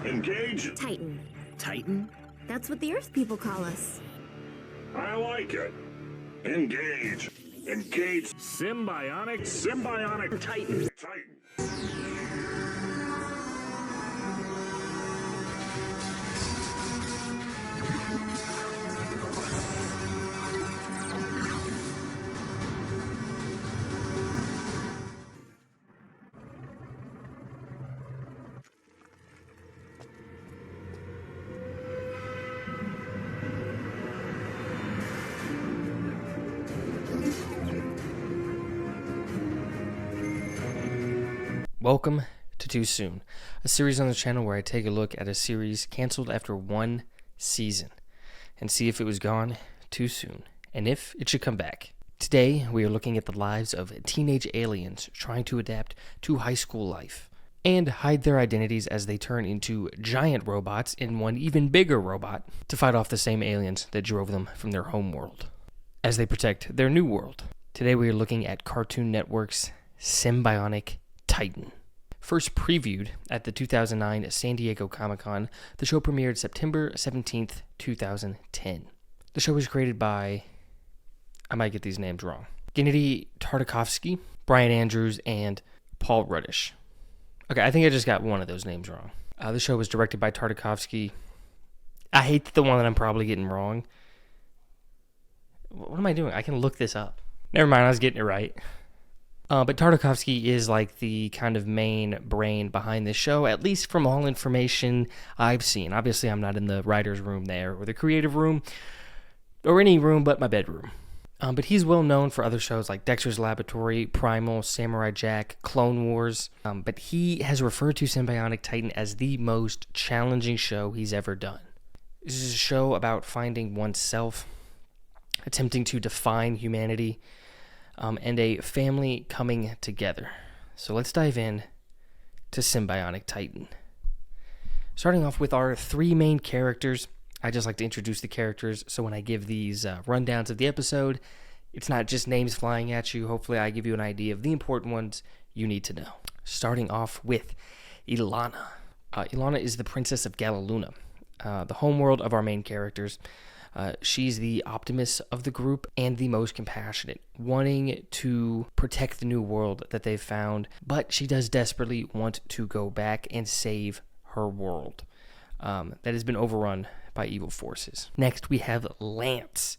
Engage. Titan. Titan? That's what the Earth people call us. I like it. Engage. Engage. Sym-Bionic? Sym-Bionic. Titan. Titan. Welcome to Too Soon, a series on the channel where I take a look at a series canceled after one season and see if it was gone too soon and if it should come back. Today, we are looking at the lives of teenage aliens trying to adapt to high school life and hide their identities as they turn into giant robots in one even bigger robot to fight off the same aliens that drove them from their home world as they protect their new world. Today, we are looking at Cartoon Network's Sym-Bionic Titan. First previewed at the 2009 San Diego Comic-Con, the show premiered September 17th, 2010. The show was created by, I might get these names wrong, Gennady Tartakovsky, Brian Andrews, and Paul Rudish. Okay, I think I just got one of those names wrong. The show was directed by Tartakovsky. I hate the one that I'm probably getting wrong. What am I doing? I can look this up. Never mind, I was getting it right. But Tartakovsky is like the kind of main brain behind this show, at least from all information I've seen. Obviously, I'm not in the writer's room there, or the creative room, or any room but my bedroom. But he's well known for other shows like Dexter's Laboratory, Primal, Samurai Jack, Clone Wars. But he has referred to Sym-Bionic Titan as the most challenging show he's ever done. This is a show about finding oneself, attempting to define humanity, and a family coming together. So let's dive in to Sym-Bionic Titan. Starting off with our three main characters. I just like to introduce the characters, so when I give these rundowns of the episode, it's not just names flying at you. Hopefully I give you an idea of the important ones you need to know. Starting off with Ilana. Ilana is the Princess of Galaluna, the homeworld of our main characters. She's the optimist of the group and the most compassionate, wanting to protect the new world that they've found, but she does desperately want to go back and save her world that has been overrun by evil forces. Next, we have Lance,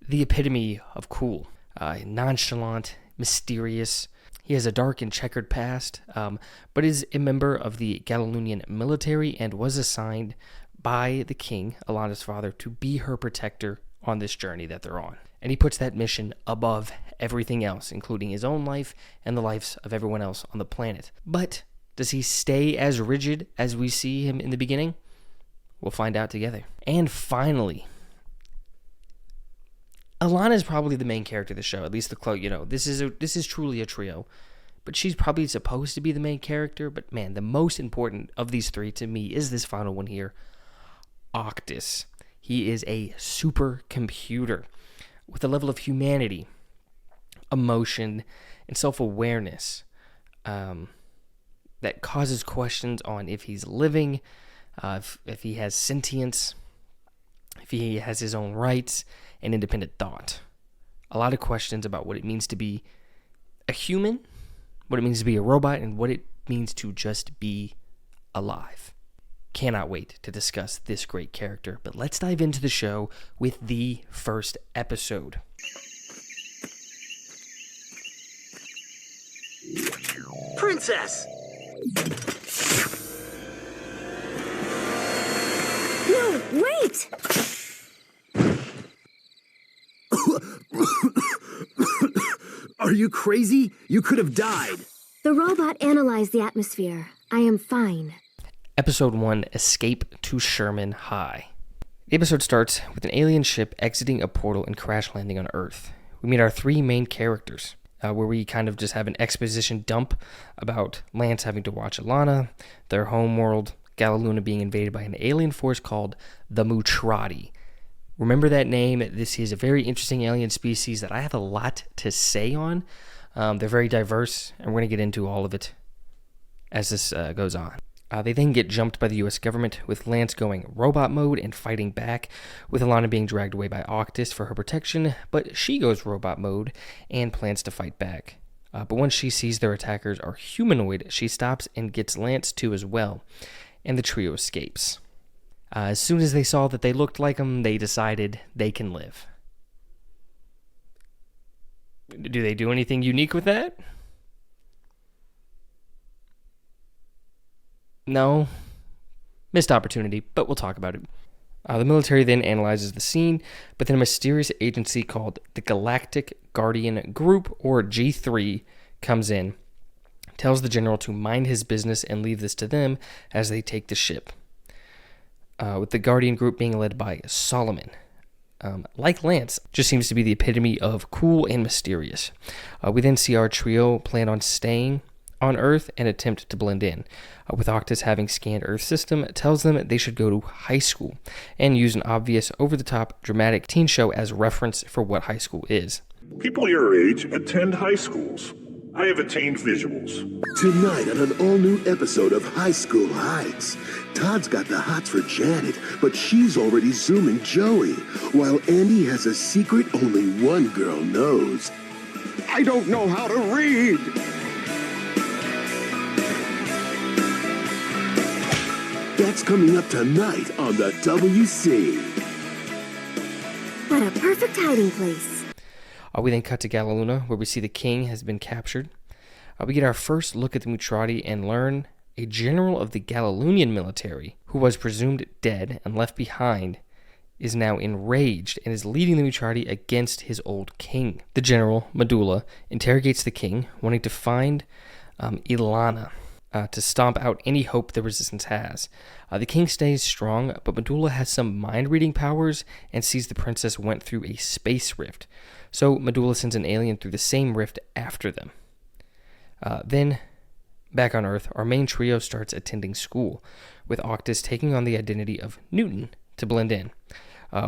the epitome of cool, nonchalant, mysterious. He has a dark and checkered past, but is a member of the Galalunian military and was assigned by the king, Alana's father, to be her protector on this journey that they're on. And he puts that mission above everything else, including his own life and the lives of everyone else on the planet. But does he stay as rigid as we see him in the beginning? We'll find out together. And finally, Ilana is probably the main character of the show, at least this is truly a trio. But she's probably supposed to be the main character, but man, the most important of these three to me is this final one here, Octus. He is a supercomputer with a level of humanity, emotion, and self-awareness that causes questions on if he's living, if he has sentience, if he has his own rights and independent thought. A lot of questions about what it means to be a human, what it means to be a robot, and what it means to just be alive. Cannot wait to discuss this great character, but let's dive into the show with the first episode. Princess! No, wait! Are you crazy? You could have died. The robot analyzed the atmosphere. I am fine. Episode 1, Escape to Sherman High. The episode starts with an alien ship exiting a portal and crash landing on Earth. We meet our three main characters, where we kind of just have an exposition dump about Lance having to watch Ilana, their homeworld, Galaluna being invaded by an alien force called the Mutrati. Remember that name. This is a very interesting alien species that I have a lot to say on. They're very diverse, and we're going to get into all of it as this goes on. They then get jumped by the US government, with Lance going robot mode and fighting back, with Alana being dragged away by Octus for her protection, but she goes robot mode and plans to fight back. But once she sees their attackers are humanoid, she stops and gets Lance too as well, and the trio escapes. As soon as they saw that they looked like him, they decided they can live. Do they do anything unique with that? No. Missed opportunity, but we'll talk about it. The military then analyzes the scene, but then a mysterious agency called the Galactic Guardian Group, or G3, comes in, tells the general to mind his business and leave this to them as they take the ship. With the Guardian Group being led by Solomon. Like Lance, just seems to be the epitome of cool and mysterious. We then see our trio plan on staying on Earth and attempt to blend in, with Octus having scanned Earth's system, tells them they should go to high school and use an obvious, over-the-top, dramatic teen show as reference for what high school is. People your age attend high schools. I have attained visuals. Tonight on an all-new episode of High School Heights, Todd's got the hots for Janet, but she's already zooming Joey, while Andy has a secret only one girl knows. I don't know how to read! That's coming up tonight on the WC. What a perfect hiding place. We then cut to Galaluna, where we see the king has been captured. We get our first look at the Mutrati and learn a general of the Galalunian military, who was presumed dead and left behind, is now enraged and is leading the Mutrati against his old king. The general, Medulla, interrogates the king, wanting to find Ilana, to stomp out any hope the resistance has. The king stays strong, but Medulla has some mind-reading powers and sees the princess went through a space rift. So Medulla sends an alien through the same rift after them. Then, back on Earth, our main trio starts attending school, with Octus taking on the identity of Newton to blend in,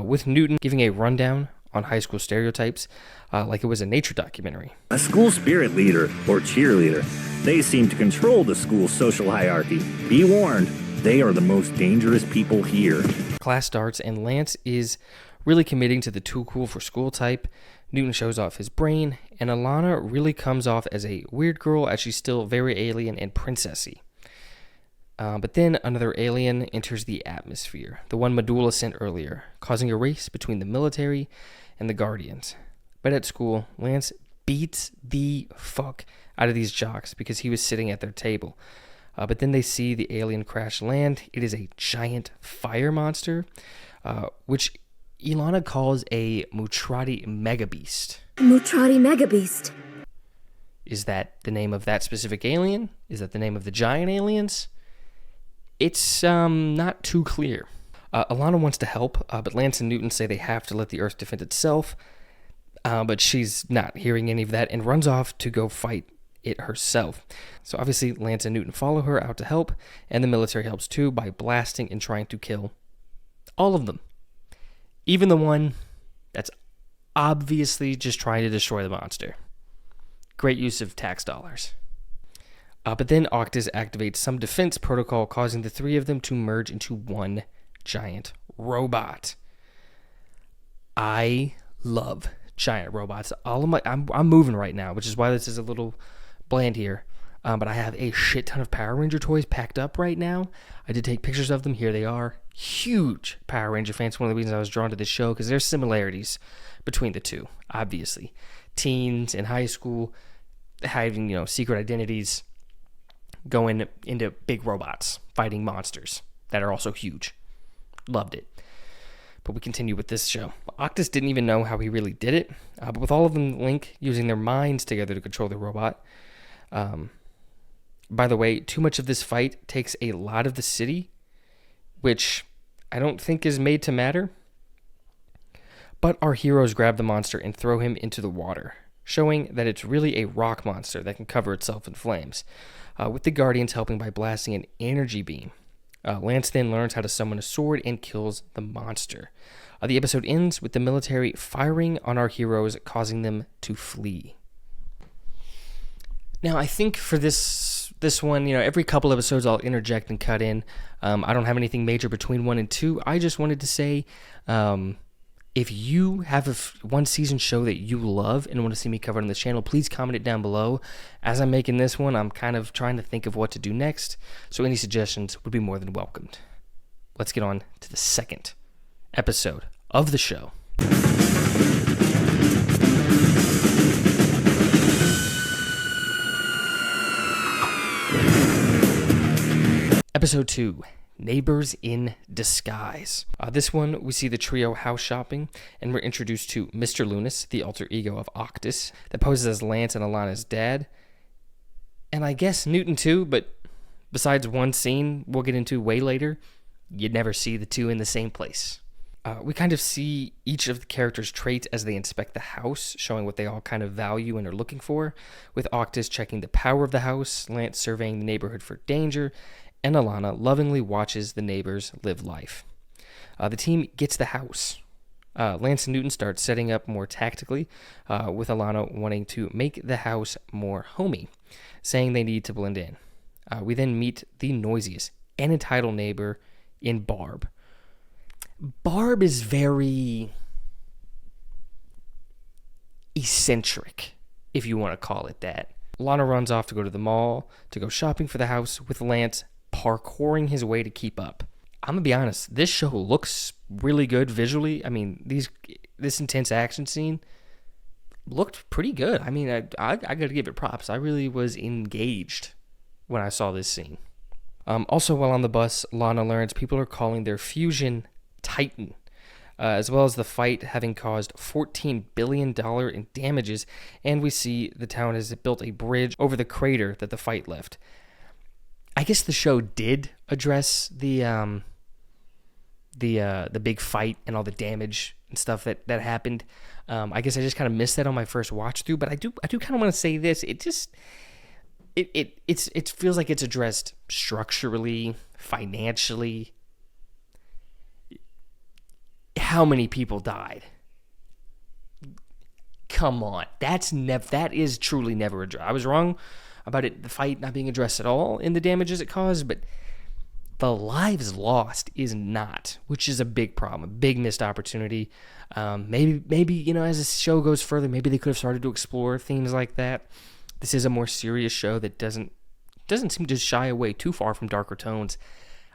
with Newton giving a rundown on high school stereotypes, like it was a nature documentary. A school spirit leader, or cheerleader. They seem to control the school's social hierarchy. Be warned, they are the most dangerous people here. Class starts, and Lance is really committing to the too cool for school type. Newton shows off his brain, and Alana really comes off as a weird girl, as she's still very alien and princessy. But then another alien enters the atmosphere, the one Medulla sent earlier, causing a race between the military and the Guardians. But at school, Lance beats the fuck out of these jocks because he was sitting at their table. But then they see the alien crash land. It is a giant fire monster, which Ilana calls a Mutrati megabeast. Mutrati megabeast. Is that the name of that specific alien? Is that the name of the giant aliens? It's not too clear. Alana wants to help, but Lance and Newton say they have to let the Earth defend itself. But she's not hearing any of that and runs off to go fight it herself. So obviously Lance and Newton follow her out to help, and the military helps too by blasting and trying to kill all of them. Even the one that's obviously just trying to destroy the monster. Great use of tax dollars. But then Octus activates some defense protocol, causing the three of them to merge into one giant robot. I love giant robots. I'm moving right now, which is why this is a little bland here. But I have a shit ton of Power Ranger toys packed up right now. I did take pictures of them. Here they are. Huge Power Ranger fans. One of the reasons I was drawn to this show, because there's similarities between the two, obviously. Teens in high school having, secret identities, going into big robots, fighting monsters that are also huge. Loved it. But we continue with this show. Octus didn't even know how he really did it, but with all of them linked, using their minds together to control the robot. By the way, too much of this fight takes a lot of the city, which I don't think is made to matter. But our heroes grab the monster and throw him into the water, showing that it's really a rock monster that can cover itself in flames, with the Guardians helping by blasting an energy beam. Lance then learns how to summon a sword and kills the monster. The episode ends with the military firing on our heroes, causing them to flee. Now, I think for this This one, every couple episodes I'll interject and cut in. I don't have anything major between 1 and 2. I just wanted to say, if you have a one-season show that you love and want to see me cover on the channel, please comment it down below. As I'm making this one, I'm kind of trying to think of what to do next, so any suggestions would be more than welcomed. Let's get on to the second episode of the show. Episode 2, Neighbors in Disguise. This one, we see the trio house shopping, and we're introduced to Mr. Lunas, the alter ego of Octus, that poses as Lance and Alana's dad. And I guess Newton too, but besides one scene we'll get into way later, you'd never see the two in the same place. We kind of see each of the characters' traits as they inspect the house, showing what they all kind of value and are looking for, with Octus checking the power of the house, Lance surveying the neighborhood for danger, and Alana lovingly watches the neighbors live life. The team gets the house. Lance and Newton start setting up more tactically, with Alana wanting to make the house more homey, saying they need to blend in. We then meet the noisiest and entitled neighbor in Barb. Barb is very eccentric, if you want to call it that. Alana runs off to go to the mall to go shopping for the house, with Lance parkouring his way to keep up. I'm gonna be honest, this show looks really good visually. I mean, this intense action scene looked pretty good. I mean, I gotta give it props. I really was engaged when I saw this scene. Also, while on the bus, Lana learns people are calling their fusion Titan, as well as the fight having caused $14 billion in damages, and we see the town has built a bridge over the crater that the fight left. I guess the show did address the big fight and all the damage and stuff that happened. I guess I just kind of missed that on my first watch through, but I do kind of want to say this. It feels like it's addressed structurally, financially. How many people died? Come on, that is truly never addressed. I was wrong about the fight not being addressed at all in the damages it caused, but the lives lost is not, which is a big problem, a big missed opportunity. Maybe as the show goes further, maybe they could have started to explore themes like that. This is a more serious show that doesn't seem to shy away too far from darker tones.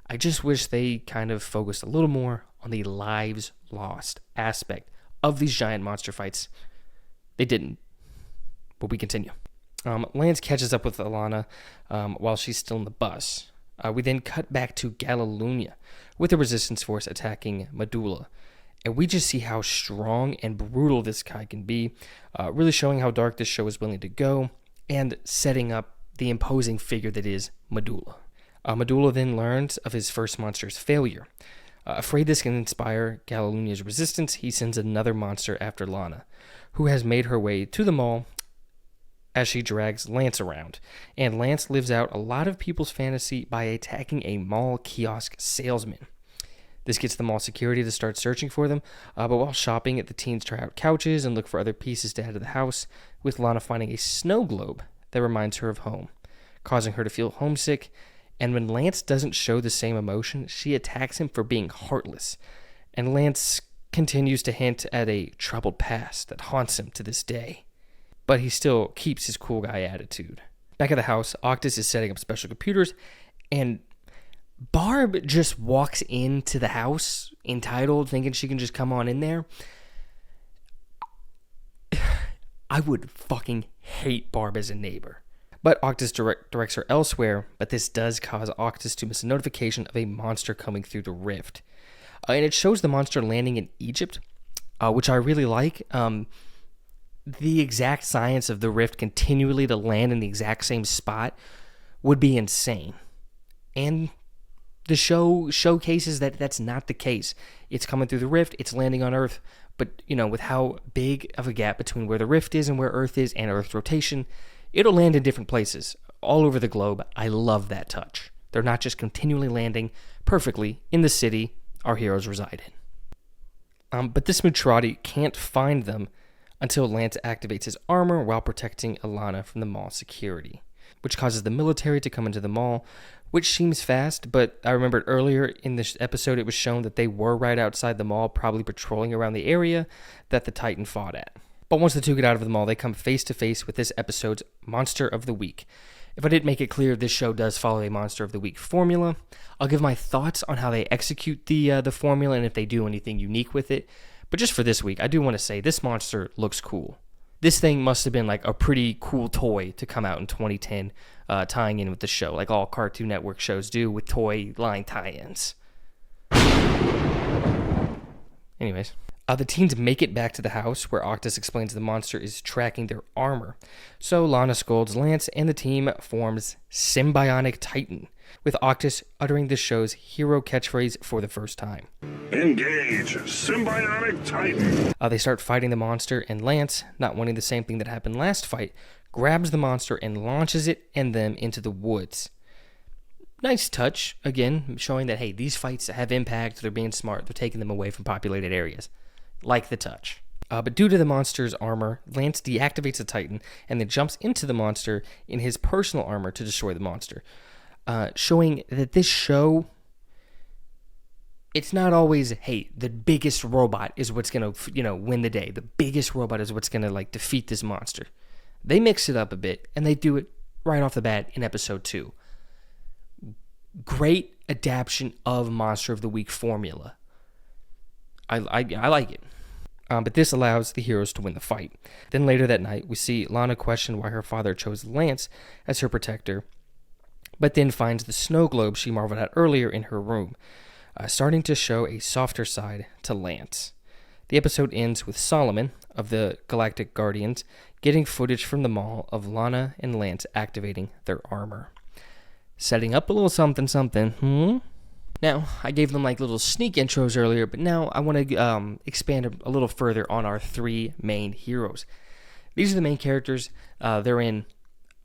I just wish they kind of focused a little more on the lives lost aspect of these giant monster fights. They didn't, but we continue. Lance catches up with Alana while she's still in the bus. We then cut back to Galilunia with the resistance force attacking Medulla. And we just see how strong and brutal this guy can be, really showing how dark this show is willing to go and setting up the imposing figure that is Medulla. Medulla then learns of his first monster's failure. Afraid this can inspire Galilunia's resistance, he sends another monster after Lana, who has made her way to the mall as she drags Lance around. And Lance lives out a lot of people's fantasy by attacking a mall kiosk salesman. This gets the mall security to start searching for them, but while shopping, the teens try out couches and look for other pieces to add to the house, with Lana finding a snow globe that reminds her of home, causing her to feel homesick. And when Lance doesn't show the same emotion, she attacks him for being heartless. And Lance continues to hint at a troubled past that haunts him to this day. But he still keeps his cool guy attitude. Back at the house, Octus is setting up special computers, and Barb just walks into the house, entitled, thinking she can just come on in there. I would fucking hate Barb as a neighbor. But Octus directs her elsewhere, but this does cause Octus to miss a notification of a monster coming through the rift. And it shows the monster landing in Egypt, which I really like. The exact science of the rift continually to land in the exact same spot would be insane. And the show showcases that that's not the case. It's coming through the rift, it's landing on Earth, but with how big of a gap between where the rift is and where Earth is and Earth's rotation, it'll land in different places all over the globe. I love that touch. They're not just continually landing perfectly in the city our heroes reside in. But this Mutrati can't find them until Lance activates his armor while protecting Alana from the mall security. which causes the military to come into the mall, which seems fast, but I remembered earlier in this episode it was shown that they were right outside the mall, probably patrolling around the area that the Titan fought at. But once the two get out of the mall, they come face to face with this episode's Monster of the Week. If I didn't make it clear, this show does follow a Monster of the Week formula. I'll give my thoughts on how they execute the formula and if they do anything unique with it. But just for this week, I do want to say this monster looks cool. This thing must have been like a pretty cool toy to come out in 2010, tying in with the show, like all Cartoon Network shows do with toy line tie-ins. Anyways, the teens make it back to the house where Octus explains the monster is tracking their armor. So Lana scolds Lance and the team forms Sym-Bionic Titan, with Octus uttering the show's hero catchphrase for the first time. Engage, Sym-Bionic Titan. They start fighting the monster, and Lance, not wanting the same thing that happened last fight, grabs the monster and launches it and them into the woods. Nice touch, again, showing that, hey, these fights have impact, they're being smart, they're taking them away from populated areas. Like the touch. But due to the monster's armor, Lance deactivates the Titan and then jumps into the monster in his personal armor to destroy the monster. Showing that this show, it's not always, hey, the biggest robot is what's going to, win the day. The biggest robot is what's going to, defeat this monster. They mix it up a bit, and they do it right off the bat in episode 2. Great adaptation of Monster of the Week formula. I like it. But this allows the heroes to win the fight. Then later that night, we see Lana question why her father chose Lance as her protector, but then finds the snow globe she marveled at earlier in her room, starting to show a softer side to Lance. The episode ends with Solomon, of the Galactic Guardians, getting footage from the mall of Lana and Lance activating their armor. Setting up a little something. Now, I gave them little sneak intros earlier, but now I want to expand a little further on our 3 main heroes. These are the main characters. They're in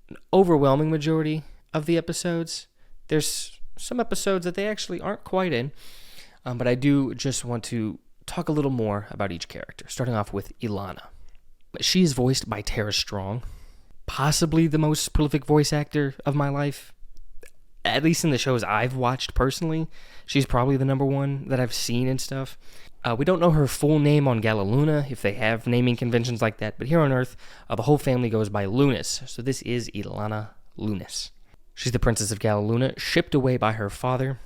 an overwhelming majority of the episodes. There's some episodes that they actually aren't quite in, but I do just want to talk a little more about each character, starting off with Ilana. She is voiced by Tara Strong, possibly the most prolific voice actor of my life. At least in the shows I've watched personally, she's probably the number one that I've seen and stuff. We don't know her full name on Galaluna, if they have naming conventions like that, but here on Earth, the whole family goes by Lunas, so this is Ilana Lunas. She's the princess of Galaluna, shipped away by her father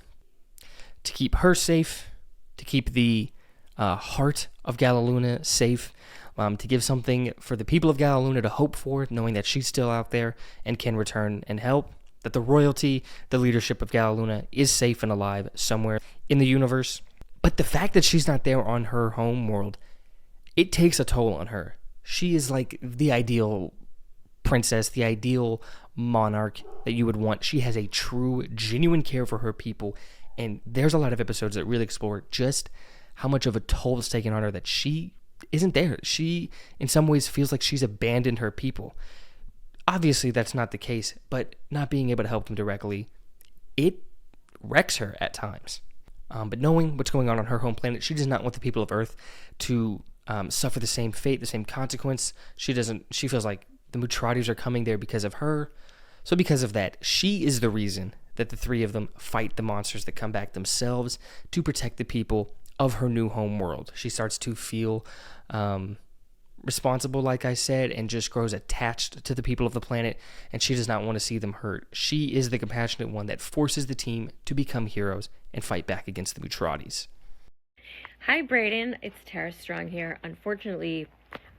to keep her safe, to keep the heart of Galaluna safe, to give something for the people of Galaluna to hope for, knowing that she's still out there and can return and help. That the royalty, the leadership of Galaluna is safe and alive somewhere in the universe. But the fact that she's not there on her home world, it takes a toll on her. She is like the ideal princess, the ideal monarch that you would want. She has a true, genuine care for her people. And there's a lot of episodes that really explore just how much of a toll is taken on her that she isn't there. She, in some ways, feels like she's abandoned her people. Obviously, that's not the case, but not being able to help them directly, it wrecks her at times. But knowing what's going on her home planet, she does not want the people of Earth to suffer the same fate, the same consequence. She feels like the Mutratis are coming there because of her. So because of that, she is the reason that the 3 of them fight the monsters that come back themselves to protect the people of her new home world. She starts to feel responsible, like I said, and just grows attached to the people of the planet, and she does not want to see them hurt. She is the compassionate one that forces the team to become heroes and fight back against the Mutratis. Hi Brayden, it's Tara Strong here. Unfortunately,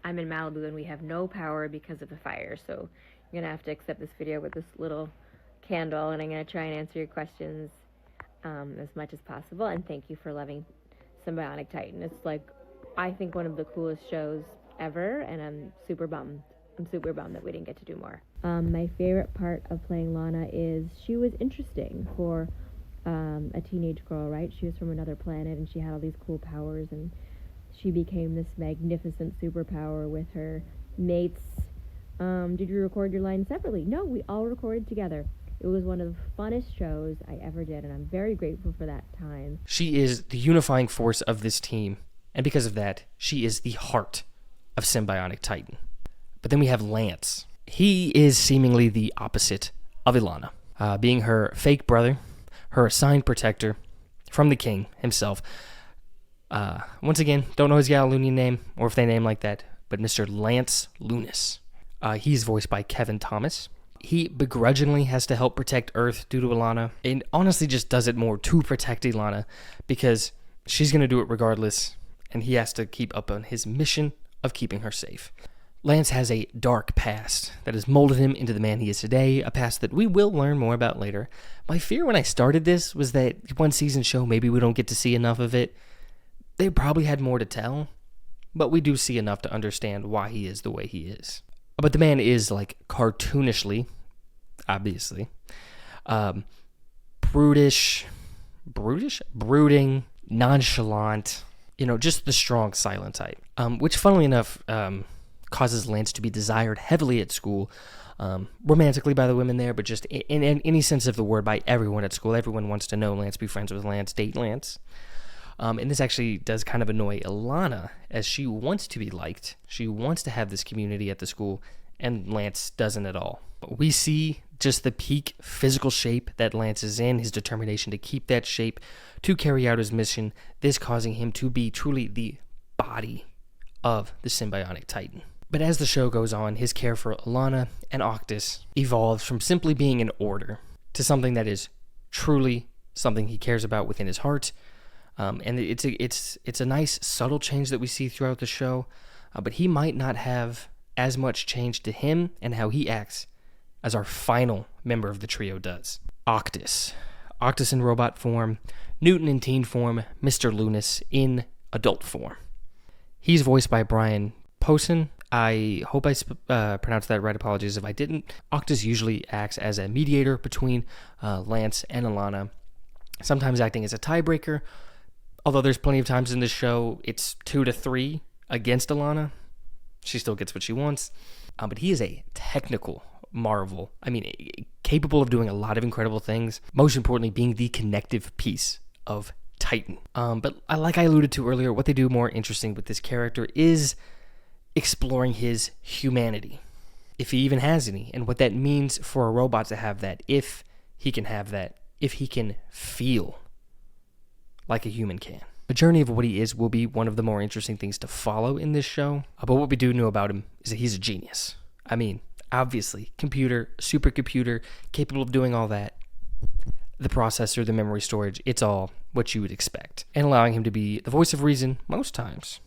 I'm in Malibu and we have no power because of the fire, so you're gonna have to accept this video with this little candle, and I'm gonna try and answer your questions as much as possible. And thank you for loving Sym-Bionic Titan. It's I think one of the coolest shows ever, and I'm super bummed that we didn't get to do more. My favorite part of playing Lana is she was interesting for a teenage girl, right? She was from another planet and she had all these cool powers, and she became this magnificent superpower with her mates. Did you record your lines separately? No, we all recorded together. It was one of the funnest shows I ever did, and I'm very grateful for that time. She is the unifying force of this team, and because of that, she is the heart of Sym-Bionic Titan. But then we have Lance. He is seemingly the opposite of Ilana, being her fake brother, her assigned protector from the king himself. Once again, don't know his Galilunian name or if they name like that, but Mr. Lance Lunas. He's voiced by Kevin Thomas. He begrudgingly has to help protect Earth due to Ilana, and honestly just does it more to protect Ilana because she's going to do it regardless, and he has to keep up on his mission of keeping her safe. Lance has a dark past that has molded him into the man he is today, a past that we will learn more about later. My fear when I started this was that one season show, maybe we don't get to see enough of it. They probably had more to tell, but we do see enough to understand why he is the way he is. But the man is like cartoonishly, obviously, brooding, nonchalant, just the strong silent type, which funnily enough causes Lance to be desired heavily at school, romantically by the women there, but just in any sense of the word by everyone at school. Everyone wants to know Lance, be friends with Lance, date Lance. And this actually does kind of annoy Ilana, as she wants to be liked. She wants to have this community at the school, and Lance doesn't at all. But we see just the peak physical shape that Lance is in, his determination to keep that shape, to carry out his mission, this causing him to be truly the body of the Sym-Bionic Titan. But as the show goes on, his care for Ilana and Octus evolves from simply being an order to something that is truly something he cares about within his heart. And it's a nice subtle change that we see throughout the show, but he might not have as much change to him and how he acts as our final member of the trio does. Octus in robot form, Newton in teen form, Mr. Lunas in adult form. He's voiced by Brian Posehn. I hope I pronounced that right. Apologies if I didn't. Octus usually acts as a mediator between Lance and Ilana, sometimes acting as a tiebreaker. Although there's plenty of times in this show, it's 2-3 against Ilana. She still gets what she wants. But he is a technical marvel. I mean, capable of doing a lot of incredible things. Most importantly, being the connective piece of Titan. But like I alluded to earlier, what they do more interesting with this character is exploring his humanity. If he even has any, and what that means for a robot to have that, if he can have that, if he can feel like a human can. The journey of what he is will be one of the more interesting things to follow in this show. But what we do know about him is that he's a genius. I mean, obviously, computer, supercomputer, capable of doing all that. The processor, the memory storage, it's all what you would expect. And allowing him to be the voice of reason most times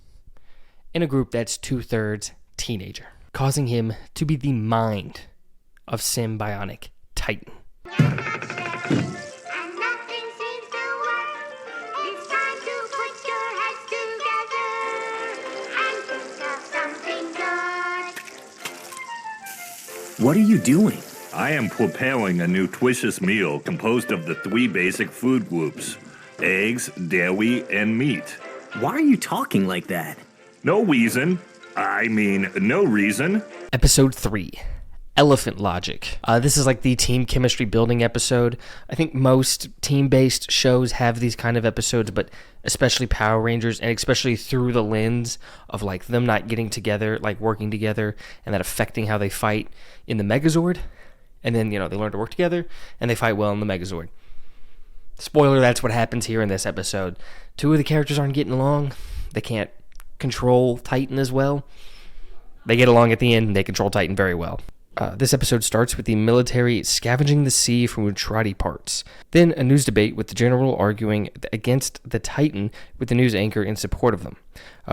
in a group that's 2/3 teenager. Causing him to be the mind of Sym-Bionic Titan. What are you doing? I am preparing a nutritious meal composed of the 3 basic food groups: eggs, dairy, and meat. Why are you talking like that? No reason. No reason. Episode 3, Elephant Logic. This is like the team chemistry building episode. I think most team-based shows have these kind of episodes, but especially Power Rangers, and especially through the lens of like them not getting together, like working together, and that affecting how they fight in the Megazord. And then, they learn to work together, and they fight well in the Megazord. Spoiler, that's what happens here in this episode. 2 of the characters aren't getting along. They can't control Titan as well. They get along at the end, and they control Titan very well. This episode starts with the military scavenging the sea for neutrality parts. Then a news debate with the general arguing against the Titan with the news anchor in support of them.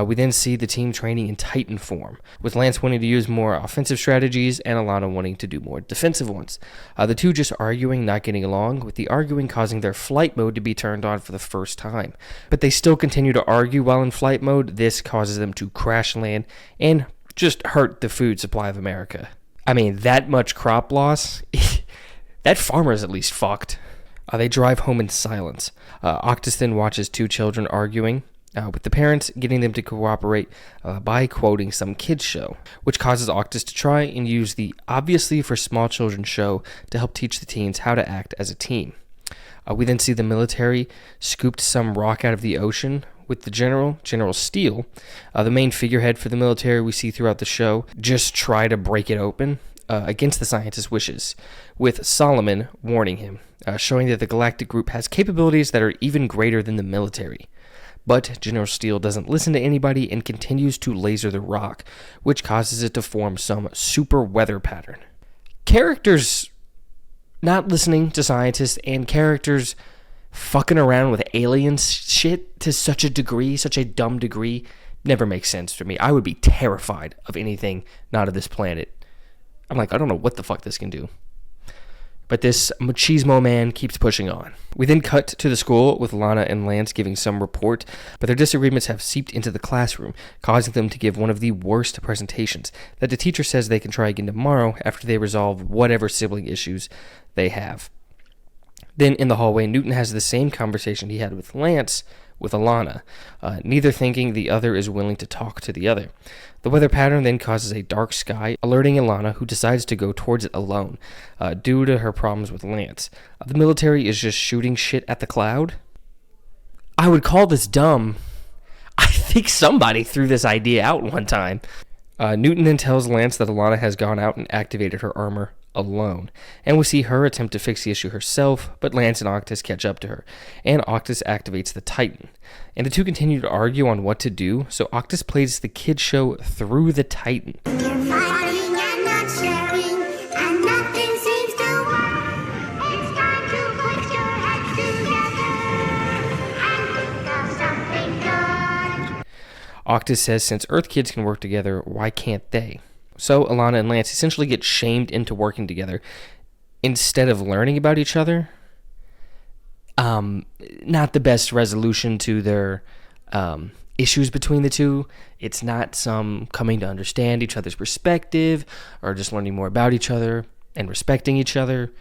We then see the team training in Titan form, with Lance wanting to use more offensive strategies and Ilana wanting to do more defensive ones. The 2 just arguing, not getting along, with the arguing causing their flight mode to be turned on for the first time. But they still continue to argue while in flight mode. This causes them to crash land and just hurt the food supply of America. I mean, that much crop loss, that farmer's at least fucked. They drive home in silence. Octus then watches 2 children arguing, with the parents getting them to cooperate by quoting some kids show, which causes Octus to try and use the obviously for small children show to help teach the teens how to act as a team. We then see the military scooped some rock out of the ocean with the General Steele, the main figurehead for the military we see throughout the show, just try to break it open. against the scientist's wishes, with Solomon warning him, showing that the galactic group has capabilities that are even greater than the military. But General Steele doesn't listen to anybody and continues to laser the rock, which causes it to form some super weather pattern. Characters not listening to scientists and characters fucking around with aliens shit to such a degree, such a dumb degree, never makes sense to me. I would be terrified of anything not of this planet. I'm like, I don't know what the fuck this can do. But this machismo man keeps pushing on. We then cut to the school with Lana and Lance giving some report, but their disagreements have seeped into the classroom, causing them to give one of the worst presentations that the teacher says they can try again tomorrow after they resolve whatever sibling issues they have. Then in the hallway, Newton has the same conversation he had with Lance with Alana, neither thinking the other is willing to talk to the other. The weather pattern then causes a dark sky, alerting Alana, who decides to go towards it alone, due to her problems with Lance. The military is just shooting shit at the cloud. I would call this dumb. I think somebody threw this idea out one time. Newton then tells Lance that Alana has gone out and activated her armor alone, and we see her attempt to fix the issue herself, but Lance and Octus catch up to her, and Octus activates the Titan. And the two continue to argue on what to do, so Octus plays the kid show through the Titan. You're fighting and not sharing, and nothing seems to work. It's time to put your heads together and think of something good. Octus says since Earth kids can work together, why can't they? So Alana and Lance essentially get shamed into working together instead of learning about each other. Not the best resolution to their issues between the two. It's not some coming to understand each other's perspective or just learning more about each other and respecting each other.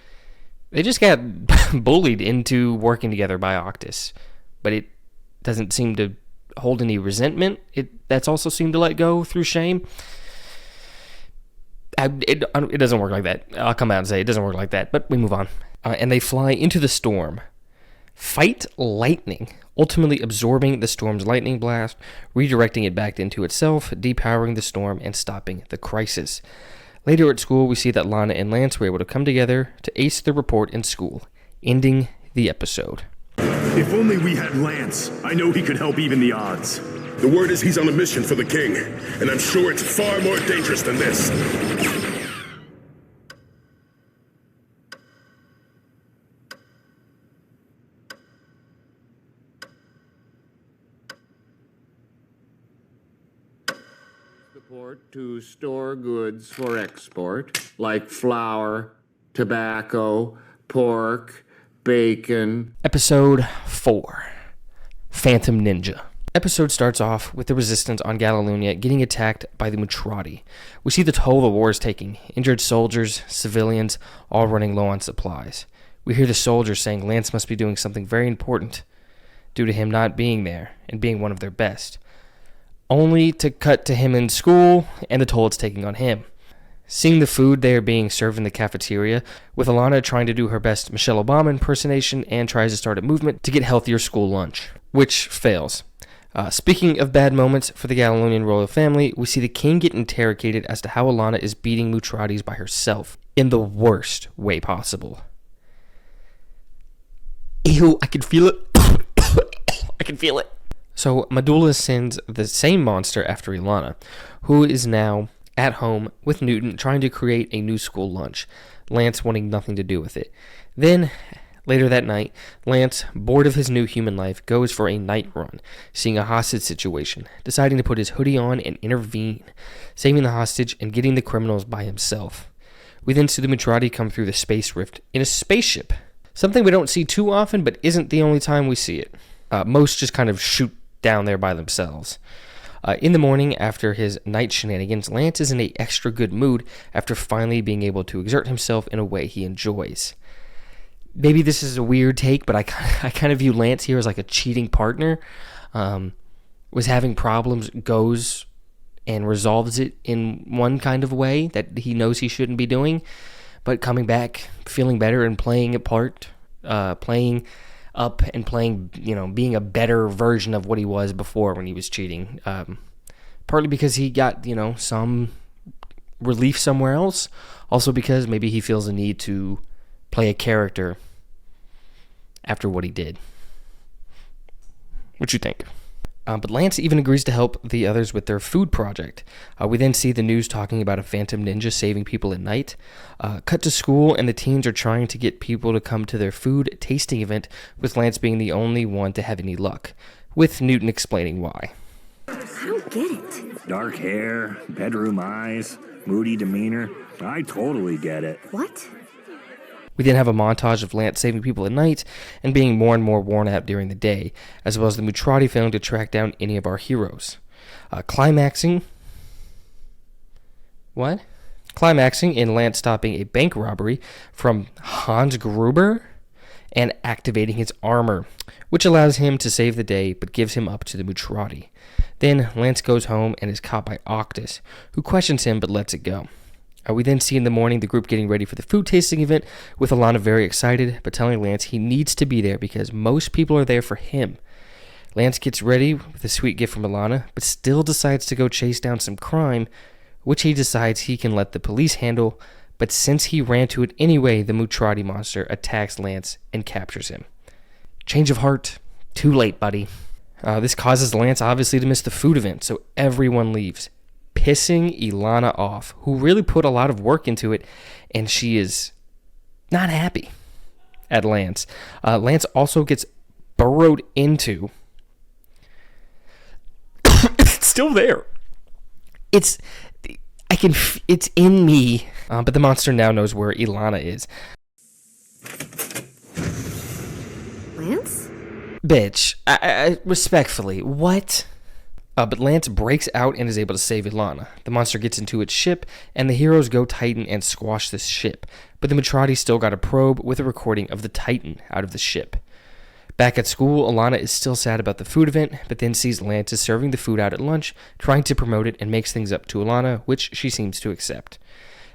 They just got bullied into working together by Octus, but it doesn't seem to hold any resentment. That's also seemed to let go through shame. It doesn't work like that. I'll come out and say it doesn't work like that, but we move on. And they fly into the storm, fight lightning, ultimately absorbing the storm's lightning blast, redirecting it back into itself, depowering the storm, and stopping the crisis. Later at school, we see that Lana and Lance were able to come together to ace the report in school, ending the episode. If only we had Lance. I know he could help even the odds. The word is he's on a mission for the king, and I'm sure it's far more dangerous than this. The port to store goods for export, like flour, tobacco, pork, bacon. Episode 4, Phantom Ninja. Episode starts off with the resistance on Galilunia getting attacked by the Mutrati. We see the toll the war is taking, injured soldiers, civilians, all running low on supplies. We hear the soldiers saying Lance must be doing something very important due to him not being there and being one of their best. Only to cut to him in school and the toll it's taking on him. Seeing the food they are being served in the cafeteria, with Alana trying to do her best Michelle Obama impersonation and tries to start a movement to get healthier school lunch, which fails. Speaking of bad moments for the Galilonian royal family, we see the king get interrogated as to how Alana is beating Mutratis by herself in the worst way possible. Ew, I can feel it. I can feel it. So Medulla sends the same monster after Ilana, who is now at home with Newton trying to create a new school lunch, Lance wanting nothing to do with it. Then, later that night, Lance, bored of his new human life, goes for a night run, seeing a hostage situation, deciding to put his hoodie on and intervene, saving the hostage and getting the criminals by himself. We then see the Mutrati come through the space rift in a spaceship, something we don't see too often, but isn't the only time we see it. Most just kind of shoot down there by themselves. In the morning, after his night shenanigans, Lance is in an extra good mood after finally being able to exert himself in a way he enjoys. Maybe this is a weird take, but I kind of view Lance here as like a cheating partner. Was having problems, goes and resolves it in one kind of way that he knows he shouldn't be doing, but coming back, feeling better and playing a part, playing up and playing, being a better version of what he was before when he was cheating. Partly because he got, some relief somewhere else. Also because maybe he feels the need to play a character after what he did. What you think? But Lance even agrees to help the others with their food project. We then see the news talking about a phantom ninja saving people at night. Cut to school, and the teens are trying to get people to come to their food tasting event, with Lance being the only one to have any luck, with Newton explaining why. I don't get it. Dark hair, bedroom eyes, moody demeanor. I totally get it. What? We then have a montage of Lance saving people at night and being more and more worn out during the day, as well as the Mutrati failing to track down any of our heroes. Climaxing in Lance stopping a bank robbery from Hans Gruber and activating his armor, which allows him to save the day but gives him up to the Mutrati. Then Lance goes home and is caught by Octus, who questions him but lets it go. We then see in the morning the group getting ready for the food tasting event, with Alana very excited, but telling Lance he needs to be there because most people are there for him. Lance gets ready with a sweet gift from Alana, but still decides to go chase down some crime, which he decides he can let the police handle, but since he ran to it anyway, the Mutrati monster attacks Lance and captures him. Change of heart. Too late, buddy. This causes Lance obviously to miss the food event, so everyone leaves, pissing Ilana off, who really put a lot of work into it, and she is not happy at Lance. Lance also gets burrowed into. It's still there. It's in me, but the monster now knows where Ilana is. Lance? Bitch, I respectfully, what? But Lance breaks out and is able to save Ilana. The monster gets into its ship, and the heroes go Titan and squash this ship. But the Mutrati still got a probe with a recording of the Titan out of the ship. Back at school, Ilana is still sad about the food event, but then sees Lance is serving the food out at lunch, trying to promote it, and makes things up to Ilana, which she seems to accept.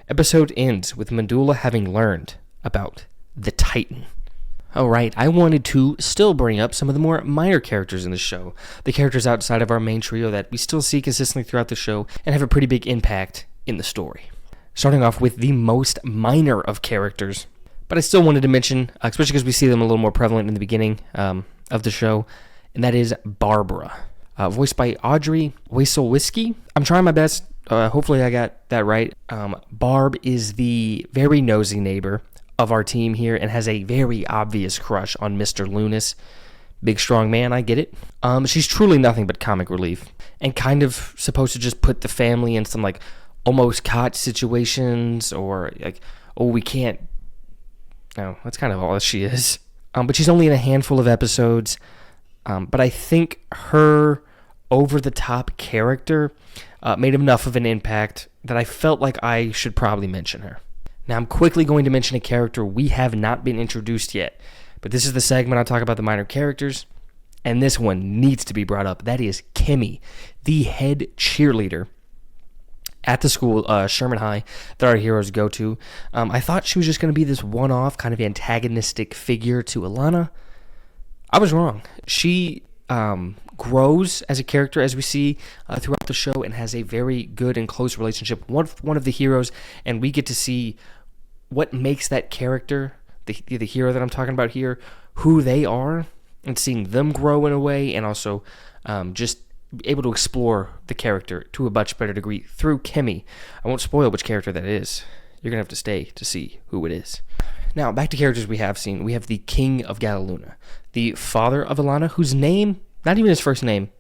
Episode ends with Mandula having learned about the Titan. Alright, I wanted to still bring up some of the more minor characters in the show, the characters outside of our main trio that we still see consistently throughout the show and have a pretty big impact in the story. Starting off with the most minor of characters, but I still wanted to mention, especially because we see them a little more prevalent in the beginning of the show, and that is Barbara, voiced by Audrey Wasilewski. I'm trying my best, hopefully I got that right. Barb is the very nosy neighbor of our team here and has a very obvious crush on Mr. Lunas. Big strong man, I get it. She's truly nothing but comic relief and kind of supposed to just put the family in some like almost caught situations, or like, oh, we can't. No, that's kind of all she is. But she's only in a handful of episodes. But I think her over-the-top character made enough of an impact that I felt like I should probably mention her. Now, I'm quickly going to mention a character we have not been introduced yet, but this is the segment I talk about the minor characters, and this one needs to be brought up. That is Kimmy, the head cheerleader at the school, Sherman High, that our heroes go to. I thought she was just going to be this one-off kind of antagonistic figure to Ilana. I was wrong. She grows as a character, as we see throughout the show, and has a very good and close relationship with one of the heroes, and we get to see what makes that character, the hero that I'm talking about here, who they are, and seeing them grow in a way, and also just able to explore the character to a much better degree through Kimmy. I won't spoil which character that is. You're going to have to stay to see who it is. Now, back to characters we have seen. We have the King of Galaluna, the father of Ilana, whose name, not even his first name,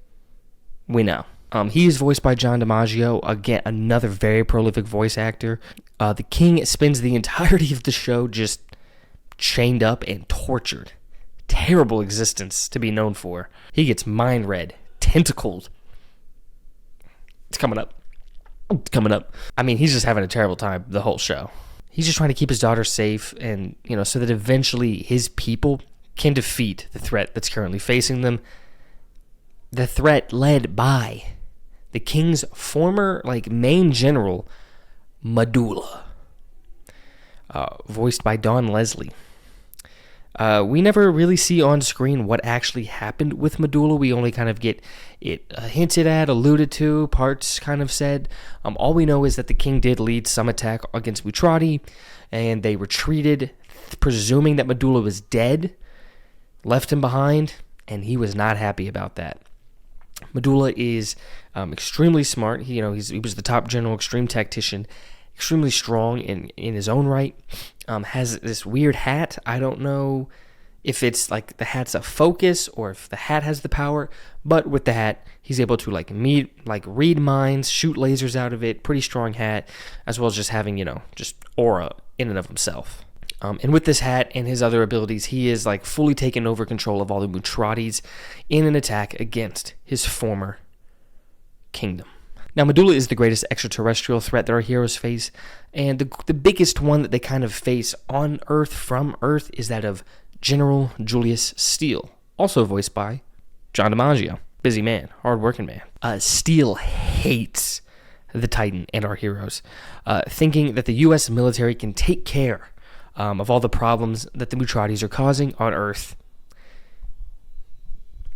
we know. He is voiced by John DiMaggio, again, another very prolific voice actor. The King spends the entirety of the show just chained up and tortured. Terrible existence to be known for. He gets mind-read, tentacled. It's coming up. It's coming up. I mean, he's just having a terrible time the whole show. He's just trying to keep his daughter safe, and, so that eventually his people can defeat the threat that's currently facing them. The threat led by the King's former, main general, Medulla, voiced by Dawn Leslie. We never really see on screen what actually happened with Medulla. We only kind of get it hinted at, alluded to, parts kind of said. All we know is that the king did lead some attack against Mutrati, and they retreated, presuming that Medulla was dead, left him behind, and he was not happy about that. Medulla is extremely smart. He was the top general, extreme tactician, extremely strong in his own right. Has this weird hat. I don't know if it's like the hat's a focus or if the hat has the power, but with the hat, he's able to read minds, shoot lasers out of it. Pretty strong hat, as well as just having, just aura in and of himself. And with this hat and his other abilities, he is fully taken over control of all the Mutratis in an attack against his former kingdom. Now, Medulla is the greatest extraterrestrial threat that our heroes face, and the biggest one that they kind of face on Earth, from Earth, is that of General Julius Steele, also voiced by John DiMaggio. Busy man, hard-working man. Steele hates the Titan and our heroes, thinking that the U.S. military can take care of all the problems that the Mutratis are causing on Earth.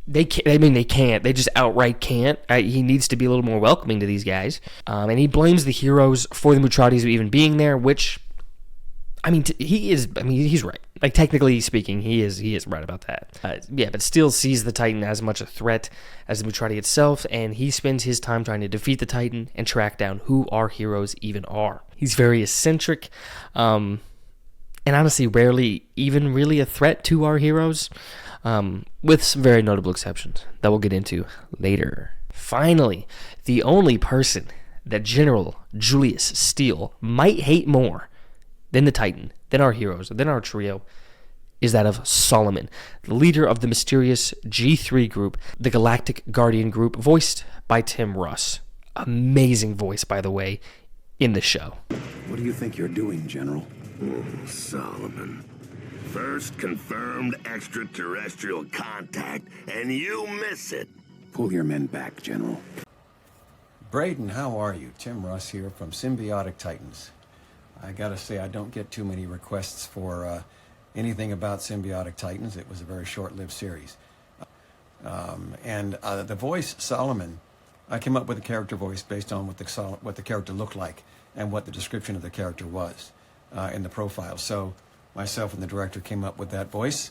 They can't. They just outright can't. He needs to be a little more welcoming to these guys. And he blames the heroes for the Mutratis even being there, which, he's right. Technically speaking, he is right about that. But still sees the Titan as much a threat as the Mutrati itself, and he spends his time trying to defeat the Titan and track down who our heroes even are. He's very eccentric, and honestly, rarely even really a threat to our heroes. With some very notable exceptions that we'll get into later. Finally, the only person that General Julius Steele might hate more than the Titan, than our heroes, than our trio, is that of Solomon, the leader of the mysterious G3 group, the Galactic Guardian group, voiced by Tim Russ. Amazing voice, by the way, in the show. What do you think you're doing, General? Solomon. First confirmed extraterrestrial contact, and you miss it. Pull your men back, General. Braden, how are you? Tim Russ here from Sym-Bionic Titans. I gotta say, I don't get too many requests for anything about Sym-Bionic Titans. It was a very short-lived series. The voice, Solomon, I came up with a character voice based on what the character looked like and what the description of the character was in the profile. So myself and the director came up with that voice.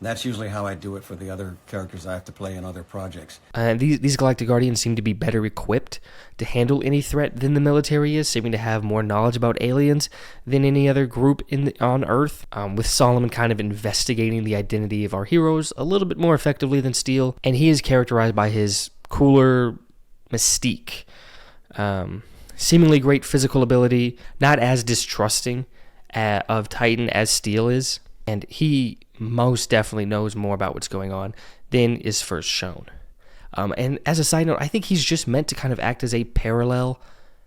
That's usually how I do it for the other characters I have to play in other projects. These Galactic Guardians seem to be better equipped to handle any threat than the military is, seeming to have more knowledge about aliens than any other group on Earth, with Solomon kind of investigating the identity of our heroes a little bit more effectively than Steele, and he is characterized by his cooler mystique, seemingly great physical ability, not as distrusting of Titan as Steele is, and he most definitely knows more about what's going on than is first shown. And as a side note, I think he's just meant to kind of act as a parallel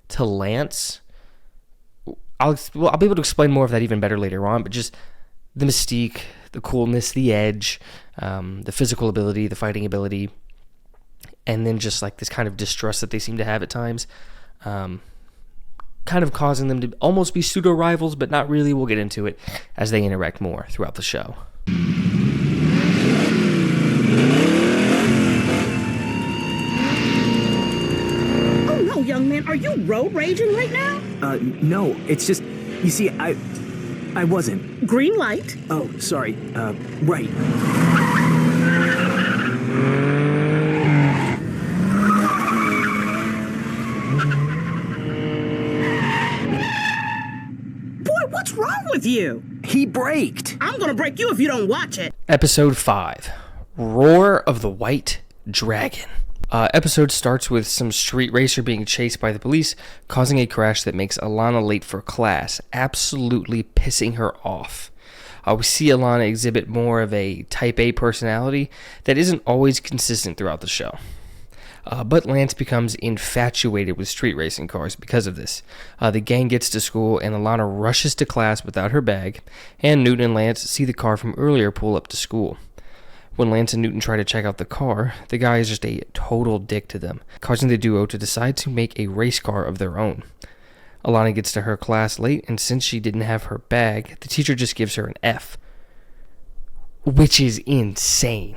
to Lance. I'll be able to explain more of that even better later on, but just the mystique, the coolness, the edge, the physical ability, the fighting ability, and then just this kind of distrust that they seem to have at times. Kind of causing them to almost be pseudo-rivals, but not really. We'll get into it as they interact more throughout the show. Oh, no, young man. Are you road raging right now? No. It's just, you see, I wasn't. Green light. Oh, sorry. Right. What's wrong with you? He braked. I'm gonna break you if you don't watch it. Episode 5, Roar of the White Dragon. Episode starts with some street racer being chased by the police, causing a crash that makes Alana late for class, absolutely pissing her off. We see Alana exhibit more of a type A personality that isn't always consistent throughout the show. But Lance becomes infatuated with street racing cars because of this. The gang gets to school, and Alana rushes to class without her bag, and Newton and Lance see the car from earlier pull up to school. When Lance and Newton try to check out the car, the guy is just a total dick to them, causing the duo to decide to make a race car of their own. Alana gets to her class late, and since she didn't have her bag, the teacher just gives her an F. which is insane.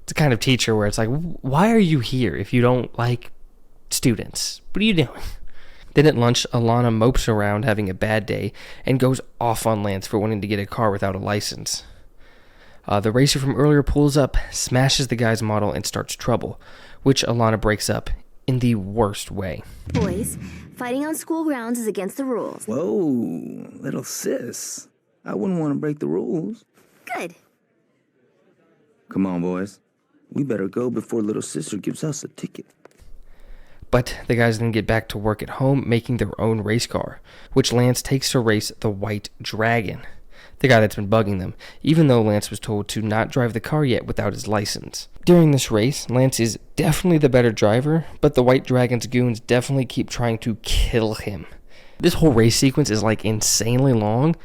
It's a kind of teacher where it's like, why are you here if you don't like students? What are you doing? Then at lunch, Alana mopes around having a bad day and goes off on Lance for wanting to get a car without a license. The racer from earlier pulls up, smashes the guy's model, and starts trouble, which Alana breaks up in the worst way. Boys, fighting on school grounds is against the rules. Whoa, little sis. I wouldn't want to break the rules. Good. Come on, boys. We better go before little sister gives us a ticket. But the guys then get back to work at home making their own race car, which Lance takes to race the White Dragon, the guy that's been bugging them, even though Lance was told to not drive the car yet without his license. During this race, Lance is definitely the better driver, but the White Dragon's goons definitely keep trying to kill him. This whole race sequence is like insanely long,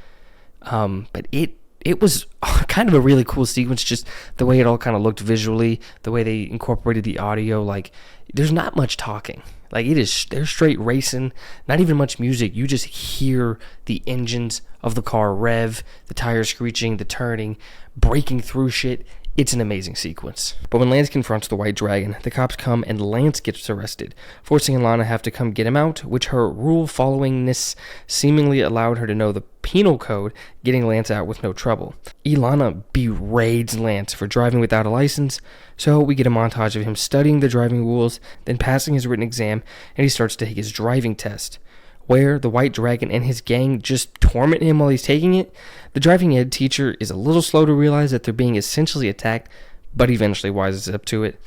but it was kind of a really cool sequence, just the way it all kind of looked visually, the way they incorporated the audio. Like, there's not much talking. Like, they're straight racing, not even much music. You just hear the engines of the car rev, the tires screeching, the turning, breaking through shit. It's an amazing sequence. But when Lance confronts the White Dragon, the cops come and Lance gets arrested, forcing Alana to have to come get him out, which her rule-followingness seemingly allowed her to know the penal code, getting Lance out with no trouble. Ilana beraids Lance for driving without a license, so we get a montage of him studying the driving rules, then passing his written exam, and he starts to take his driving test, where the White Dragon and his gang just torment him while he's taking it. The driving ed teacher is a little slow to realize that they're being essentially attacked, but eventually wises up to it.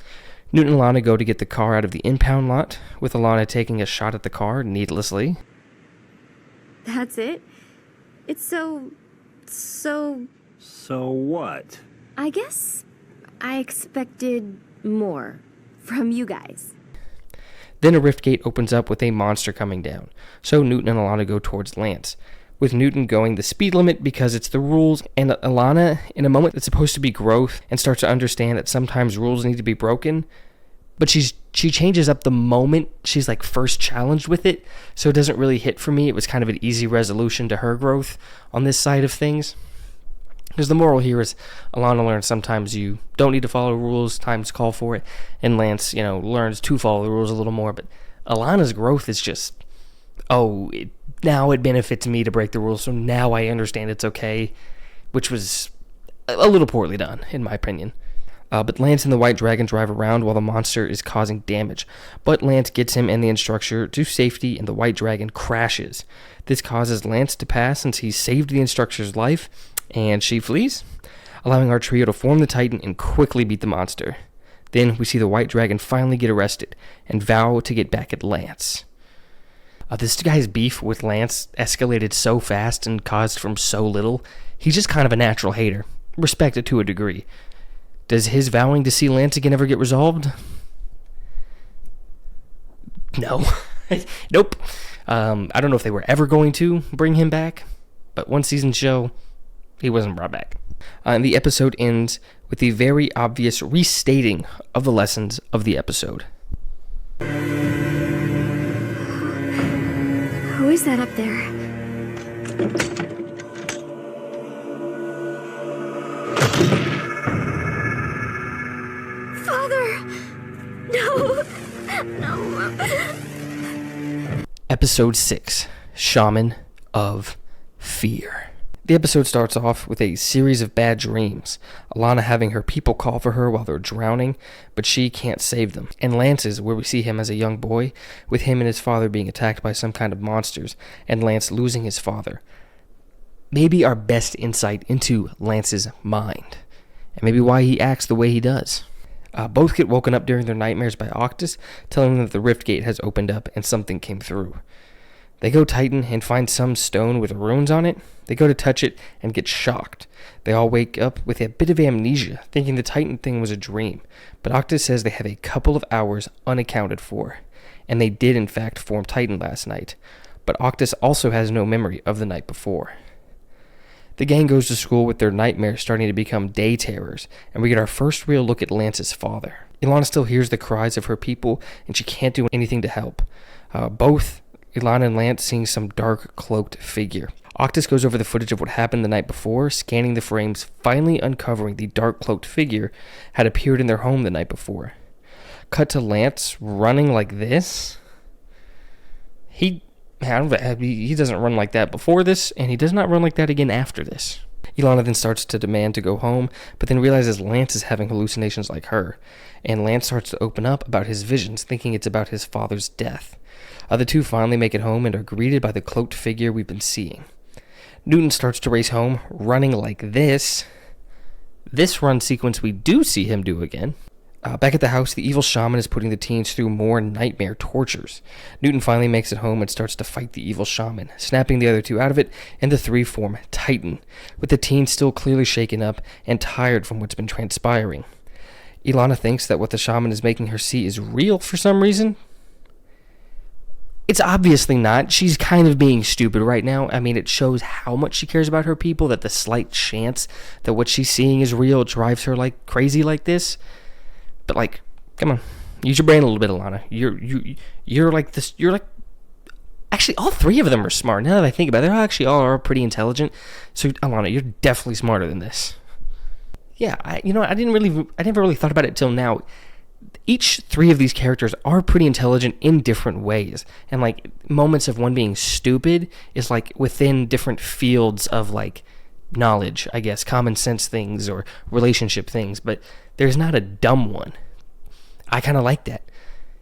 Newton and Alana go to get the car out of the impound lot, with Alana taking a shot at the car needlessly. That's it? It's so... So what? I guess I expected more from you guys. Then a rift gate opens up with a monster coming down, so Newton and Alana go towards Lance, with Newton going the speed limit because it's the rules, and Alana, in a moment that's supposed to be growth, and starts to understand that sometimes rules need to be broken, but she changes up the moment she's like first challenged with it, so it doesn't really hit for me. It was kind of an easy resolution to her growth on this side of things. Because the moral here is Alana learns sometimes you don't need to follow rules, times call for it, and Lance, learns to follow the rules a little more, but Alana's growth is just, now it benefits me to break the rules, so now I understand it's okay, which was a little poorly done, in my opinion. But Lance and the White Dragon drive around while the monster is causing damage, but Lance gets him and the instructor to safety, and the White Dragon crashes. This causes Lance to pass since he saved the instructor's life, and she flees, allowing our trio to form the Titan and quickly beat the monster. Then we see the White Dragon finally get arrested and vow to get back at Lance. This guy's beef with Lance escalated so fast and caused from so little. He's just kind of a natural hater. Respect it to a degree. Does his vowing to see Lance again ever get resolved? No. Nope. I don't know if they were ever going to bring him back, but one season show, he wasn't brought back. And the episode ends with the very obvious restating of the lessons of the episode. Who is that up there? Father! No! No! Episode 6, Shaman of Fear. The episode starts off with a series of bad dreams, Alana having her people call for her while they're drowning, but she can't save them, and Lance's, where we see him as a young boy, with him and his father being attacked by some kind of monsters, and Lance losing his father. Maybe our best insight into Lance's mind, and maybe why he acts the way he does. Both get woken up during their nightmares by Octus, telling them that the rift gate has opened up and something came through. They go Titan and find some stone with runes on it. They go to touch it and get shocked. They all wake up with a bit of amnesia, thinking the Titan thing was a dream. But Octus says they have a couple of hours unaccounted for, and they did in fact form Titan last night. But Octus also has no memory of the night before. The gang goes to school with their nightmares starting to become day terrors, and we get our first real look at Lance's father. Ilana still hears the cries of her people, and she can't do anything to help. Both Ilana and Lance seeing some dark cloaked figure. Octus goes over the footage of what happened the night before, scanning the frames, finally uncovering the dark cloaked figure had appeared in their home the night before. Cut to Lance running like this. He doesn't run like that before this, and he does not run like that again after this. Ilana then starts to demand to go home, but then realizes Lance is having hallucinations like her, and Lance starts to open up about his visions, thinking it's about his father's death. The two finally make it home and are greeted by the cloaked figure we've been seeing. Newton starts to race home, running like this. This run sequence we do see him do again. Back at the house, the evil shaman is putting the teens through more nightmare tortures. Newton finally makes it home and starts to fight the evil shaman, snapping the other two out of it, and the three form Titan, with the teens still clearly shaken up and tired from what's been transpiring. Ilana thinks that what the shaman is making her see is real for some reason. It's obviously not. She's kind of being stupid right now. I mean, it shows how much she cares about her people, that the slight chance that what she's seeing is real drives her like crazy like this. But like, come on, use your brain a little bit, Ilana. You're like this. You're like, actually, all three of them are smart. Now that I think about it, they're actually all are pretty intelligent. So Ilana, you're definitely smarter than this. Yeah, I never really thought about it till now. Each three of these characters are pretty intelligent in different ways, and like moments of one being stupid is like within different fields of like knowledge, I guess, common sense things or relationship things, but there's not a dumb one. I kind of like that.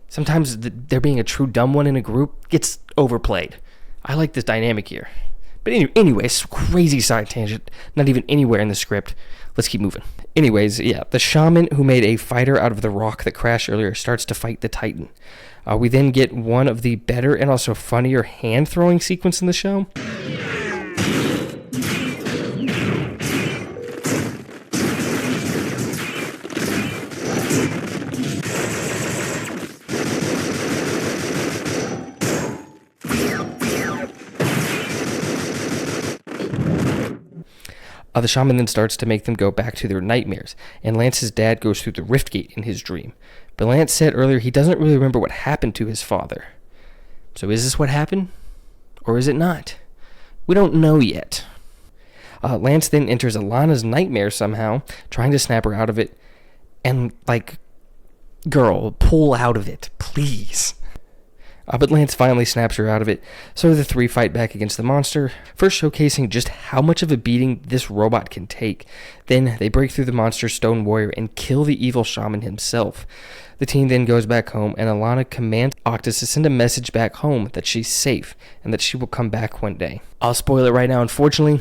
Sometimes there being a true dumb one in a group gets overplayed. I like this dynamic here. But anyways, crazy side tangent, not even anywhere in the script. Let's keep moving. Anyways, yeah, the shaman who made a fighter out of the rock that crashed earlier starts to fight the Titan. We then get one of the better and also funnier hand-throwing sequence in the show. The shaman then starts to make them go back to their nightmares, and Lance's dad goes through the rift gate in his dream. But Lance said earlier he doesn't really remember what happened to his father. So is this what happened? Or is it not? We don't know yet. Lance then enters Ilana's nightmare somehow, trying to snap her out of it, and like, girl, pull out of it, please. But Lance finally snaps her out of it, so the three fight back against the monster, first showcasing just how much of a beating this robot can take. Then they break through the monster's stone warrior and kill the evil shaman himself. The team then goes back home, and Ilana commands Octus to send a message back home that she's safe and that she will come back one day. I'll spoil it right now, unfortunately,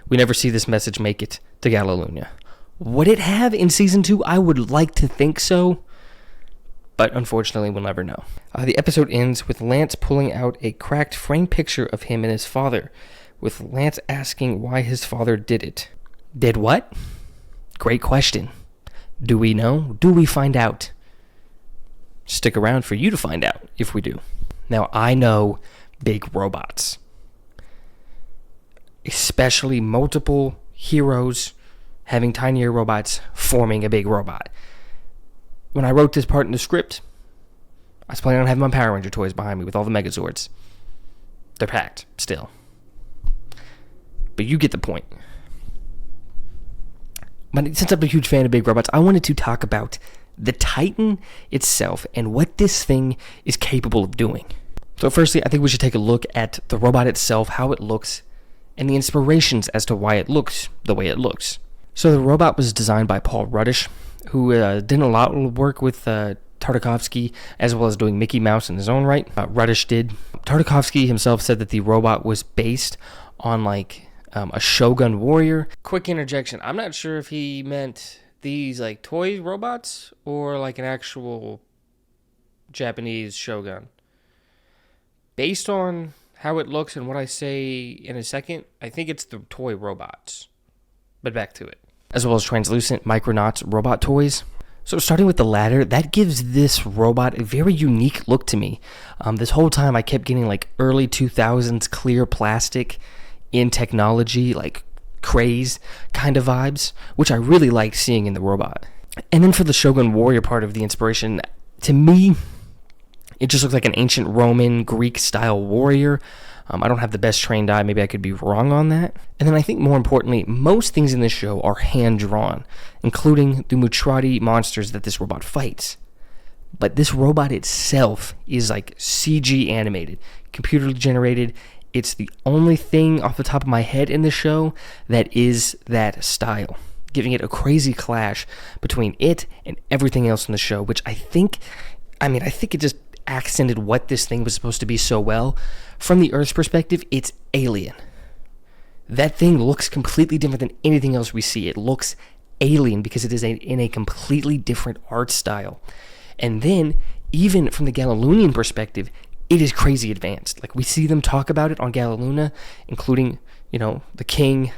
we never see this message make it to Galilunia. Would it have in Season 2? I would like to think so, but unfortunately we'll never know. The episode ends with Lance pulling out a cracked framed picture of him and his father, with Lance asking why his father did it. Did what? Great question. Do we know? Do we find out? Stick around for you to find out, if we do. Now, I know big robots, especially multiple heroes having tinier robots forming a big robot. When I wrote this part in the script, I was planning on having my Power Ranger toys behind me with all the Megazords. They're packed, still. But you get the point. But since I'm a huge fan of big robots, I wanted to talk about the Titan itself and what this thing is capable of doing. So firstly, I think we should take a look at the robot itself, how it looks, and the inspirations as to why it looks the way it looks. So the robot was designed by Paul Rudish, who did a lot of work with Tartakovsky, as well as doing Mickey Mouse in his own right. Rudish did. Tartakovsky himself said that the robot was based on like a Shogun warrior. Quick interjection. I'm not sure if he meant these like toy robots or like an actual Japanese Shogun. Based on how it looks and what I say in a second, I think it's the toy robots. But back to it. As well as translucent Micronauts robot toys. So starting with the latter, that gives this robot a very unique look to me. This whole time I kept getting like early 2000s clear plastic in technology, like craze kind of vibes, which I really liked seeing in the robot. And then for the Shogun warrior part of the inspiration, to me, it just looks like an ancient Roman, Greek style warrior. I don't have the best trained eye. Maybe I could be wrong on that. And then I think more importantly, most things in this show are hand-drawn, including the Mutrati monsters that this robot fights. But this robot itself is like CG animated, computer generated. It's the only thing off the top of my head in the show that is that style, giving it a crazy clash between it and everything else in the show, which I think it just accented what this thing was supposed to be so well. From the Earth's perspective, it's alien. That thing looks completely different than anything else we see. It looks alien because it is in a completely different art style. And then, even from the Galilunian perspective, it is crazy advanced. Like, we see them talk about it on Galiluna, including, the king,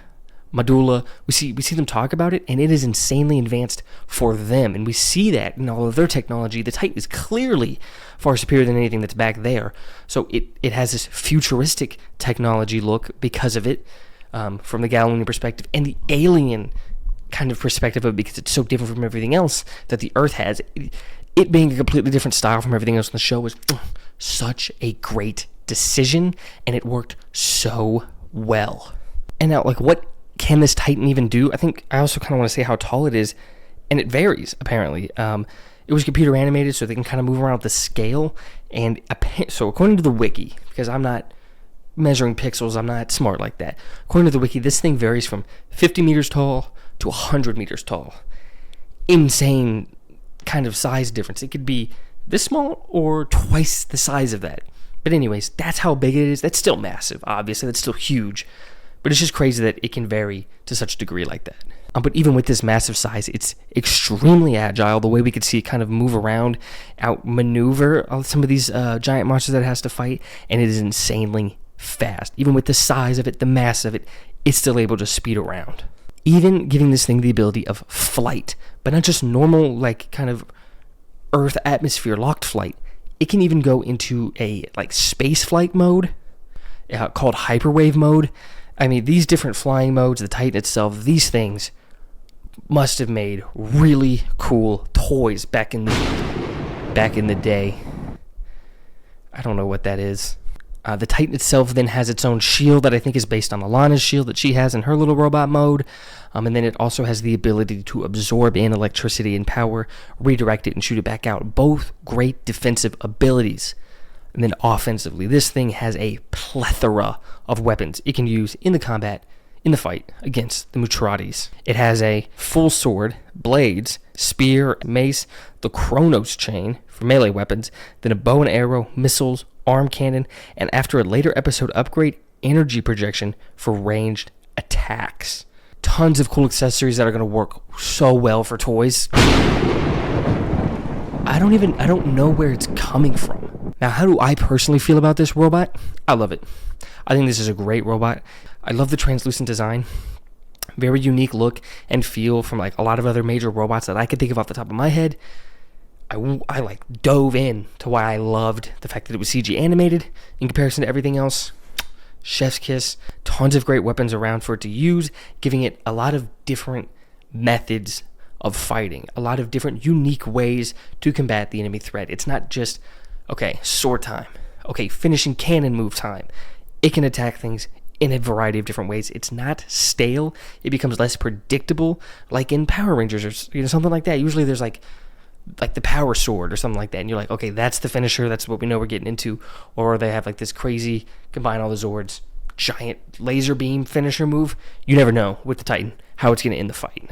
Medulla. We see them talk about it, and it is insanely advanced for them. And we see that in all of their technology. The Titan is clearly far superior than anything that's back there. So it has this futuristic technology look because of it, from the Galilunian perspective, and the alien kind of perspective of it because it's so different from everything else that the Earth has. It being a completely different style from everything else in the show was such a great decision, and it worked so well. And now, what can this Titan even do? I also kind of want to say how tall it is, and it varies, apparently. It was computer animated, so they can kind of move around with the scale, and so according to the wiki, because I'm not measuring pixels, I'm not smart like that. According to the wiki, this thing varies from 50 meters tall to 100 meters tall. Insane kind of size difference. It could be this small or twice the size of that. But anyways, that's how big it is. That's still massive, obviously. That's still huge. But it's just crazy that it can vary to such a degree like that. But even with this massive size, it's extremely agile. The way we could see it kind of move around, outmaneuver some of these giant monsters that it has to fight. And it is insanely fast. Even with the size of it, the mass of it, it's still able to speed around. Even giving this thing the ability of flight, but not just normal, kind of Earth atmosphere locked flight. It can even go into a space flight mode, called hyperwave mode. These different flying modes, the Titan itself, these things must have made really cool toys back in the day. I don't know what that is. The Titan itself then has its own shield that I think is based on Alana's shield that she has in her little robot mode. And then it also has the ability to absorb in electricity and power, redirect it, and shoot it back out. Both great defensive abilities. And then offensively, this thing has a plethora of weapons it can use in the fight against the Mutratis. It has a full sword, blades, spear, mace, the Chronos chain for melee weapons, then a bow and arrow, missiles, arm cannon, and after a later episode upgrade, energy projection for ranged attacks. Tons of cool accessories that are going to work so well for toys. I don't know where it's coming from. Now, how do I personally feel about this robot? I love it. I think this is a great robot. I love the translucent design. Very unique look and feel from a lot of other major robots that I could think of off the top of my head. I dove in to why I loved the fact that it was CG animated in comparison to everything else. Chef's kiss. Tons of great weapons around for it to use, giving it a lot of different methods of fighting, a lot of different unique ways to combat the enemy threat. It's not just, okay, sword time, okay, finishing cannon move time. It can attack things in a variety of different ways. It's not stale. It becomes less predictable, like in Power Rangers or something like that. Usually there's like the power sword or something like that, and you're like, okay, that's the finisher, that's what we know we're getting into. Or they have this crazy combine all the Zords giant laser beam finisher move. You never know with the Titan how it's going to end the fight.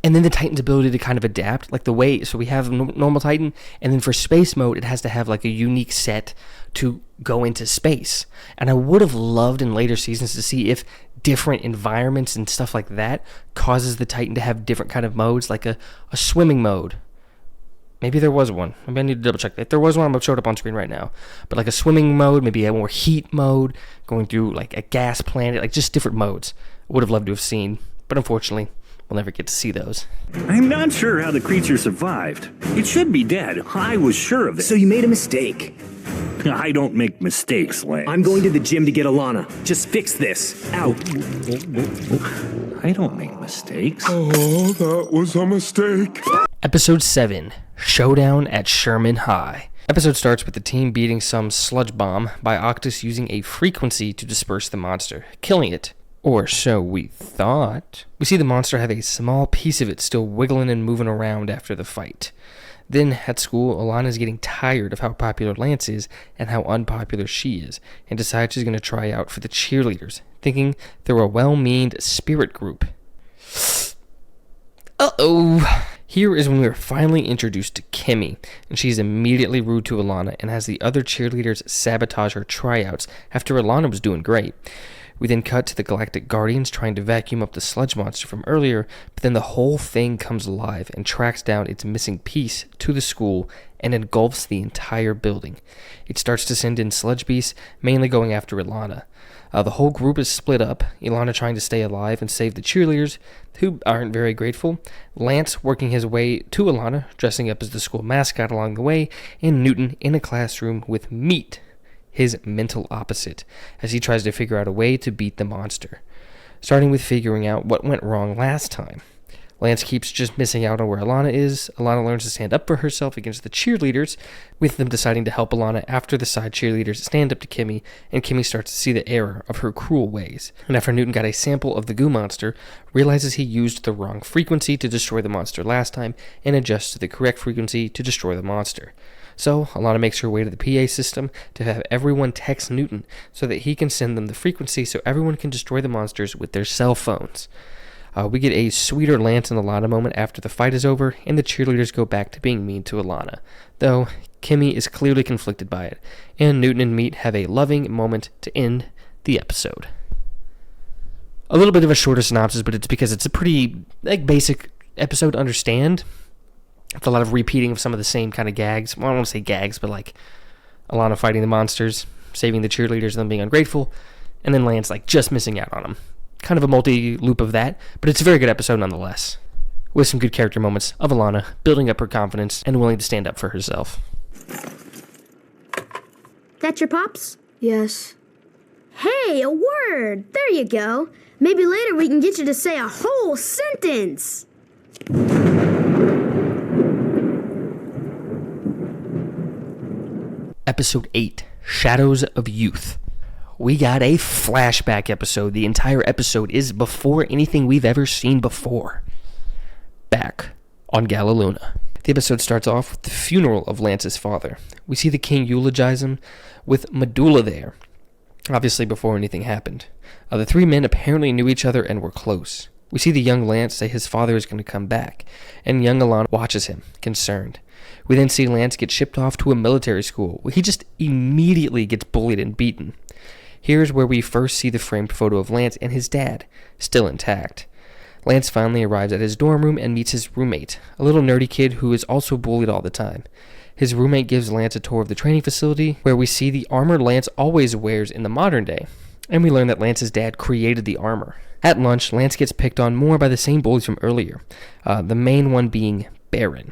And then the Titan's ability to kind of adapt, the way, so we have normal Titan, and then for space mode, it has to have a unique set to go into space. And I would have loved in later seasons to see if different environments and stuff like that causes the Titan to have different kind of modes, like a swimming mode. Maybe there was one. Maybe I need to double check. If there was one, I'm going to show it up on screen right now. But a swimming mode, maybe a more heat mode, going through a gas planet, just different modes. I would have loved to have seen, but unfortunately, we'll never get to see those. I'm not sure how the creature survived. It should be dead. I was sure of it. So you made a mistake. I don't make mistakes, Lance. I'm going to the gym to get Alana. Just fix this. Out. I don't make mistakes. Oh, that was a mistake. Episode 7, Showdown at Sherman High. Episode starts with the team beating some sludge bomb by Octus using a frequency to disperse the monster, killing it. Or so we thought. We see the monster have a small piece of it still wiggling and moving around after the fight. Then, at school, Alana's getting tired of how popular Lance is and how unpopular she is, and decides she's going to try out for the cheerleaders, thinking they're a well-meaned spirit group. Uh-oh! Here is when we are finally introduced to Kimmy, and she's immediately rude to Alana and has the other cheerleaders sabotage her tryouts after Alana was doing great. We then cut to the Galactic Guardians trying to vacuum up the sludge monster from earlier, but then the whole thing comes alive and tracks down its missing piece to the school and engulfs the entire building. It starts to send in sludge beasts, mainly going after Ilana. The whole group is split up, Ilana trying to stay alive and save the cheerleaders, who aren't very grateful, Lance working his way to Ilana, dressing up as the school mascot along the way, and Newton in a classroom with Meat, his mental opposite, as he tries to figure out a way to beat the monster. Starting with figuring out what went wrong last time. Lance keeps just missing out on where Alana is. Alana learns to stand up for herself against the cheerleaders, with them deciding to help Alana after the side cheerleaders stand up to Kimmy, and Kimmy starts to see the error of her cruel ways. And after Newton got a sample of the goo monster, realizes he used the wrong frequency to destroy the monster last time, and adjusts to the correct frequency to destroy the monster. So, Alana makes her way to the PA system to have everyone text Newton so that he can send them the frequency so everyone can destroy the monsters with their cell phones. We get a sweeter Lance and Alana moment after the fight is over, and the cheerleaders go back to being mean to Alana, though Kimmy is clearly conflicted by it, and Newton and Meat have a loving moment to end the episode. A little bit of a shorter synopsis, but it's because it's a pretty basic episode to understand. It's a lot of repeating of some of the same kind of gags. Well, I don't want to say gags, but like Alana fighting the monsters, saving the cheerleaders, them being ungrateful, and then Lance just missing out on them. Kind of a multi-loop of that, but it's a very good episode nonetheless, with some good character moments of Alana building up her confidence and willing to stand up for herself. That your pops? Yes. Hey, a word! There you go. Maybe later we can get you to say a whole sentence. Episode 8, Shadows of Youth. We got a flashback episode. The entire episode is before anything we've ever seen before. Back on Galiluna. The episode starts off with the funeral of Lance's father. We see the king eulogize him with Medulla there, obviously before anything happened. The three men apparently knew each other and were close. We see the young Lance say his father is going to come back, and young Alana watches him, concerned. We then see Lance get shipped off to a military school, where he just immediately gets bullied and beaten. Here's where we first see the framed photo of Lance and his dad, still intact. Lance finally arrives at his dorm room and meets his roommate, a little nerdy kid who is also bullied all the time. His roommate gives Lance a tour of the training facility, where we see the armor Lance always wears in the modern day, and we learn that Lance's dad created the armor. At lunch, Lance gets picked on more by the same bullies from earlier, the main one being Baron,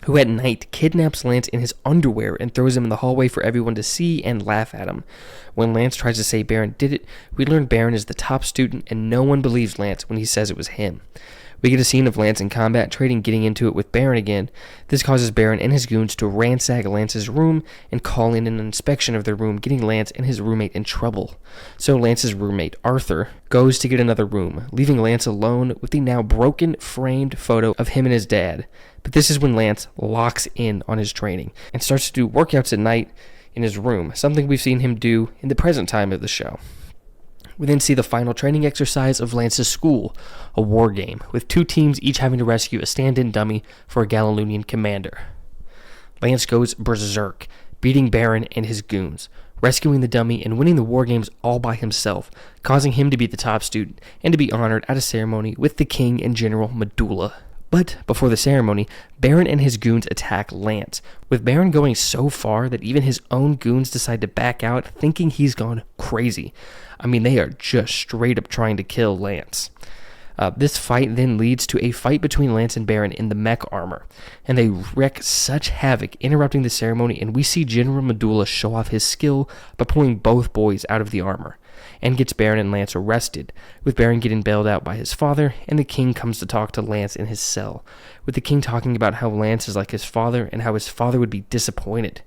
who at night kidnaps Lance in his underwear and throws him in the hallway for everyone to see and laugh at him. When Lance tries to say Baron did it, we learn Baron is the top student and no one believes Lance when he says it was him. We get a scene of Lance in combat training getting into it with Baron again. This causes Baron and his goons to ransack Lance's room and call in an inspection of their room, getting Lance and his roommate in trouble. So Lance's roommate, Arthur, goes to get another room, leaving Lance alone with the now broken framed photo of him and his dad. But this is when Lance locks in on his training and starts to do workouts at night in his room, something we've seen him do in the present time of the show. We then see the final training exercise of Lance's school, a war game, with two teams each having to rescue a stand-in dummy for a Galilunian commander. Lance goes berserk, beating Baron and his goons, rescuing the dummy and winning the war games all by himself, causing him to be the top student and to be honored at a ceremony with the king and General Medulla. But before the ceremony, Baron and his goons attack Lance, with Baron going so far that even his own goons decide to back out, thinking he's gone crazy. I mean, they are just straight up trying to kill Lance. This fight then leads to a fight between Lance and Baron in the mech armor, and they wreak such havoc, interrupting the ceremony, and we see General Medulla show off his skill by pulling both boys out of the armor, and gets Baron and Lance arrested, with Baron getting bailed out by his father, and the king comes to talk to Lance in his cell, with the king talking about how Lance is like his father, and how his father would be disappointed.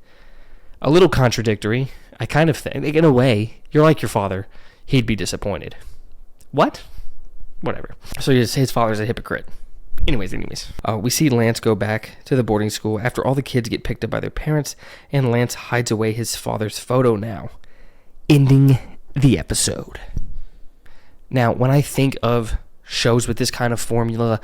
A little contradictory. I kind of think, in a way, you're like your father, he'd be disappointed. What? Whatever. So his father's a hypocrite. Anyways. We see Lance go back to the boarding school after all the kids get picked up by their parents, and Lance hides away his father's photo now, ending the episode. Now, when I think of shows with this kind of formula,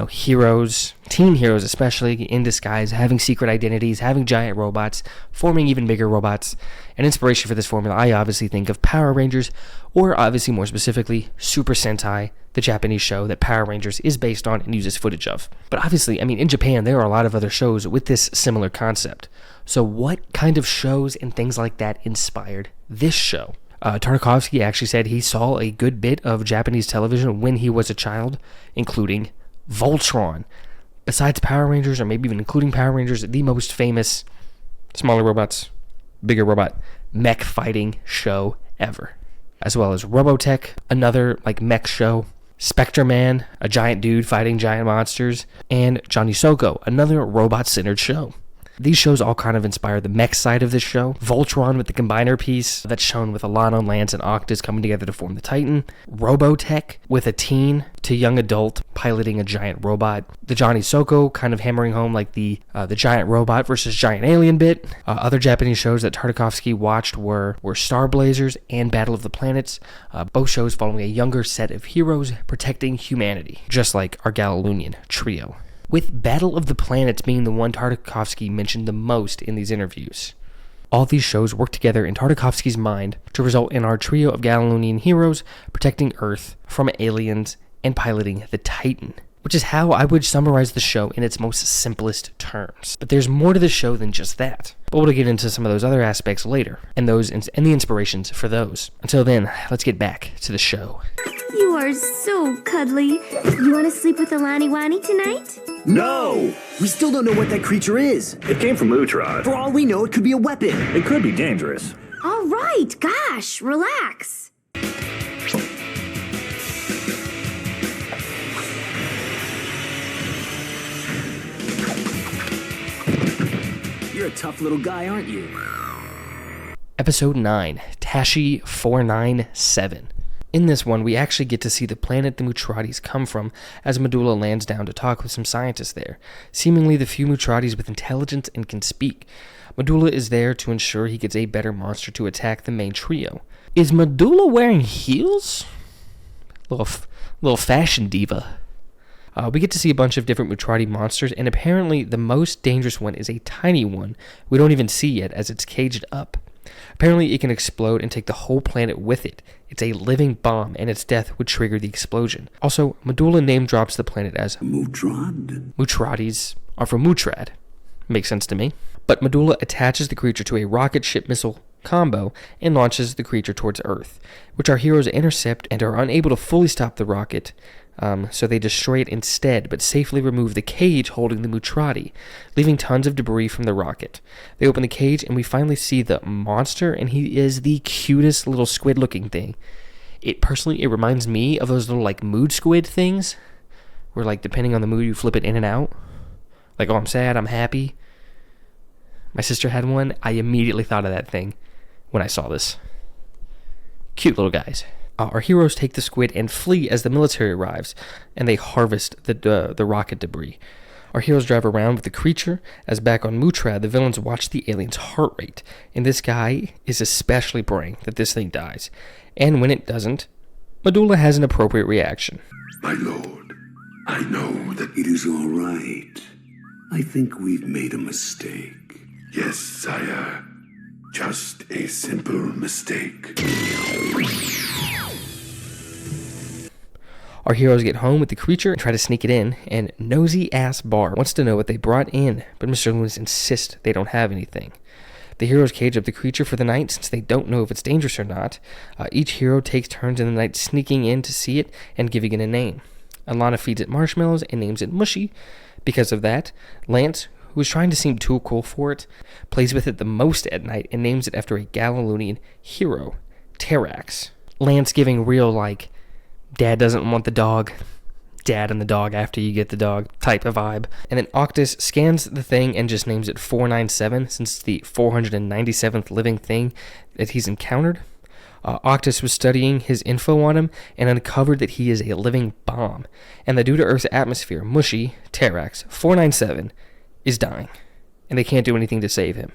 heroes, teen heroes especially, in disguise, having secret identities, having giant robots, forming even bigger robots, an inspiration for this formula, I obviously think of Power Rangers, or obviously more specifically, Super Sentai, the Japanese show that Power Rangers is based on and uses footage of. But obviously, in Japan, there are a lot of other shows with this similar concept. So what kind of shows and things like that inspired this show? Tartakovsky actually said he saw a good bit of Japanese television when he was a child, including Voltron. Besides Power Rangers, or maybe even including Power Rangers, the most famous smaller robots, bigger robot, mech fighting show ever. As well as Robotech, another mech show, Spectre-Man, a giant dude fighting giant monsters, and Johnny Soko, another robot-centered show. These shows all kind of inspire the mech side of this show. Voltron with the combiner piece that's shown with Alana, Lance, and Octus coming together to form the Titan. Robotech with a teen to young adult piloting a giant robot. The Johnny Soko kind of hammering home the giant robot versus giant alien bit. Other Japanese shows that Tartakovsky watched were Star Blazers and Battle of the Planets. Both shows following a younger set of heroes protecting humanity, just like our Galilunian trio, with Battle of the Planets being the one Tartakovsky mentioned the most in these interviews. All these shows work together in Tartakovsky's mind to result in our trio of Galilunian heroes protecting Earth from aliens and piloting the Titan, which is how I would summarize the show in its most simplest terms. But there's more to the show than just that. But we'll get into some of those other aspects later, and the inspirations for those. Until then, let's get back to the show. You are so cuddly. You want to sleep with Alani Wani tonight? No! We still don't know what that creature is. It came from Utrod. For all we know, it could be a weapon. It could be dangerous. All right, gosh, relax. You're a tough little guy, aren't you? Episode 9, Tashi 497. In this one, we actually get to see the planet the Mutratis come from as Medulla lands down to talk with some scientists there, seemingly the few Mutratis with intelligence and can speak. Medulla is there to ensure he gets a better monster to attack the main trio. Is Medulla wearing heels? Little fashion diva. We get to see a bunch of different Mutrati monsters, and apparently the most dangerous one is a tiny one we don't even see yet as it's caged up. Apparently it can explode and take the whole planet with it. It's a living bomb, and its death would trigger the explosion. Also, Medulla name drops the planet as Mutrad? Mutratis are from Mutrad. Makes sense to me. But Medulla attaches the creature to a rocket ship missile combo and launches the creature towards Earth, which our heroes intercept and are unable to fully stop the rocket, so they destroy it instead, but safely remove the cage holding the Mutrati, leaving tons of debris from the rocket. They open the cage, and we finally see the monster, and he is the cutest little squid-looking thing. It reminds me of those little, mood squid things, where, depending on the mood, you flip it in and out. Oh, I'm sad, I'm happy. My sister had one. I immediately thought of that thing when I saw this. Cute little guys. Our heroes take the squid and flee as the military arrives, and they harvest the rocket debris. Our heroes drive around with the creature, as back on Mutrad, the villains watch the alien's heart rate, and this guy is especially praying that this thing dies. And when it doesn't, Medulla has an appropriate reaction. My lord, I know that it is all right. I think we've made a mistake. Yes, sire. Just a simple mistake. Our heroes get home with the creature and try to sneak it in, and nosy-ass Bar wants to know what they brought in, but Mr. Loomis insists they don't have anything. The heroes cage up the creature for the night since they don't know if it's dangerous or not. Each hero takes turns in the night sneaking in to see it and giving it a name. Alana feeds it marshmallows and names it Mushy. Because of that, Lance, who is trying to seem too cool for it, plays with it the most at night and names it after a Galilean hero, Terrax. Lance giving real, like, dad doesn't want the dog, dad and the dog after you get the dog type of vibe. And then Octus scans the thing and just names it 497 since it's the 497th living thing that he's encountered. Octus was studying his info on him and uncovered that he is a living bomb. And that due to Earth's atmosphere, Mushy, Terrax, 497, is dying. And they can't do anything to save him.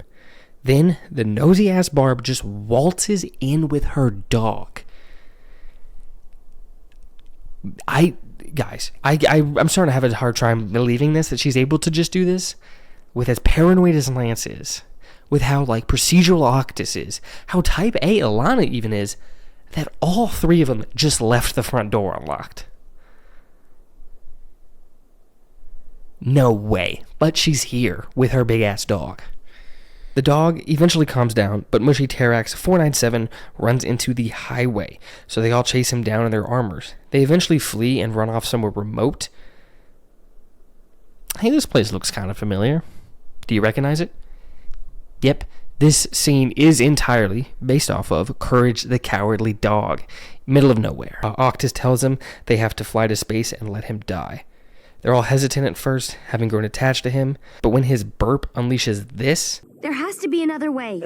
Then the nosy-ass Barb just waltzes in with her dog. I'm starting to have a hard time believing this, that she's able to just do this with as paranoid as Lance is, with how, like, procedural Octus is, how type A Alana even is, that all three of them just left the front door unlocked. No way. But she's here with her big-ass dog. The dog eventually calms down, but Mushy Terrax 497 runs into the highway, so they all chase him down in their armors. They eventually flee and run off somewhere remote. Hey, this place looks kind of familiar. Do you recognize it? Yep, this scene is entirely based off of Courage the Cowardly Dog, middle of nowhere. Octus tells them they have to fly to space and let him die. They're all hesitant at first, having grown attached to him, but when his burp unleashes this... There has to be another way.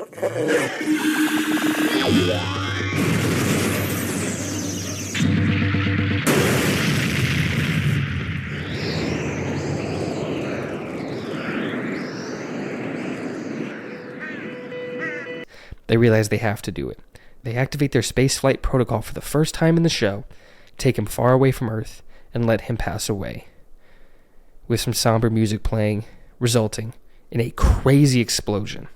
They realize they have to do it. They activate their spaceflight protocol for the first time in the show, take him far away from Earth, and let him pass away. With some somber music playing, resulting in a crazy explosion.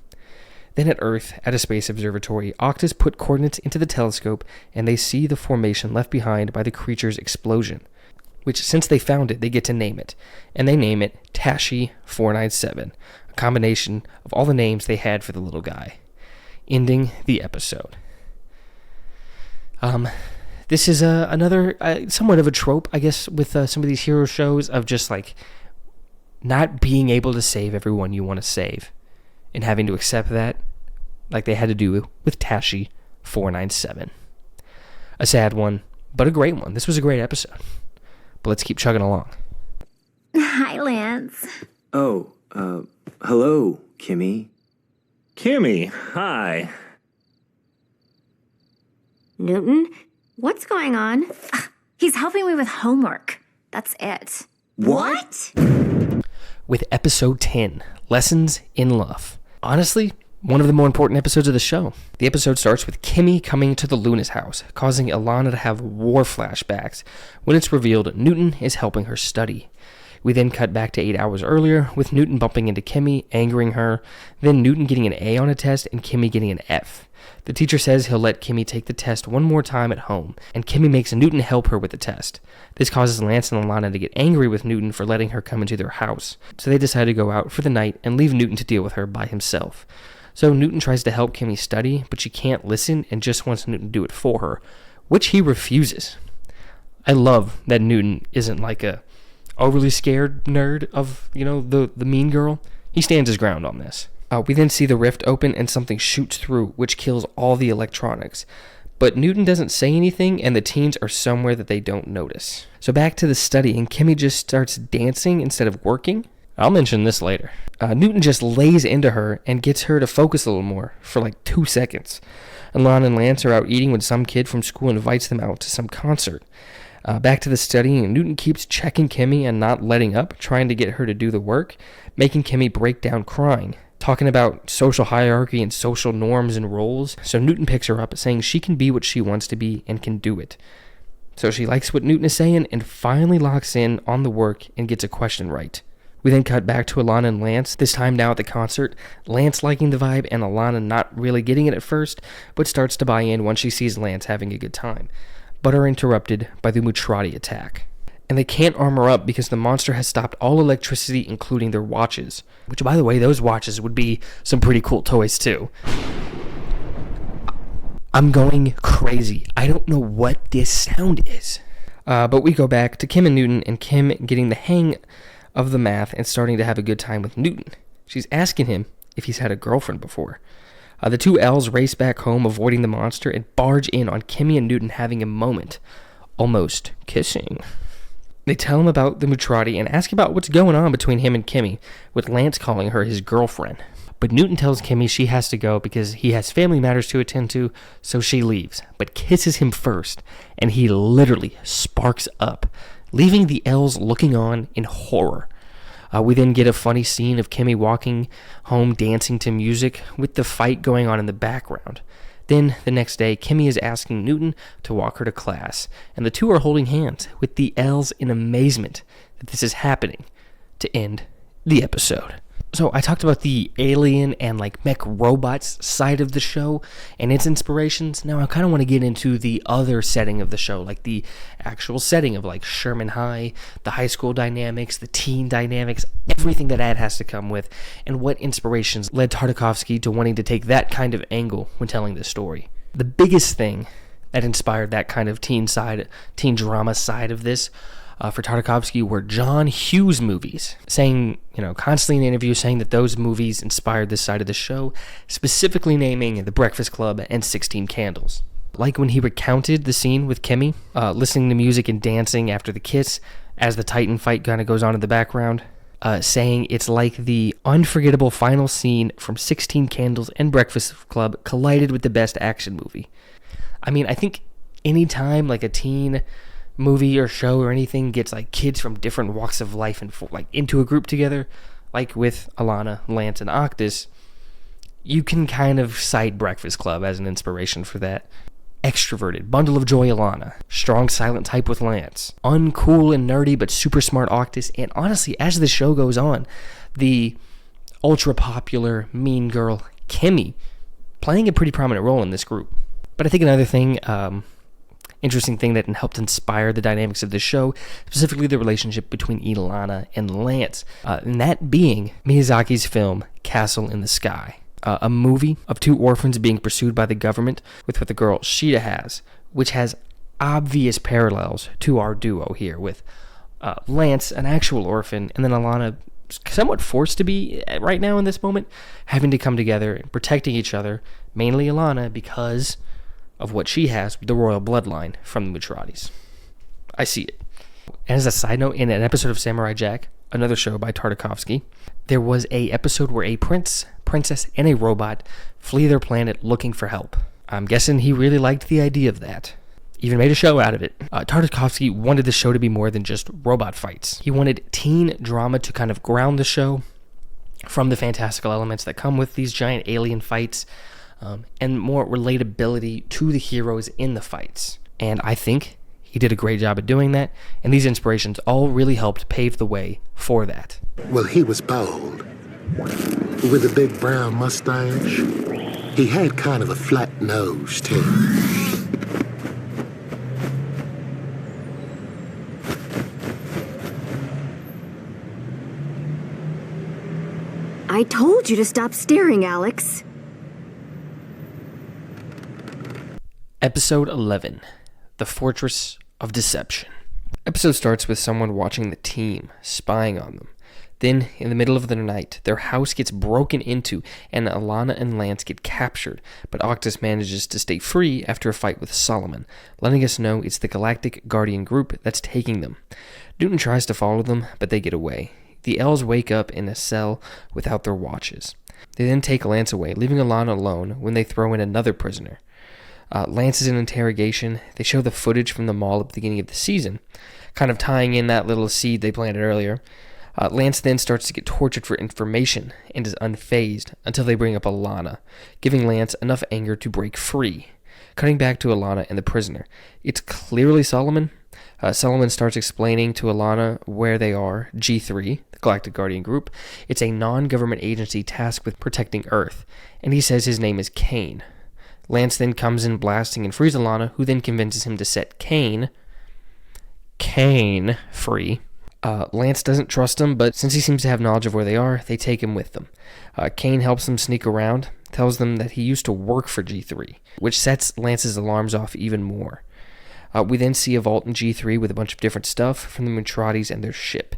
Then at Earth, at a space observatory, Octus put coordinates into the telescope, and they see the formation left behind by the creature's explosion, which, since they found it, they get to name it. And they name it Tashi 497, a combination of all the names they had for the little guy. Ending the episode. This is another, somewhat of a trope, I guess, with some of these hero shows of just, like, not being able to save everyone you want to save and having to accept that, like they had to do with Tashi 497. A sad one, but a great one. This was a great episode. But let's keep chugging along. Hi, Lance. Oh, hello, Kimmy. Kimmy, hi. Newton, what's going on? He's helping me with homework. That's it. What? With episode 10, Lessons in Love. Honestly, one of the more important episodes of the show. The episode starts with Kimmy coming to the Luna's house, causing Alana to have war flashbacks. When it's revealed, Newton is helping her study. We then cut back to 8 hours earlier, with Newton bumping into Kimmy, angering her, then Newton getting an A on a test and Kimmy getting an F. The teacher says he'll let Kimmy take the test one more time at home, and Kimmy makes Newton help her with the test. This causes Lance and Alana to get angry with Newton for letting her come into their house, so they decide to go out for the night and leave Newton to deal with her by himself. So Newton tries to help Kimmy study, but she can't listen and just wants Newton to do it for her, which he refuses. I love that Newton isn't like a overly scared nerd of, the mean girl. He stands his ground on this. We then see the rift open and something shoots through, which kills all the electronics. But Newton doesn't say anything, and the teens are somewhere that they don't notice. So back to the study, and Kimmy just starts dancing instead of working. I'll mention this later. Newton just lays into her and gets her to focus a little more for like 2 seconds. Alana and Lance are out eating when some kid from school invites them out to some concert. Back to the study, and Newton keeps checking Kimmy and not letting up, trying to get her to do the work, making Kimmy break down crying, talking about social hierarchy and social norms and roles. So Newton picks her up, saying she can be what she wants to be and can do it. So she likes what Newton is saying and finally locks in on the work and gets a question right. We then cut back to Alana and Lance, this time now at the concert. Lance liking the vibe and Alana not really getting it at first, but starts to buy in once she sees Lance having a good time, but are interrupted by the Mutrati attack. And they can't armor up because the monster has stopped all electricity, including their watches. Which, by the way, those watches would be some pretty cool toys, too. I'm going crazy. I don't know what this sound is. But we go back to Kim and Newton, and Kim getting the hang of the math and starting to have a good time with Newton. She's asking him if he's had a girlfriend before. The two L's race back home, avoiding the monster, and barge in on Kimmy and Newton having a moment, almost kissing. They tell him about the Mutrati and ask about what's going on between him and Kimmy, with Lance calling her his girlfriend. But Newton tells Kimmy she has to go because he has family matters to attend to, so she leaves, but kisses him first, and he literally sparks up, leaving the L's looking on in horror. We then get a funny scene of Kimmy walking home dancing to music with the fight going on in the background. Then, the next day, Kimmy is asking Newton to walk her to class, and the two are holding hands, with the L's in amazement that this is happening, to end the episode. So I talked about the alien and mech robots side of the show and its inspirations. Now I kind of want to get into the other setting of the show, like the actual setting of Sherman High, the high school dynamics, the teen dynamics, everything that has to come with, and what inspirations led Tartakovsky to wanting to take that kind of angle when telling this story. The biggest thing that inspired that kind of teen drama side of this for Tartakovsky were John Hughes movies, saying, constantly in interviews saying that those movies inspired this side of the show, specifically naming The Breakfast Club and 16 Candles. Like when he recounted the scene with Kimmy, listening to music and dancing after the kiss as the Titan fight kind of goes on in the background, saying it's like the unforgettable final scene from 16 Candles and Breakfast Club collided with the best action movie. I mean, I think anytime a teen movie or show or anything gets kids from different walks of life and into a group together, like with Alana, Lance, and Octus, you can kind of cite Breakfast Club as an inspiration for that. Extroverted, bundle of joy Alana, strong silent type with Lance, uncool and nerdy but super smart Octus, and honestly, as the show goes on, the ultra popular mean girl Kimmy playing a pretty prominent role in this group. But I think another thing, interesting thing that helped inspire the dynamics of the show, specifically the relationship between Ilana and Lance, and that being Miyazaki's film Castle in the Sky, a movie of two orphans being pursued by the government with what the girl Sheeta has, which has obvious parallels to our duo here, with Lance, an actual orphan, and then Alana, somewhat forced to be right now in this moment, having to come together and protecting each other, mainly Alana, because of what she has, the royal bloodline from the Mutratis. I see it. And as a side note, in an episode of Samurai Jack, another show by Tartakovsky, there was a episode where a prince, princess, and a robot flee their planet looking for help. I'm guessing he really liked the idea of that. Even made a show out of it. Tartakovsky wanted the show to be more than just robot fights. He wanted teen drama to kind of ground the show from the fantastical elements that come with these giant alien fights, and more relatability to the heroes in the fights. And I think he did a great job at doing that, and these inspirations all really helped pave the way for that. Well, he was bold, with a big brown mustache. He had kind of a flat nose, too. I told you to stop staring, Alex. Episode 11, The Fortress of Deception. Episode starts with someone watching the team, spying on them. Then, in the middle of the night, their house gets broken into and Alana and Lance get captured, but Octus manages to stay free after a fight with Solomon, letting us know it's the Galactic Guardian group that's taking them. Newton tries to follow them, but they get away. The L's wake up in a cell without their watches. They then take Lance away, leaving Alana alone when they throw in another prisoner. Lance is in interrogation. They show the footage from the mall at the beginning of the season, kind of tying in that little seed they planted earlier. Lance then starts to get tortured for information and is unfazed until they bring up Alana, giving Lance enough anger to break free. Cutting back to Alana and the prisoner. It's clearly Solomon. Solomon starts explaining to Alana where they are, G3, the Galactic Guardian Group. It's a non-government agency tasked with protecting Earth, and he says his name is Kane. Lance then comes in blasting and frees Alana, who then convinces him to set Kane free. Lance doesn't trust him, but since he seems to have knowledge of where they are, they take him with them. Kane helps them sneak around, tells them that he used to work for G3, which sets Lance's alarms off even more. We then see a vault in G3 with a bunch of different stuff from the Mutratis and their ship.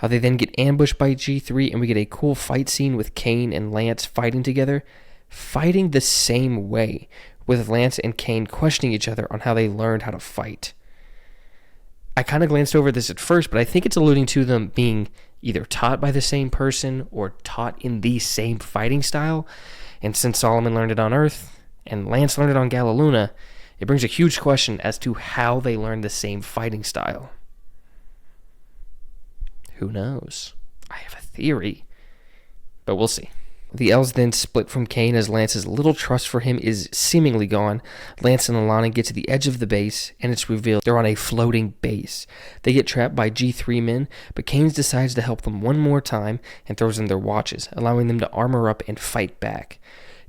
They then get ambushed by G3, and we get a cool fight scene with Kane and Lance fighting together, fighting the same way, with Lance and Kane questioning each other on how they learned how to fight. I kind of glanced over this at first, but I think it's alluding to them being either taught by the same person or taught in the same fighting style. And since Solomon learned it on Earth and Lance learned it on Galaluna, it brings a huge question as to how they learned the same fighting style. Who knows? I have a theory, but we'll see. The L's then split from Kane as Lance's little trust for him is seemingly gone. Lance and Alana get to the edge of the base, and it's revealed they're on a floating base. They get trapped by G3 men, but Kane decides to help them one more time and throws in their watches, allowing them to armor up and fight back.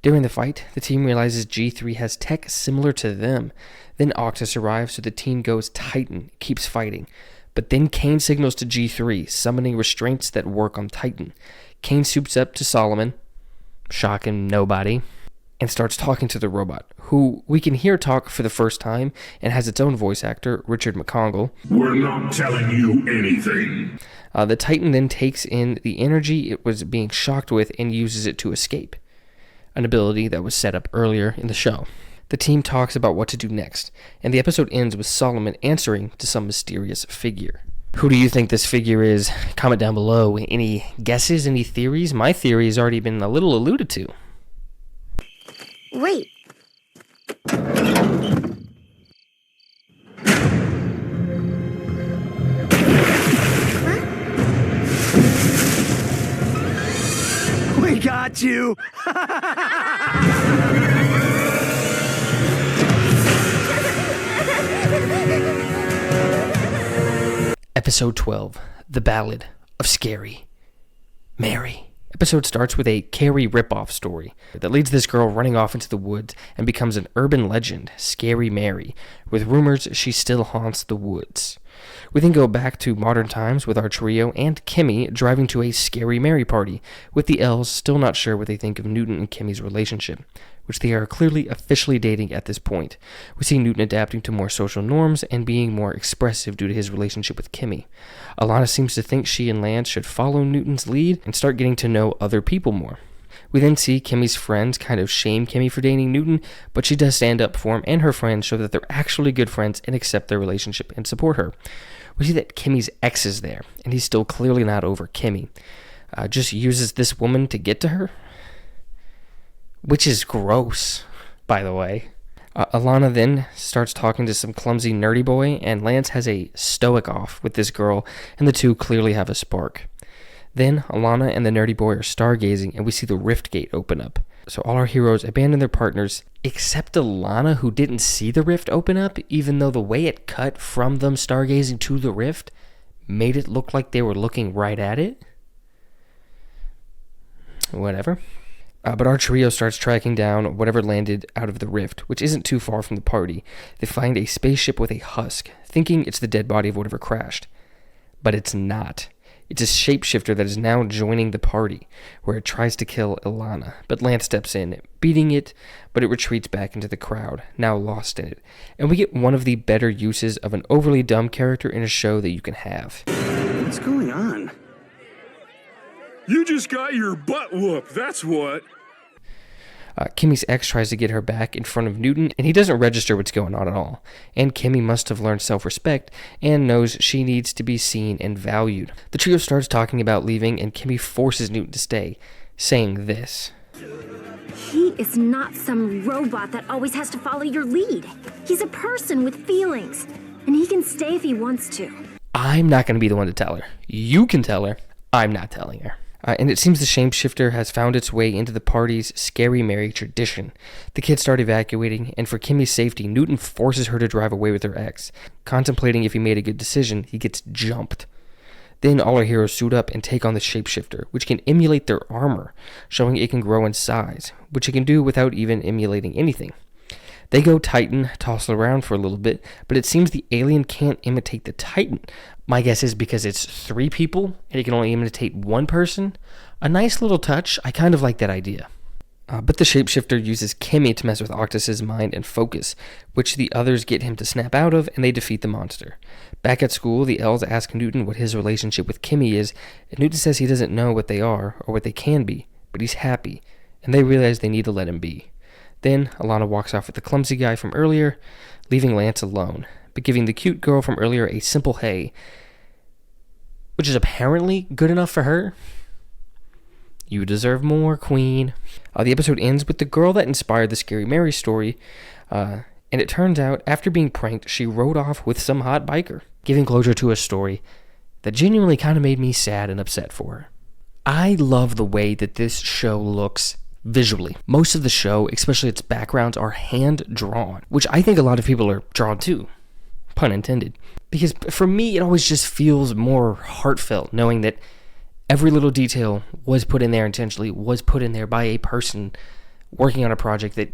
During the fight, the team realizes G3 has tech similar to them. Then Octus arrives, so the team goes Titan, keeps fighting. But then Kane signals to G3, summoning restraints that work on Titan. Kane soups up to Solomon, shocking nobody, and starts talking to the robot, who we can hear talk for the first time and has its own voice actor, Richard McCongle. We're not telling you anything. The Titan then takes in the energy it was being shocked with and uses it to escape, an ability that was set up earlier in the show. The team talks about what to do next, and the episode ends with Solomon answering to some mysterious figure. Who do you think this figure is? Comment down below. Any guesses, any theories? My theory has already been a little alluded to. Wait. We got you! Episode 12, The Ballad of Scary Mary. Episode starts with a Carrie ripoff story that leads this girl running off into the woods and becomes an urban legend, Scary Mary, with rumors she still haunts the woods. We then go back to modern times with our trio and Kimmy driving to a Scary Mary party, with the L's still not sure what they think of Newton and Kimmy's relationship, which they are clearly officially dating at this point. We see Newton adapting to more social norms and being more expressive due to his relationship with Kimmy. Alana seems to think she and Lance should follow Newton's lead and start getting to know other people more. We then see Kimmy's friends kind of shame Kimmy for dating Newton, but she does stand up for him, and her friends show that they're actually good friends and accept their relationship and support her. We see that Kimmy's ex is there, and he's still clearly not over Kimmy. Just uses this woman to get to her, which is gross, by the way. Alana then starts talking to some clumsy nerdy boy, and Lance has a stoic off with this girl, and the two clearly have a spark. Then Alana and the nerdy boy are stargazing, and we see the rift gate open up. So all our heroes abandon their partners, except Alana, who didn't see the rift open up, even though the way it cut from them stargazing to the rift made it look like they were looking right at it. Whatever. But our trio starts tracking down whatever landed out of the rift, which isn't too far from the party. They find a spaceship with a husk, thinking it's the dead body of whatever crashed. But it's not. It's a shapeshifter that is now joining the party, where it tries to kill Ilana. But Lance steps in, beating it, but it retreats back into the crowd, now lost in it. And we get one of the better uses of an overly dumb character in a show that you can have. What's going on? You just got your butt whooped, that's what. Kimmy's ex tries to get her back in front of Newton, and he doesn't register what's going on at all. And Kimmy must have learned self-respect and knows she needs to be seen and valued. The trio starts talking about leaving, and Kimmy forces Newton to stay, saying this. He is not some robot that always has to follow your lead. He's a person with feelings, and he can stay if he wants to. I'm not going to be the one to tell her. You can tell her. I'm not telling her. And it seems the shapeshifter has found its way into the party's Scary Mary tradition. The kids start evacuating, and for Kimmy's safety, Newton forces her to drive away with her ex. Contemplating if he made a good decision, he gets jumped. Then all our heroes suit up and take on the shapeshifter, which can emulate their armor, showing it can grow in size, which it can do without even emulating anything. They go Titan, toss it around for a little bit, but it seems the alien can't imitate the Titan. My guess is because it's 3 people, and it can only imitate one person. A nice little touch. I kind of like that idea. But the shapeshifter uses Kimmy to mess with Octus's mind and focus, which the others get him to snap out of, and they defeat the monster. Back at school, the elves ask Newton what his relationship with Kimmy is, and Newton says he doesn't know what they are or what they can be, but he's happy, and they realize they need to let him be. Then, Alana walks off with the clumsy guy from earlier, leaving Lance alone, but giving the cute girl from earlier a simple hey, which is apparently good enough for her. You deserve more, Queen. The episode ends with the girl that inspired the Scary Mary story, and it turns out, after being pranked, she rode off with some hot biker, giving closure to a story that genuinely kind of made me sad and upset for her. I love the way that this show looks visually. Most of the show, especially its backgrounds, are hand-drawn, which I think a lot of people are drawn to, pun intended. Because for me, it always just feels more heartfelt, knowing that every little detail was put in there intentionally, was put in there by a person working on a project that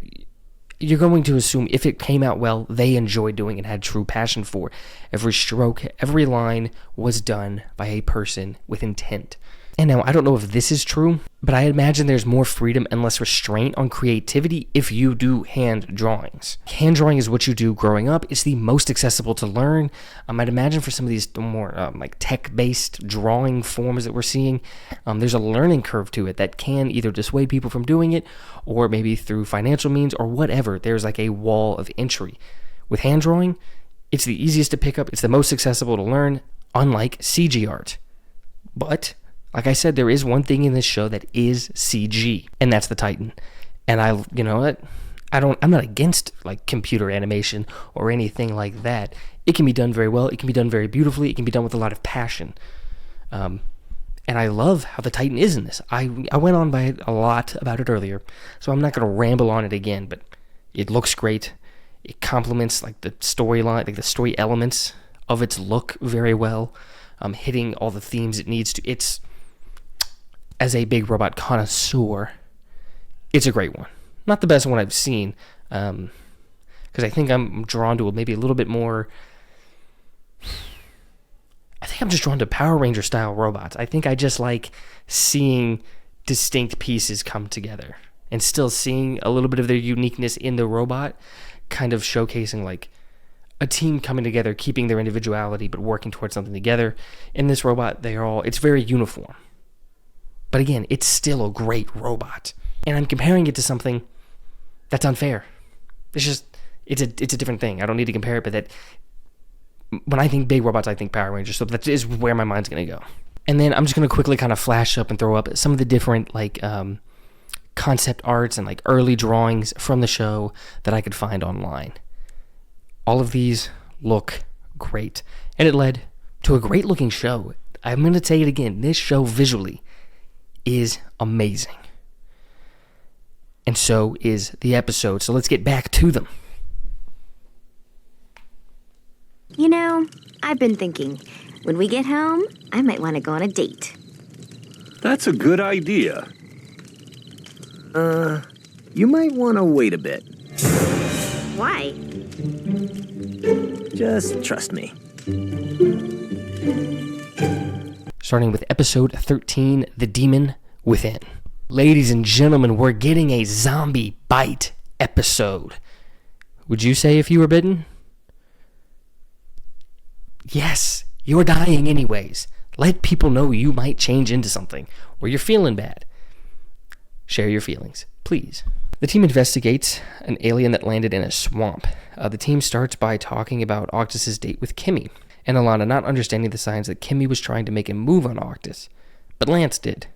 you're going to assume if it came out well, they enjoyed doing and had true passion for. Every stroke, every line was done by a person with intent. And now, I don't know if this is true, but I imagine there's more freedom and less restraint on creativity if you do hand drawings. Hand drawing is what you do growing up. It's the most accessible to learn. I'd imagine for some of these more like tech-based drawing forms that we're seeing, there's a learning curve to it that can either dissuade people from doing it, or maybe through financial means or whatever, there's like a wall of entry. With hand drawing, it's the easiest to pick up, it's the most accessible to learn, unlike CG art. But like I said, there is one thing in this show that is CG, and that's the Titan. And you know what? I'm not against like computer animation or anything like that. It can be done very well. It can be done very beautifully. It can be done with a lot of passion. And I love how the Titan is in this. I went on by a lot about it earlier, so I'm not going to ramble on it again, but it looks great. It complements like the storyline, like the story elements of its look very well, hitting all the themes it needs to. It's, as a big robot connoisseur, it's a great one. Not the best one I've seen, because I think I'm drawn to maybe a little bit more. I think I'm just drawn to Power Ranger style robots. I think I just like seeing distinct pieces come together and still seeing a little bit of their uniqueness in the robot, kind of showcasing like a team coming together, keeping their individuality, but working towards something together. In this robot, it's very uniform. But again, it's still a great robot. And I'm comparing it to something that's unfair. It's a different thing. I don't need to compare it, but that when I think big robots, I think Power Rangers. So that is where my mind's going to go. And then I'm just going to quickly kind of flash up and throw up some of the different like concept arts and like early drawings from the show that I could find online. All of these look great. And it led to a great looking show. I'm going to say it again. This show visually is amazing. And so is the episode. So let's get back to them. You know, I've been thinking, when we get home, I might want to go on a date. That's a good idea. You might want to wait a bit. Why? Just trust me. Starting with episode 13, The Demon Within. Ladies and gentlemen, we're getting a zombie bite episode. Would you say if you were bitten? Yes, you're dying anyways. Let people know you might change into something, or you're feeling bad. Share your feelings, please. The team investigates an alien that landed in a swamp. The team starts by talking about Octus's date with Kimmy, and Alana not understanding the signs that Kimmy was trying to make a move on Octus. But Lance did.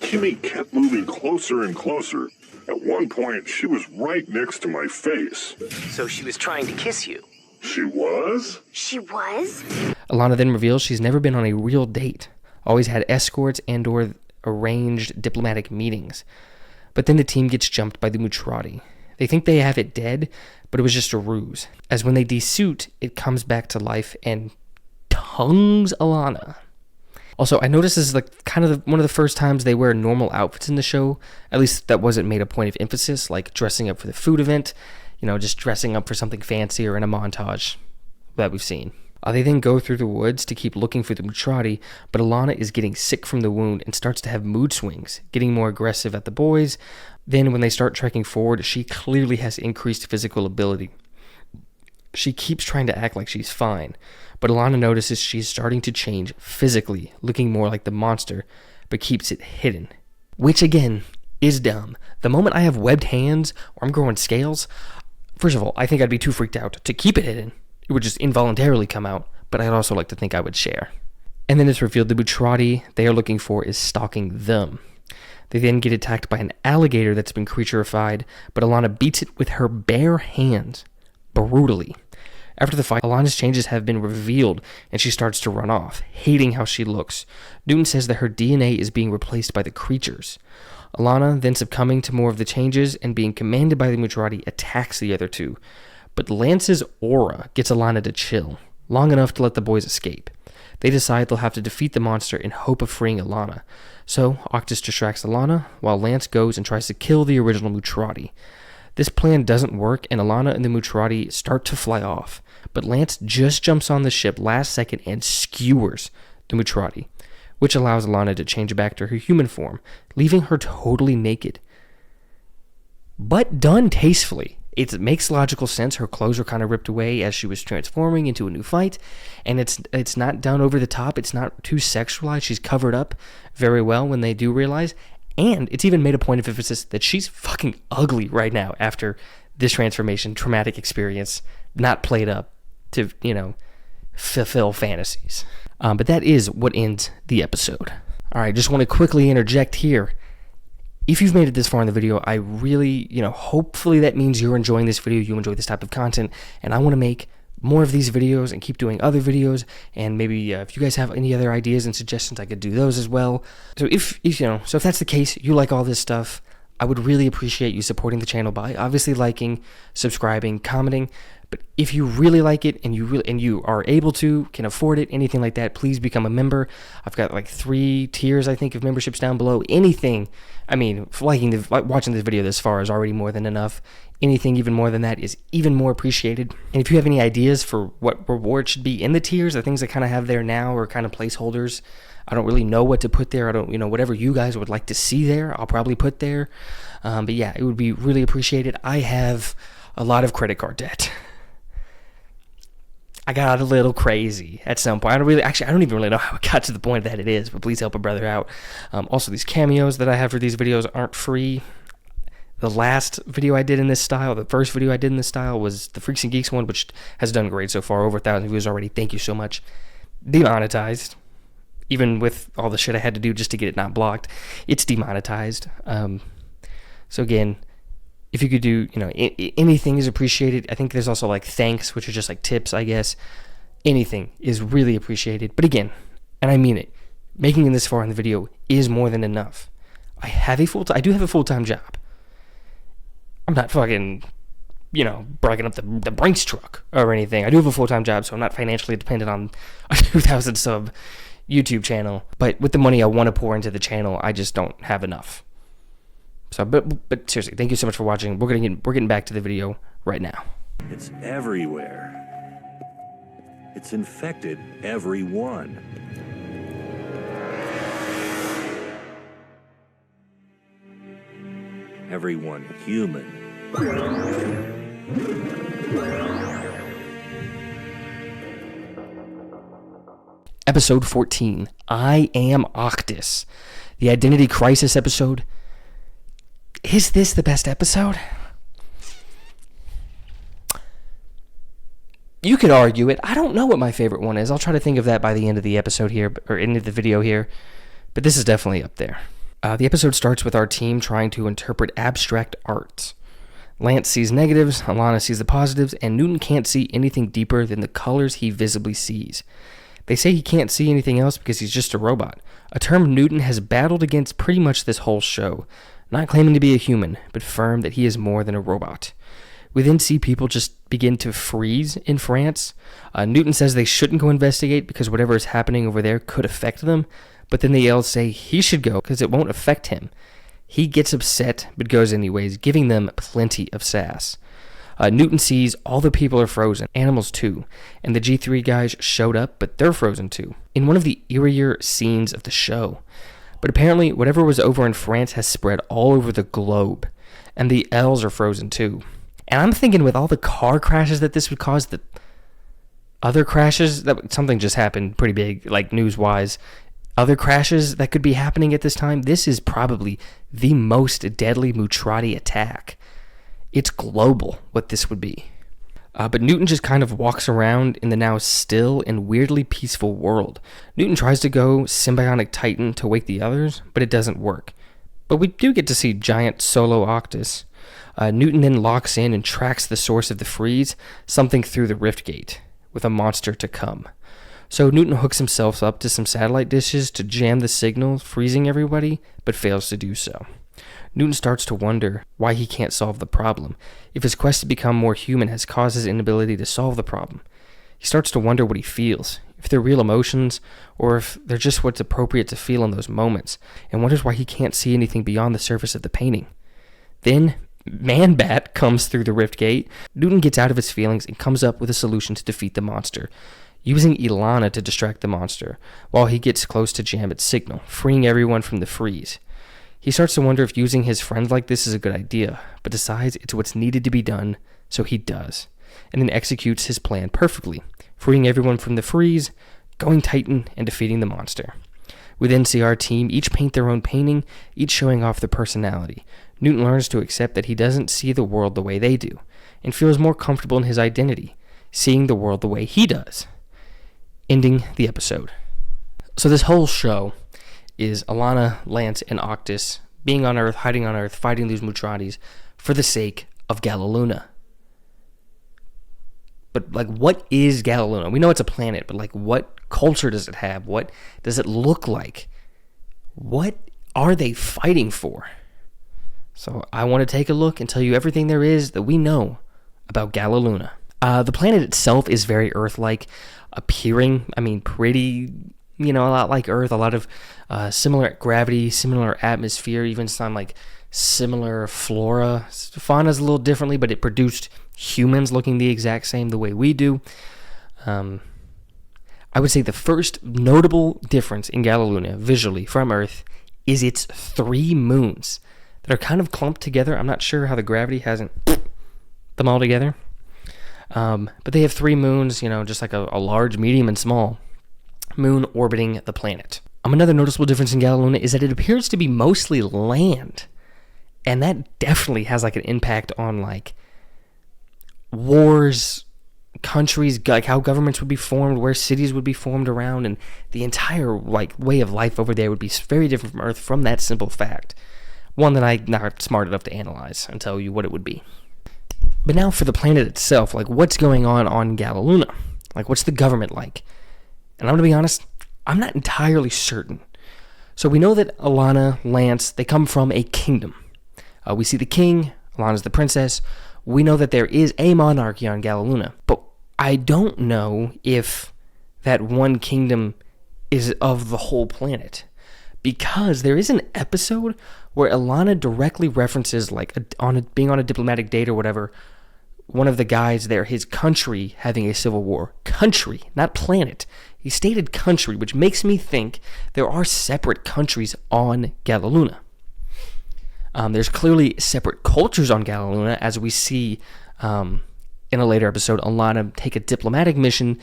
Kimmy kept moving closer and closer. At one point, she was right next to my face. So she was trying to kiss you? She was? She was? Alana then reveals she's never been on a real date, always had escorts and or arranged diplomatic meetings. But then the team gets jumped by the Mutrati. They think they have it dead, but it was just a ruse. As when they desuit, it comes back to life and tongues Alana. Also, I noticed this is like kind of one of the first times they wear normal outfits in the show. At least that wasn't made a point of emphasis, like dressing up for the food event, just dressing up for something fancy or in a montage that we've seen. They then go through the woods to keep looking for the Mutrati, but Alana is getting sick from the wound and starts to have mood swings, getting more aggressive at the boys. Then when they start trekking forward, she clearly has increased physical ability. She keeps trying to act like she's fine, but Alana notices she's starting to change physically, looking more like the monster, but keeps it hidden. Which, again, is dumb. The moment I have webbed hands or I'm growing scales, first of all, I think I'd be too freaked out to keep it hidden. It would just involuntarily come out, but I'd also like to think I would share. And then it's revealed the Mutrati they are looking for is stalking them. They then get attacked by an alligator that's been creaturified, but Alana beats it with her bare hands, brutally. After the fight, Alana's changes have been revealed, and she starts to run off, hating how she looks. Newton says that her DNA is being replaced by the creatures. Alana, then succumbing to more of the changes and being commanded by the Mutrati, attacks the other two. But Lance's aura gets Alana to chill, long enough to let the boys escape. They decide they'll have to defeat the monster in hope of freeing Alana. So, Octus distracts Alana, while Lance goes and tries to kill the original Mutrati. This plan doesn't work, and Alana and the Mutrati start to fly off. But Lance just jumps on the ship last second and skewers the Mutrati, which allows Alana to change back to her human form, leaving her totally naked. But done tastefully. It makes logical sense. Her clothes were kind of ripped away as she was transforming into a new fight, and it's not done over the top. It's not too sexualized. She's covered up very well when they do realize. And it's even made a point of emphasis that she's fucking ugly right now after this transformation, traumatic experience, not played up to, fulfill fantasies. But that is what ends the episode. All right, just want to quickly interject here. If you've made it this far in the video, I really, hopefully that means you're enjoying this video, you enjoy this type of content, and I want to make more of these videos and keep doing other videos, and maybe if you guys have any other ideas and suggestions, I could do those as well. So if that's the case, you like all this stuff, I would really appreciate you supporting the channel by obviously liking, subscribing, commenting. But if you really like it and you are able to, can afford it, anything like that, please become a member. I've got like 3 tiers, I think, of memberships down below. Anything, watching this video this far is already more than enough. Anything even more than that is even more appreciated. And if you have any ideas for what reward should be in the tiers, the things I kind of have there now are kind of placeholders. I don't really know what to put there. I don't, whatever you guys would like to see there, I'll probably put there. But yeah, it would be really appreciated. I have a lot of credit card debt. I got a little crazy at some point. I don't even really know how it got to the point that it is, but please help a brother out. Also, these cameos that I have for these videos aren't free. The last video I did in this style, the first video I did in this style, was the Freaks and Geeks one, which has done great so far, over 1,000 views already. Thank you so much. Demonetized. Even with all the shit I had to do just to get it not blocked, it's demonetized. So again, if you could do, anything is appreciated. I think there's also like thanks, which are just like tips, I guess. Anything is really appreciated. But again, and I mean it, making it this far in the video is more than enough. I do have a full-time job. I'm not fucking, breaking up the Brinks truck or anything. I do have a full-time job, so I'm not financially dependent on a 2,000 sub YouTube channel. But with the money I want to pour into the channel, I just don't have enough. So, but seriously, thank you so much for watching. We're getting back to the video right now. It's everywhere. It's infected everyone. Everyone human. Episode 14, I Am Octus. The Identity Crisis episode. Is this the best episode? You could argue it. I don't know what my favorite one is. I'll try to think of that by the end of the episode here, or end of the video here. But this is definitely up there. The episode starts with our team trying to interpret abstract art. Lance sees negatives, Alana sees the positives, and Newton can't see anything deeper than the colors he visibly sees. They say he can't see anything else because he's just a robot, a term Newton has battled against pretty much this whole show, not claiming to be a human, but firm that he is more than a robot. We then see people just begin to freeze in France. Newton says they shouldn't go investigate because whatever is happening over there could affect them, but then the elves say he should go because it won't affect him. He gets upset, but goes anyways, giving them plenty of sass. Newton sees all the people are frozen, animals too, and the G3 guys showed up, but they're frozen too, in one of the eerier scenes of the show. But apparently, whatever was over in France has spread all over the globe, and the L's are frozen too. And I'm thinking with all the car crashes that this would cause, the other crashes, that something just happened pretty big, like news-wise, other crashes that could be happening at this time, this is probably the most deadly Mutrati attack. It's global what this would be. But Newton just kind of walks around in the now still and weirdly peaceful world. Newton tries to go Sym-Bionic Titan to wake the others, but it doesn't work. But we do get to see giant solo Octus. Newton then locks in and tracks the source of the freeze, something through the rift gate, with a monster to come. So Newton hooks himself up to some satellite dishes to jam the signal, freezing everybody, but fails to do so. Newton starts to wonder why he can't solve the problem, if his quest to become more human has caused his inability to solve the problem. He starts to wonder what he feels, if they're real emotions, or if they're just what's appropriate to feel in those moments, and wonders why he can't see anything beyond the surface of the painting. Then, Man-Bat comes through the rift gate. Newton gets out of his feelings and comes up with a solution to defeat the monster, using Ilana to distract the monster, while he gets close to jam its signal, freeing everyone from the freeze. He starts to wonder if using his friends like this is a good idea, but decides it's what's needed to be done, so he does, and then executes his plan perfectly, freeing everyone from the freeze, going Titan, and defeating the monster. We then see our team each paint their own painting, each showing off their personality. Newton learns to accept that he doesn't see the world the way they do, and feels more comfortable in his identity, seeing the world the way he does. Ending the episode. So this whole show is Ilana, Lance, and Octus being on Earth, hiding on Earth, fighting these Mutratis for the sake of Galiluna. But, like, what is Galiluna? We know it's a planet, but, like, what culture does it have? What does it look like? What are they fighting for? So I want to take a look and tell you everything there is that we know about Galiluna. The planet itself is very Earth-like, appearing, pretty, a lot like Earth, a lot of similar gravity, similar atmosphere, even some, like, similar flora. Fauna's a little differently, but it produced humans looking the exact same the way we do. I would say the first notable difference in Galiluna, visually, from Earth, is its 3 moons that are kind of clumped together. I'm not sure how the gravity hasn't them all together. But they have 3 moons, just like a large, medium, and small moon orbiting the planet. Another noticeable difference in Galiluna is that it appears to be mostly land. And that definitely has, like, an impact on, like, wars, countries, like how governments would be formed, where cities would be formed around, and the entire, like, way of life over there would be very different from Earth from that simple fact. One that I'm not smart enough to analyze and tell you what it would be. But now for the planet itself, like, what's going on Galiluna? Like, what's the government like? And I'm going to be honest, I'm not entirely certain. So we know that Ilana, Lance, they come from a kingdom. We see the king, Ilana's the princess. We know that there is a monarchy on Galiluna. But I don't know if that one kingdom is of the whole planet. Because there is an episode where Ilana directly references, like, being on a diplomatic date or whatever, one of the guys there, his country having a civil war. Country, not planet. He stated country, which makes me think there are separate countries on Galiluna. There's clearly separate cultures on Galiluna, as we see in a later episode, Ilana take a diplomatic mission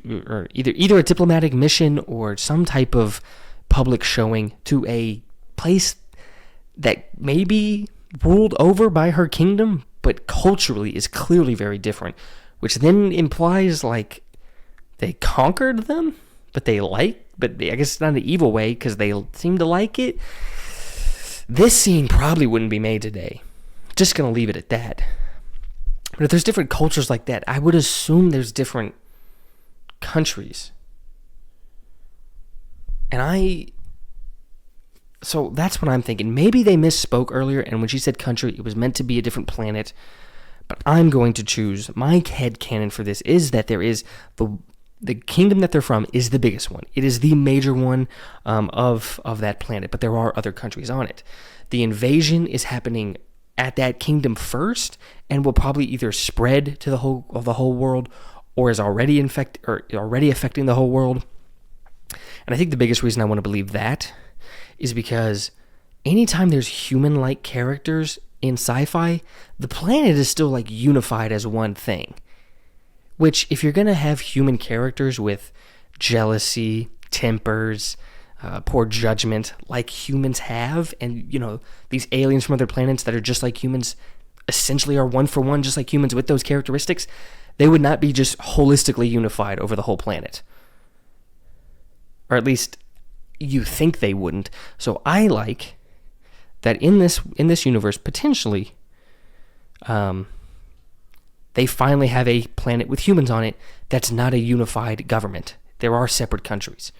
or either a diplomatic mission or some type of public showing to a place that may be ruled over by her kingdom, but culturally is clearly very different, which then implies, like, they conquered them, but I guess it's not an evil way because they seem to like it. This scene probably wouldn't be made today. Just gonna leave it at that. But if there's different cultures like that, I would assume there's different countries. So that's what I'm thinking. Maybe they misspoke earlier, and when she said country, it was meant to be a different planet. But I'm going to choose, my headcanon for this is that there is the kingdom that they're from is the biggest one. It is the major one of that planet, but there are other countries on it. The invasion is happening at that kingdom first and will probably either spread to the whole world or is already affecting the whole world. And I think the biggest reason I want to believe that is because anytime there's human-like characters in sci-fi, the planet is still like unified as one thing. Which, if you're going to have human characters with jealousy, tempers, poor judgment like humans have, and, you know, these aliens from other planets that are just like humans essentially are one for one just like humans with those characteristics, they would not be just holistically unified over the whole planet. Or at least you think they wouldn't. So I like that in this universe, potentially, they finally have a planet with humans on it that's not a unified government. There are separate countries.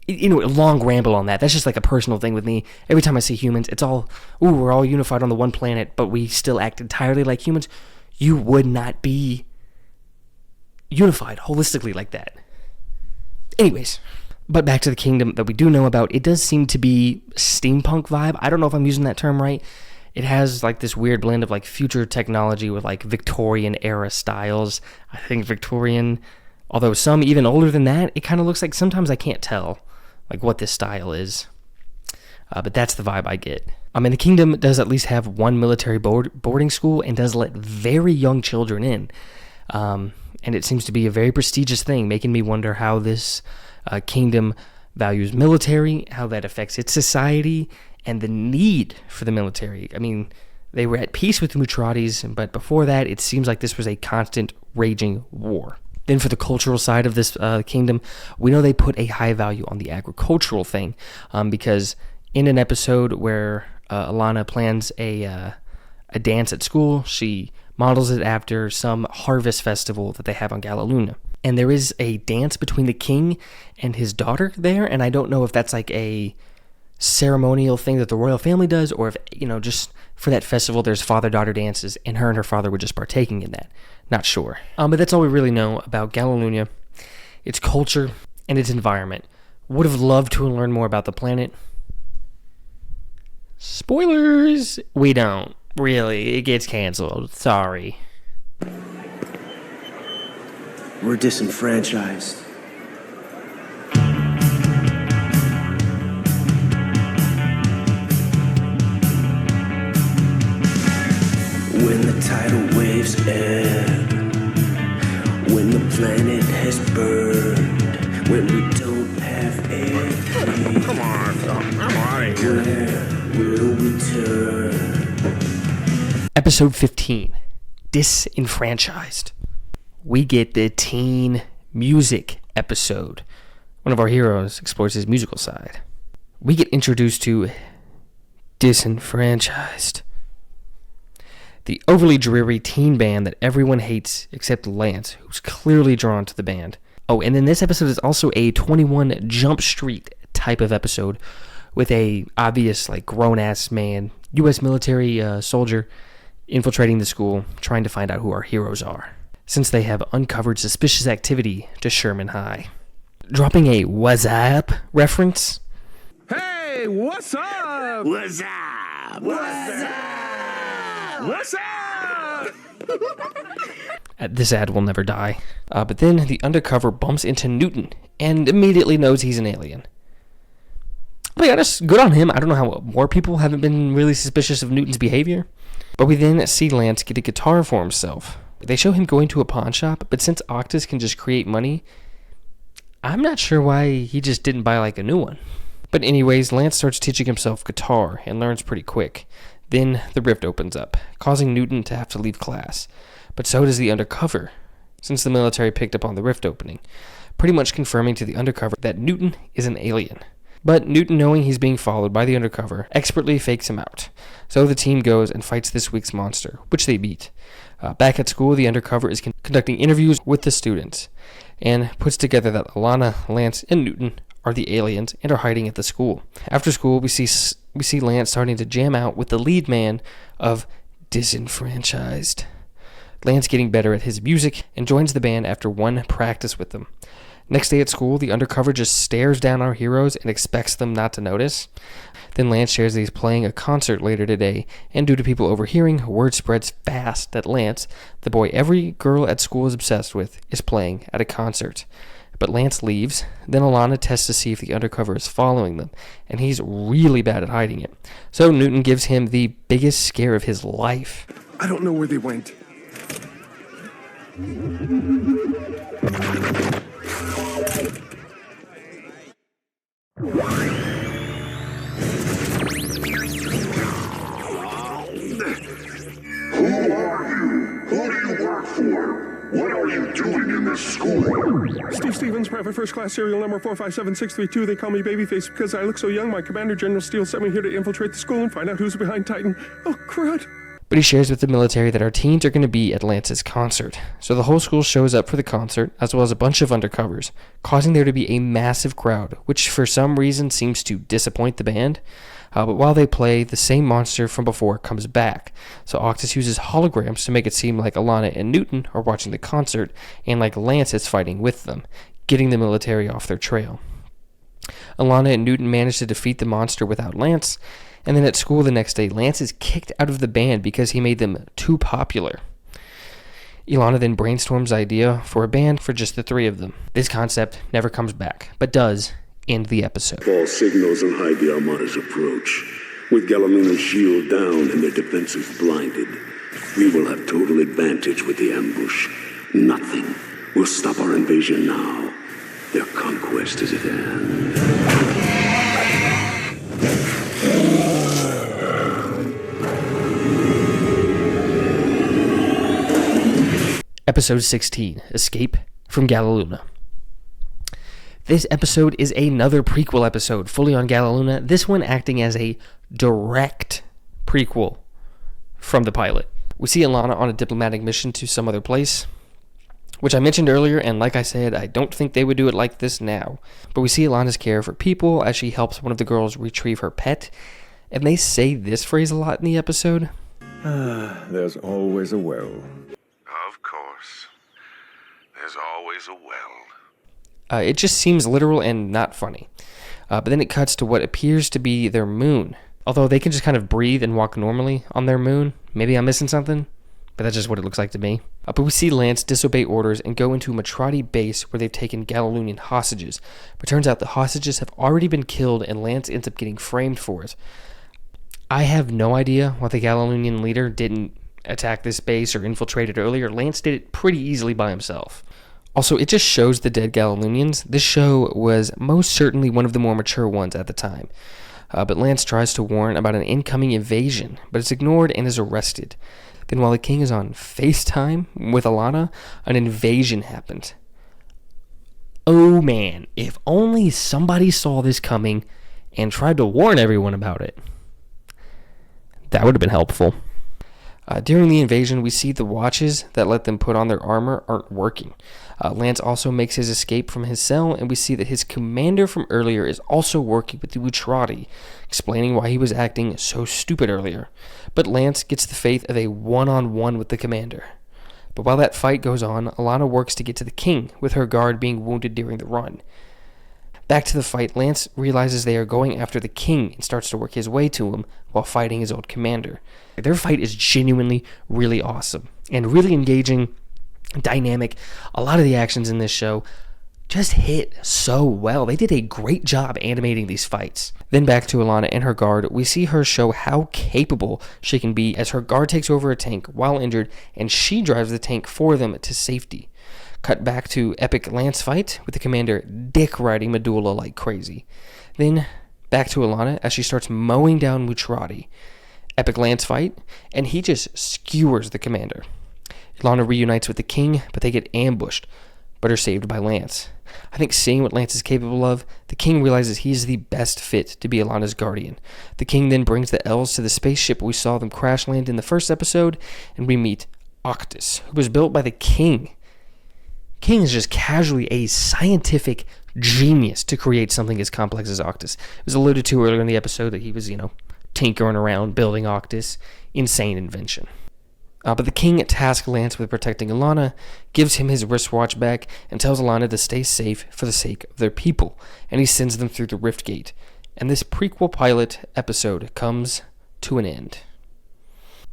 You know, a long ramble on that. That's just like a personal thing with me. Every time I see humans, it's all, ooh, we're all unified on the one planet, but we still act entirely like humans. You would not be unified holistically like that. Anyways, but back to the kingdom that we do know about. It does seem to be steampunk vibe. I don't know if I'm using that term right. It has like this weird blend of like future technology with like Victorian era styles. I think Victorian, although some even older than that, it kind of looks like sometimes I can't tell like what this style is. But that's the vibe I get. I mean, the kingdom does at least have one military boarding school and does let very young children in. And it seems to be a very prestigious thing, making me wonder how this kingdom values military, how that affects its society, and the need for the military. I mean, they were at peace with the Mutratis, but before that, it seems like this was a constant raging war. Then for the cultural side of this kingdom, we know they put a high value on the agricultural thing, because in an episode where Alana plans a dance at school, she models it after some harvest festival that they have on Galaluna. And there is a dance between the king and his daughter there, and I don't know if that's like a ceremonial thing that the royal family does, or if, you know, just for that festival there's father-daughter dances and her father were just partaking in that. Not sure. But that's all we really know about Galaluna, its culture, and its environment. Would have loved to learn more about the planet. Spoilers! We don't. Really, it gets canceled. Sorry. We're disenfranchised. When the tidal waves ebb, when the planet has burned, when we don't have air. Come on, I'm out of here. Where will we turn? Episode 15, Disenfranchised. We get the teen music episode. One of our heroes explores his musical side. We get introduced to Disenfranchised, the overly dreary teen band that everyone hates except Lance, who's clearly drawn to the band. Oh, and then this episode is also a 21 Jump Street type of episode with a obvious, like, grown-ass man, U.S. military soldier, infiltrating the school, trying to find out who our heroes are, since they have uncovered suspicious activity to Sherman High. Dropping a "what's up" reference. Hey, what's up? What's up? What's up? What's up? This ad will never die. But then the undercover bumps into Newton and immediately knows he's an alien. But yeah, that's good on him. I don't know how more people haven't been really suspicious of Newton's behavior. But we then see Lance get a guitar for himself. They show him going to a pawn shop, but since Octus can just create money, I'm not sure why he just didn't buy like a new one. But anyways, Lance starts teaching himself guitar and learns pretty quick. Then the rift opens up, causing Newton to have to leave class. But so does the undercover, since the military picked up on the rift opening, pretty much confirming to the undercover that Newton is an alien. But Newton, knowing he's being followed by the undercover, expertly fakes him out. So the team goes and fights this week's monster, which they beat. Back at school, the undercover is conducting interviews with the students and puts together that Alana, Lance, and Newton are the aliens and are hiding at the school. After school, we see Lance starting to jam out with the lead man of Disenfranchised. Lance getting better at his music and joins the band after one practice with them. Next day at school, the undercover just stares down our heroes and expects them not to notice. Then Lance shares that he's playing a concert later today, and due to people overhearing, word spreads fast that Lance, the boy every girl at school is obsessed with, is playing at a concert. But Lance leaves. Then Alana tests to see if the undercover is following them, and he's really bad at hiding it. So Newton gives him the biggest scare of his life. I don't know where they went. Who are you? Who do you work for? What are you doing in this school? Steve Stevens, private first class, serial number 457632. They call me Babyface because I look so young. My commander, General Steele, sent me here to infiltrate the school and find out who's behind Titan. Oh, crud. But he shares with the military that our teens are going to be at Lance's concert. So the whole school shows up for the concert, as well as a bunch of undercovers, causing there to be a massive crowd, which for some reason seems to disappoint the band. But while they play, the same monster from before comes back. So Octus uses holograms to make it seem like Alana and Newton are watching the concert, and like Lance is fighting with them, getting the military off their trail. Alana and Newton manage to defeat the monster without Lance, and then at school the next day, Lance is kicked out of the band because he made them too popular. Ilana then brainstorms the idea for a band for just the three of them. This concept never comes back, but does end the episode. False signals and hide the Armada's approach. With Galaluna's shield down and their defenses blinded, we will have total advantage with the ambush. Nothing will stop our invasion now. Their conquest is at hand. Episode 16, Escape from Galaluna. This episode is another prequel episode, fully on Galaluna, this one acting as a direct prequel from the pilot. We see Ilana on a diplomatic mission to some other place, which I mentioned earlier, and like I said, I don't think they would do it like this now. But we see Ilana's care for people as she helps one of the girls retrieve her pet, and they say this phrase a lot in the episode. There's always a well. Of course. There's always a well. It just seems literal and not funny. But then it cuts to what appears to be their moon. Although they can just kind of breathe and walk normally on their moon. Maybe I'm missing something, but that's just what it looks like to me. But we see Lance disobey orders and go into Matrati base where they've taken Galalunian hostages. But turns out the hostages have already been killed and Lance ends up getting framed for it. I have no idea why the Galalunian leader didn't attack this base or infiltrate it earlier. Lance did it pretty easily by himself. Also, it just shows the dead Galalunians. This show was most certainly one of the more mature ones at the time. But Lance tries to warn about an incoming invasion, but it's ignored and is arrested. Then while the king is on FaceTime with Ilana, an invasion happened. Oh man, if only somebody saw this coming and tried to warn everyone about it. That would have been helpful. During the invasion, we see the watches that let them put on their armor aren't working. Lance also makes his escape from his cell, and we see that his commander from earlier is also working with the Utrati, explaining why he was acting so stupid earlier. But Lance gets the fate of a one-on-one with the commander. But while that fight goes on, Ilana works to get to the king, with her guard being wounded during the run. Back to the fight, Lance realizes they are going after the king and starts to work his way to him while fighting his old commander. Their fight is genuinely really awesome and really engaging, dynamic. A lot of the actions in this show just hit so well. They did a great job animating these fights. Then back to Ilana and her guard, we see her show how capable she can be as her guard takes over a tank while injured and she drives the tank for them to safety. Cut back to epic Lance fight with the commander dick riding Medulla like crazy. Then back to Ilana as she starts mowing down Mutrati. Epic Lance fight, and he just skewers the commander. Ilana reunites with the king, but they get ambushed, but are saved by Lance. I think seeing what Lance is capable of, the king realizes he's the best fit to be Ilana's guardian. The king then brings the elves to the spaceship we saw them crash land in the first episode, and we meet Octus, who was built by the king. King is just casually a scientific genius to create something as complex as Octus. It was alluded to earlier in the episode that he was, tinkering around building Octus. Insane invention. But the king tasks Lance with protecting Alana, gives him his wristwatch back, and tells Alana to stay safe for the sake of their people, and he sends them through the Rift Gate. And this prequel pilot episode comes to an end.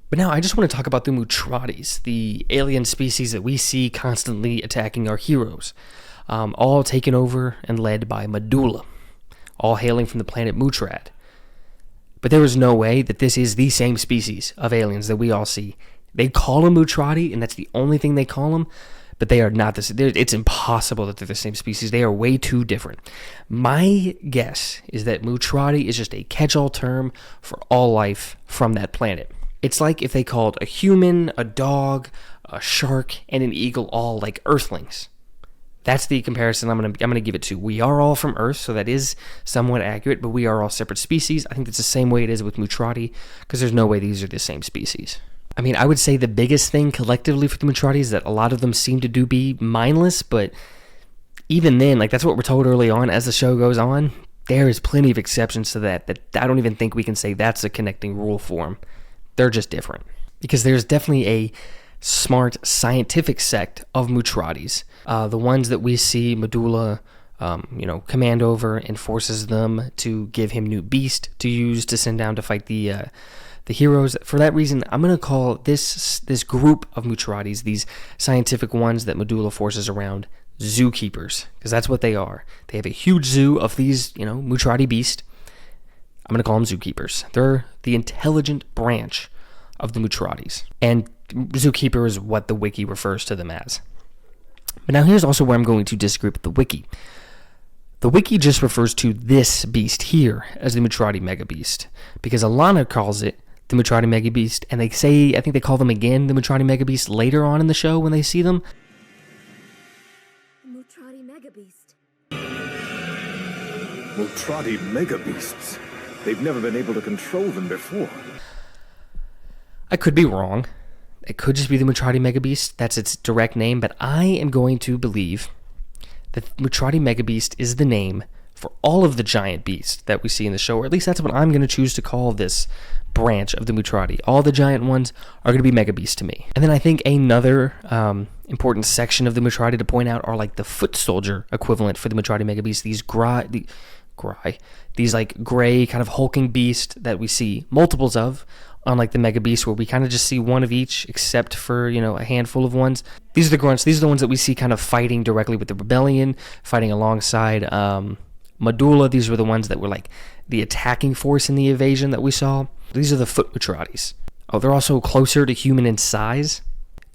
But now I just want to talk about the Mutratis, the alien species that we see constantly attacking our heroes, all taken over and led by Medulla, all hailing from the planet Mutrad. But there is no way that this is the same species of aliens that we all see. They call them Mutrati, and that's the only thing they call them, but they are not the same. It's impossible that they're the same species. They are way too different. My guess is that Mutrati is just a catch-all term for all life from that planet. It's like if they called a human, a dog, a shark, and an eagle all like Earthlings. That's the comparison I'm gonna give it to. We are all from Earth, so that is somewhat accurate, but we are all separate species. I think that's the same way it is with Mutrati, because there's no way these are the same species. I mean, I would say the biggest thing collectively for the Mutrati is that a lot of them seem to be mindless, but even then, like, that's what we're told early on as the show goes on. There is plenty of exceptions to that I don't even think we can say that's a connecting rule for them. They're just different. Because there's definitely a smart scientific sect of Mutratis. The ones that we see Medulla, command over and forces them to give him new beast to use to send down to fight the heroes. For that reason, I'm going to call this group of Mutratis, these scientific ones that Medulla forces around, zookeepers, because that's what they are. They have a huge zoo of these, Mutrati beasts. I'm going to call them zookeepers. They're the intelligent branch of the Mutratis. And zookeeper is what the wiki refers to them as. But now here's also where I'm going to disagree with the wiki. The wiki just refers to this beast here as the Mutrati Mega Beast, because Alana calls it the Mutrati Mega Beast, and I think they call them again the Mutrati Mega Beast later on in the show when they see them. Mutrati Mega Beast. Mutrati Mega Beasts. They've never been able to control them before. I could be wrong. It could just be the Mutrati Mega Beast. That's its direct name, but I am going to believe that Mutrati Mega Beast is the name for all of the giant beasts that we see in the show, or at least that's what I'm going to choose to call this branch of the Mutrati. All the giant ones are going to be Mega Beasts to me. And then I think another important section of the Mutrati to point out are like the foot soldier equivalent for the Mutrati Mega Beasts. These like gray kind of hulking beasts that we see multiples of, unlike the Mega Beasts where we kind of just see one of each except for, a handful of ones. These are the grunts. These are the ones that we see kind of fighting directly with the rebellion, fighting alongside Medulla. These were the ones that were like the attacking force in the invasion that we saw. These are the foot Mutratis. Oh, they're also closer to human in size.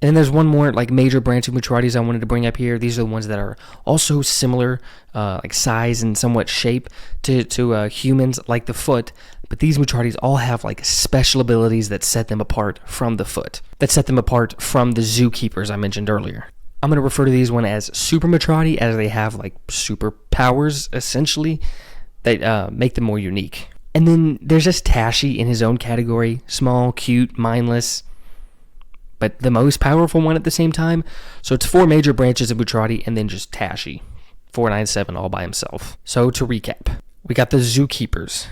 And then there's one more like major branch of Mutratis I wanted to bring up here. These are the ones that are also similar, like size and somewhat shape to humans, like the foot. But these Mutratis all have like special abilities that set them apart from the foot, that set them apart from the zookeepers I mentioned earlier. I'm going to refer to these one as super Mutrati, as they have like superpowers essentially that make them more unique. And then there's just Tashi in his own category, small, cute, mindless, but the most powerful one at the same time. So it's 4 major branches of Mutrati, and then just Tashi, 497 all by himself. So to recap, we got the zookeepers,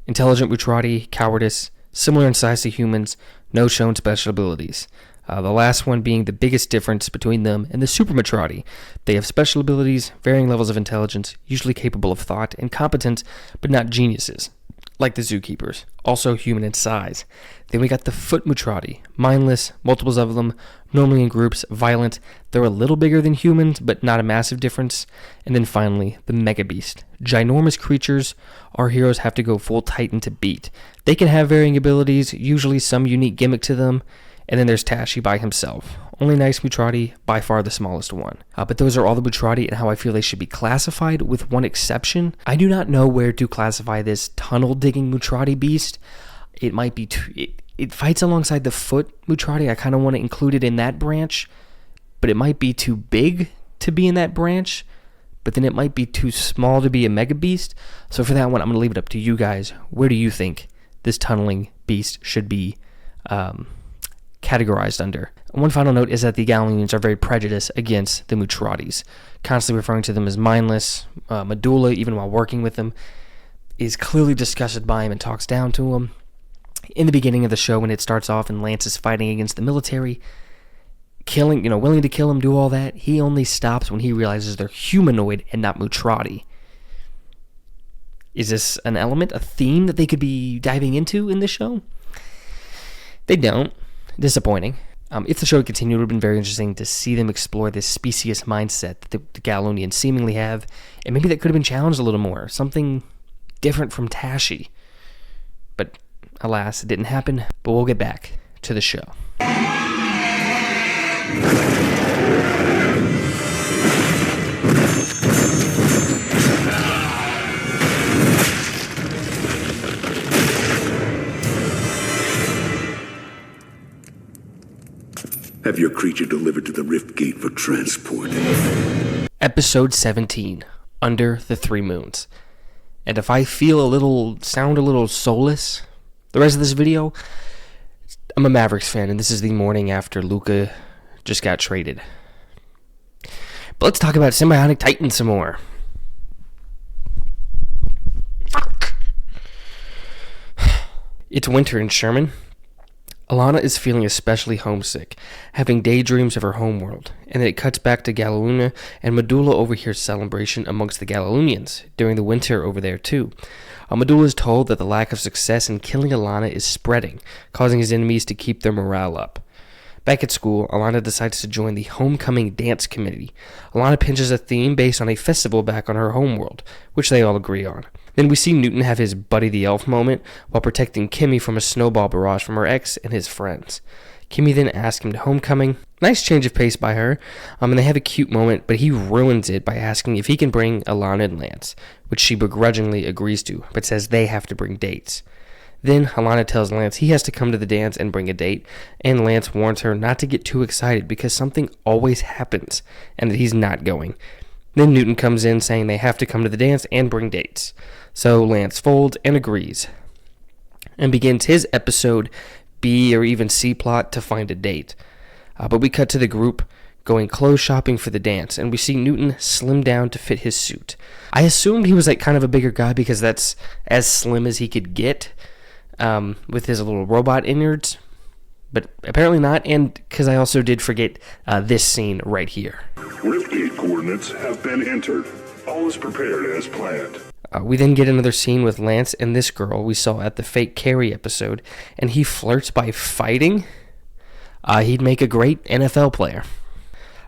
intelligent Mutrati, cowardice, similar in size to humans, no shown special abilities. The last one being the biggest difference between them and the super Mutrati. They have special abilities, varying levels of intelligence, usually capable of thought and competence, but not geniuses, like the zookeepers, also human in size. Then we got the foot Mutrati, mindless, multiples of them, normally in groups, violent. They're a little bigger than humans, but not a massive difference. And then finally, the Mega Beast, ginormous creatures our heroes have to go full Titan to beat. They can have varying abilities, usually some unique gimmick to them. And then there's Tashi by himself. Only nice Mutrati, by far the smallest one. But those are all the Mutrati and how I feel they should be classified, with one exception. I do not know where to classify this tunnel-digging Mutrati beast. It might be it fights alongside the foot Mutrati. I kind of want to include it in that branch, but it might be too big to be in that branch, but then it might be too small to be a Mega Beast. So for that one, I'm going to leave it up to you guys. Where do you think this tunneling beast should be categorized under? One final note is that the Galileans are very prejudiced against the Mutratis, constantly referring to them as mindless. Medulla, even while working with them, is clearly disgusted by him and talks down to him. In the beginning of the show, when it starts off and Lance is fighting against the military, willing to kill him, do all that, he only stops when he realizes they're humanoid and not Mutrati. Is this an element, a theme that they could be diving into in this show? They don't. Disappointing. If the show had continued, it would have been very interesting to see them explore this specious mindset that the Galunians seemingly have, and maybe that could have been challenged a little more. Something different from Tashi. But alas, it didn't happen. But we'll get back to the show. Have your creature delivered to the Rift Gate for transport. Episode 17, Under the Three Moons. And if I sound a little soulless the rest of this video, I'm a Mavericks fan, and this is the morning after Luka just got traded. But let's talk about Sym-Bionic Titan some more. Fuck. It's winter in Sherman. Alana is feeling especially homesick, having daydreams of her homeworld, and then it cuts back to Galuna, and Medulla overhears celebration amongst the Galunians during the winter over there too. Medulla is told that the lack of success in killing Alana is spreading, causing his enemies to keep their morale up. Back at school, Alana decides to join the Homecoming Dance Committee. Alana pinches a theme based on a festival back on her homeworld, which they all agree on. Then we see Newton have his Buddy the Elf moment while protecting Kimmy from a snowball barrage from her ex and his friends. Kimmy then asks him to homecoming. Nice change of pace by her, and they have a cute moment, but he ruins it by asking if he can bring Alana and Lance, which she begrudgingly agrees to, but says they have to bring dates. Then Alana tells Lance he has to come to the dance and bring a date, and Lance warns her not to get too excited because something always happens, and that he's not going. Then Newton comes in saying they have to come to the dance and bring dates. So Lance folds and agrees, and begins his episode B or even C plot to find a date. But we cut to the group going clothes shopping for the dance, and we see Newton slim down to fit his suit. I assumed he was like kind of a bigger guy because that's as slim as he could get with his little robot innards, but apparently not, and because I also did forget this scene right here. Riftgate coordinates have been entered. All is prepared as planned. We then get another scene with Lance and this girl we saw at the fake Carrie episode, and he flirts by fighting. He'd make a great NFL player.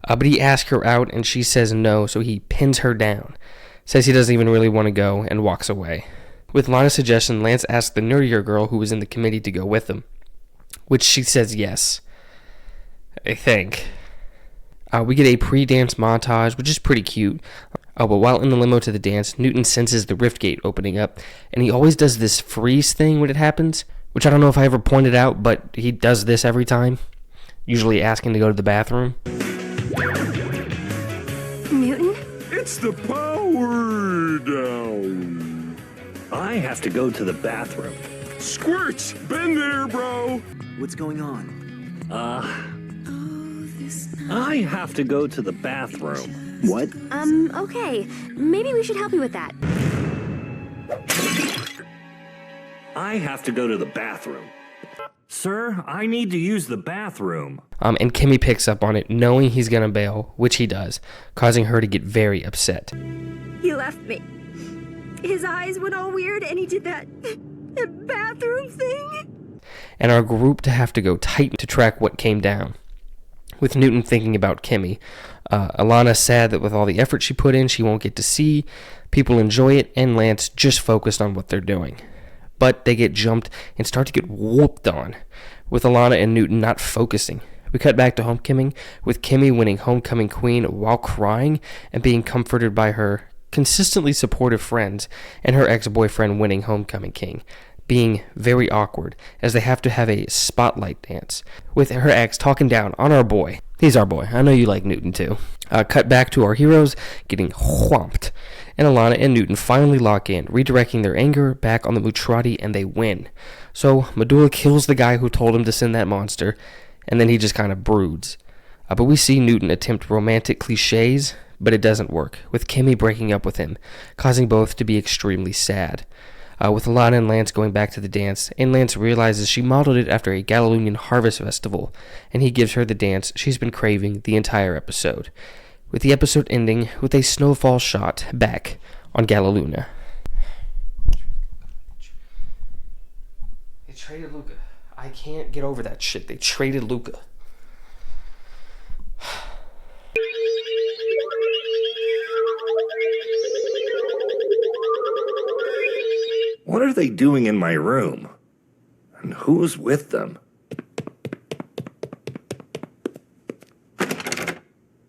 But he asks her out, and she says no, so he pins her down, says he doesn't even really want to go, and walks away. With Lana's suggestion, Lance asks the nerdier girl who was in the committee to go with him, which she says yes, I think. We get a pre-dance montage, which is pretty cute. But while in the limo to the dance, Newton senses the rift gate opening up, and he always does this freeze thing when it happens, which I don't know if I ever pointed out, but he does this every time, usually asking to go to the bathroom. Newton? It's the power down. I have to go to the bathroom. Squirts! Been there, bro! What's going on? I have to go to the bathroom. What? Okay. Maybe we should help you with that. I have to go to the bathroom. Sir, I need to use the bathroom. And Kimmy picks up on it, knowing he's gonna bail, which he does, causing her to get very upset. He left me. His eyes went all weird, and he did that bathroom thing. And our group to have to go tight to track what came down. With Newton thinking about Kimmy. Alana sad that with all the effort she put in, she won't get to see. People enjoy it, and Lance just focused on what they're doing. But they get jumped and start to get whooped on, with Alana and Newton not focusing. We cut back to homecoming, with Kimmy winning homecoming queen while crying and being comforted by her consistently supportive friends, and her ex-boyfriend winning homecoming king, being very awkward as they have to have a spotlight dance, with her ex talking down on our boy. He's our boy. I know you like Newton too. Cut back to our heroes getting whomped, and Alana and Newton finally lock in, redirecting their anger back on the Mutrati, and they win. So Medulla kills the guy who told him to send that monster, and then he just kind of broods. But we see Newton attempt romantic cliches, but it doesn't work, with Kimmy breaking up with him, causing both to be extremely sad. with Alana and Lance going back to the dance, and Lance realizes she modeled it after a Galilean harvest festival, and he gives her the dance she's been craving the entire episode, with the episode ending with a snowfall shot back on Galiluna. They traded Luca. I can't get over that shit. They traded Luca. What are they doing in my room? And who's with them?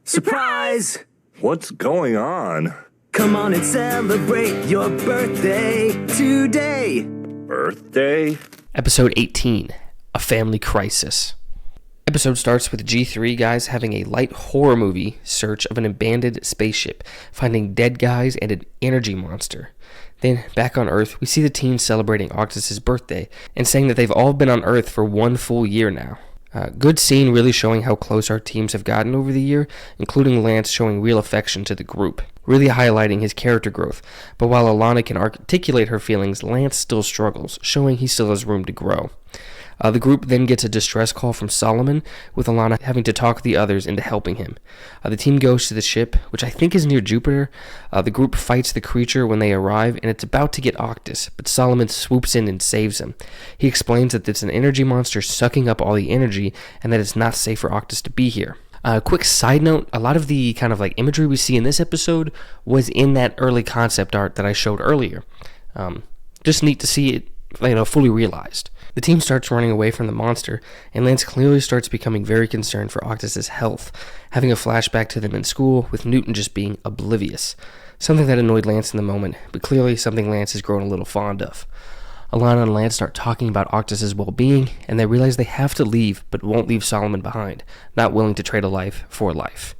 Surprise! What's going on? Come on and celebrate your birthday today. Birthday? Episode 18, A Family Crisis. Episode starts with G3 guys having a light horror movie search of an abandoned spaceship, finding dead guys and an energy monster. Then, back on Earth, we see the teens celebrating Octus's birthday and saying that they've all been on Earth for 1 full year now. Good scene really showing how close our teams have gotten over the year, including Lance showing real affection to the group, really highlighting his character growth. But while Alana can articulate her feelings, Lance still struggles, showing he still has room to grow. The group then gets a distress call from Solomon, with Alana having to talk the others into helping him. The team goes to the ship, which I think is near Jupiter. The group fights the creature when they arrive, and it's about to get Octus, but Solomon swoops in and saves him. He explains that it's an energy monster sucking up all the energy, and that it's not safe for Octus to be here. Quick side note, a lot of the kind of like imagery we see in this episode was in that early concept art that I showed earlier. Just neat to see it, fully realized. The team starts running away from the monster, and Lance clearly starts becoming very concerned for Octus's health, having a flashback to them in school, with Newton just being oblivious. Something that annoyed Lance in the moment, but clearly something Lance has grown a little fond of. Alana and Lance start talking about Octus's well-being, and they realize they have to leave, but won't leave Solomon behind, not willing to trade a life for life.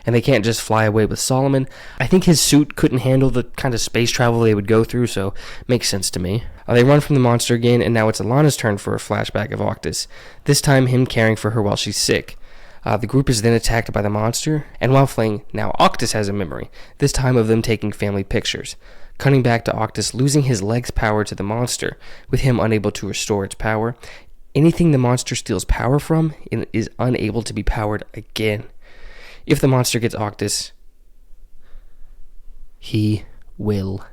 And they can't just fly away with Solomon. I think his suit couldn't handle the kind of space travel they would go through, so makes sense to me. They run from the monster again, and now it's Alana's turn for a flashback of Octus, this time him caring for her while she's sick. The group is then attacked by the monster, and while fleeing, now Octus has a memory, this time of them taking family pictures. Cutting back to Octus losing his leg's power to the monster, with him unable to restore its power. Anything the monster steals power from is unable to be powered again. If the monster gets Octus, he will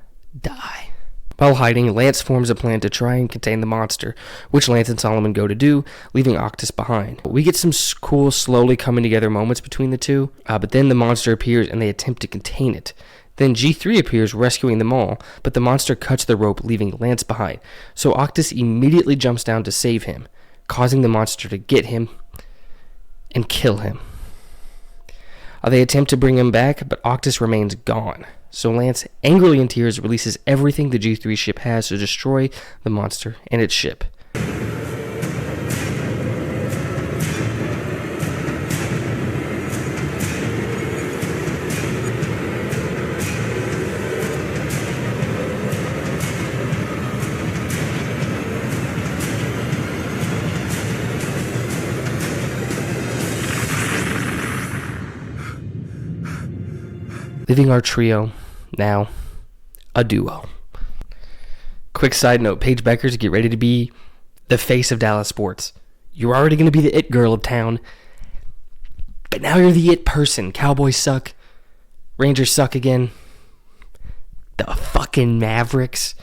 die. While hiding, Lance forms a plan to try and contain the monster, which Lance and Solomon go to do, leaving Octus behind. We get some cool, slowly coming together moments between the two, but then the monster appears and they attempt to contain it. Then G3 appears, rescuing them all, but the monster cuts the rope, leaving Lance behind, so Octus immediately jumps down to save him, causing the monster to get him and kill him. They attempt to bring him back, but Octus remains gone. So Lance, angrily in tears, releases everything the G3 ship has to destroy the monster and its ship. Leaving our trio, now a duo. Quick side note, Paige Beckers, get ready to be the face of Dallas sports. You're already going to be the it girl of town, but now you're the it person. Cowboys suck. Rangers suck again. The fucking Mavericks.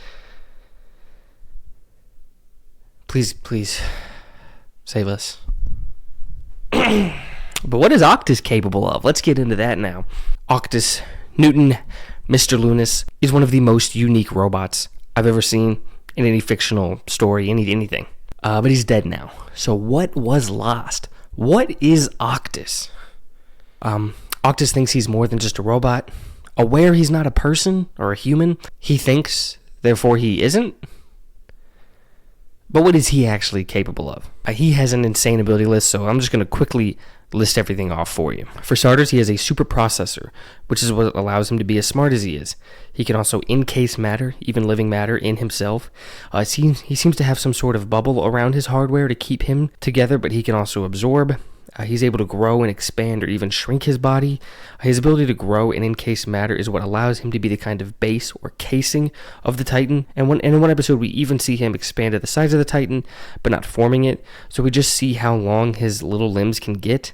Please, save us. But what is Octus capable of? Let's get into that now. Octus, Newton, Mr. Lunas, is one of the most unique robots I've ever seen in any fictional story, anything. But he's dead now. So what was lost? What is Octus? Octus thinks he's more than just a robot. Aware he's not a person or a human. He thinks, therefore he isn't. But what is he actually capable of? He has an insane ability list, so I'm just going to quickly list everything off for you. For starters, he has a super processor, which is what allows him to be as smart as he is. He can also encase matter, even living matter, in himself. He seems to have some sort of bubble around his hardware to keep him together, but he can also absorb. He's able to grow and expand or even shrink his body. His ability to grow and encase matter is what allows him to be the kind of base or casing of the Titan. And in one episode, we even see him expand to the size of the Titan, but not forming it. So we just see how long his little limbs can get.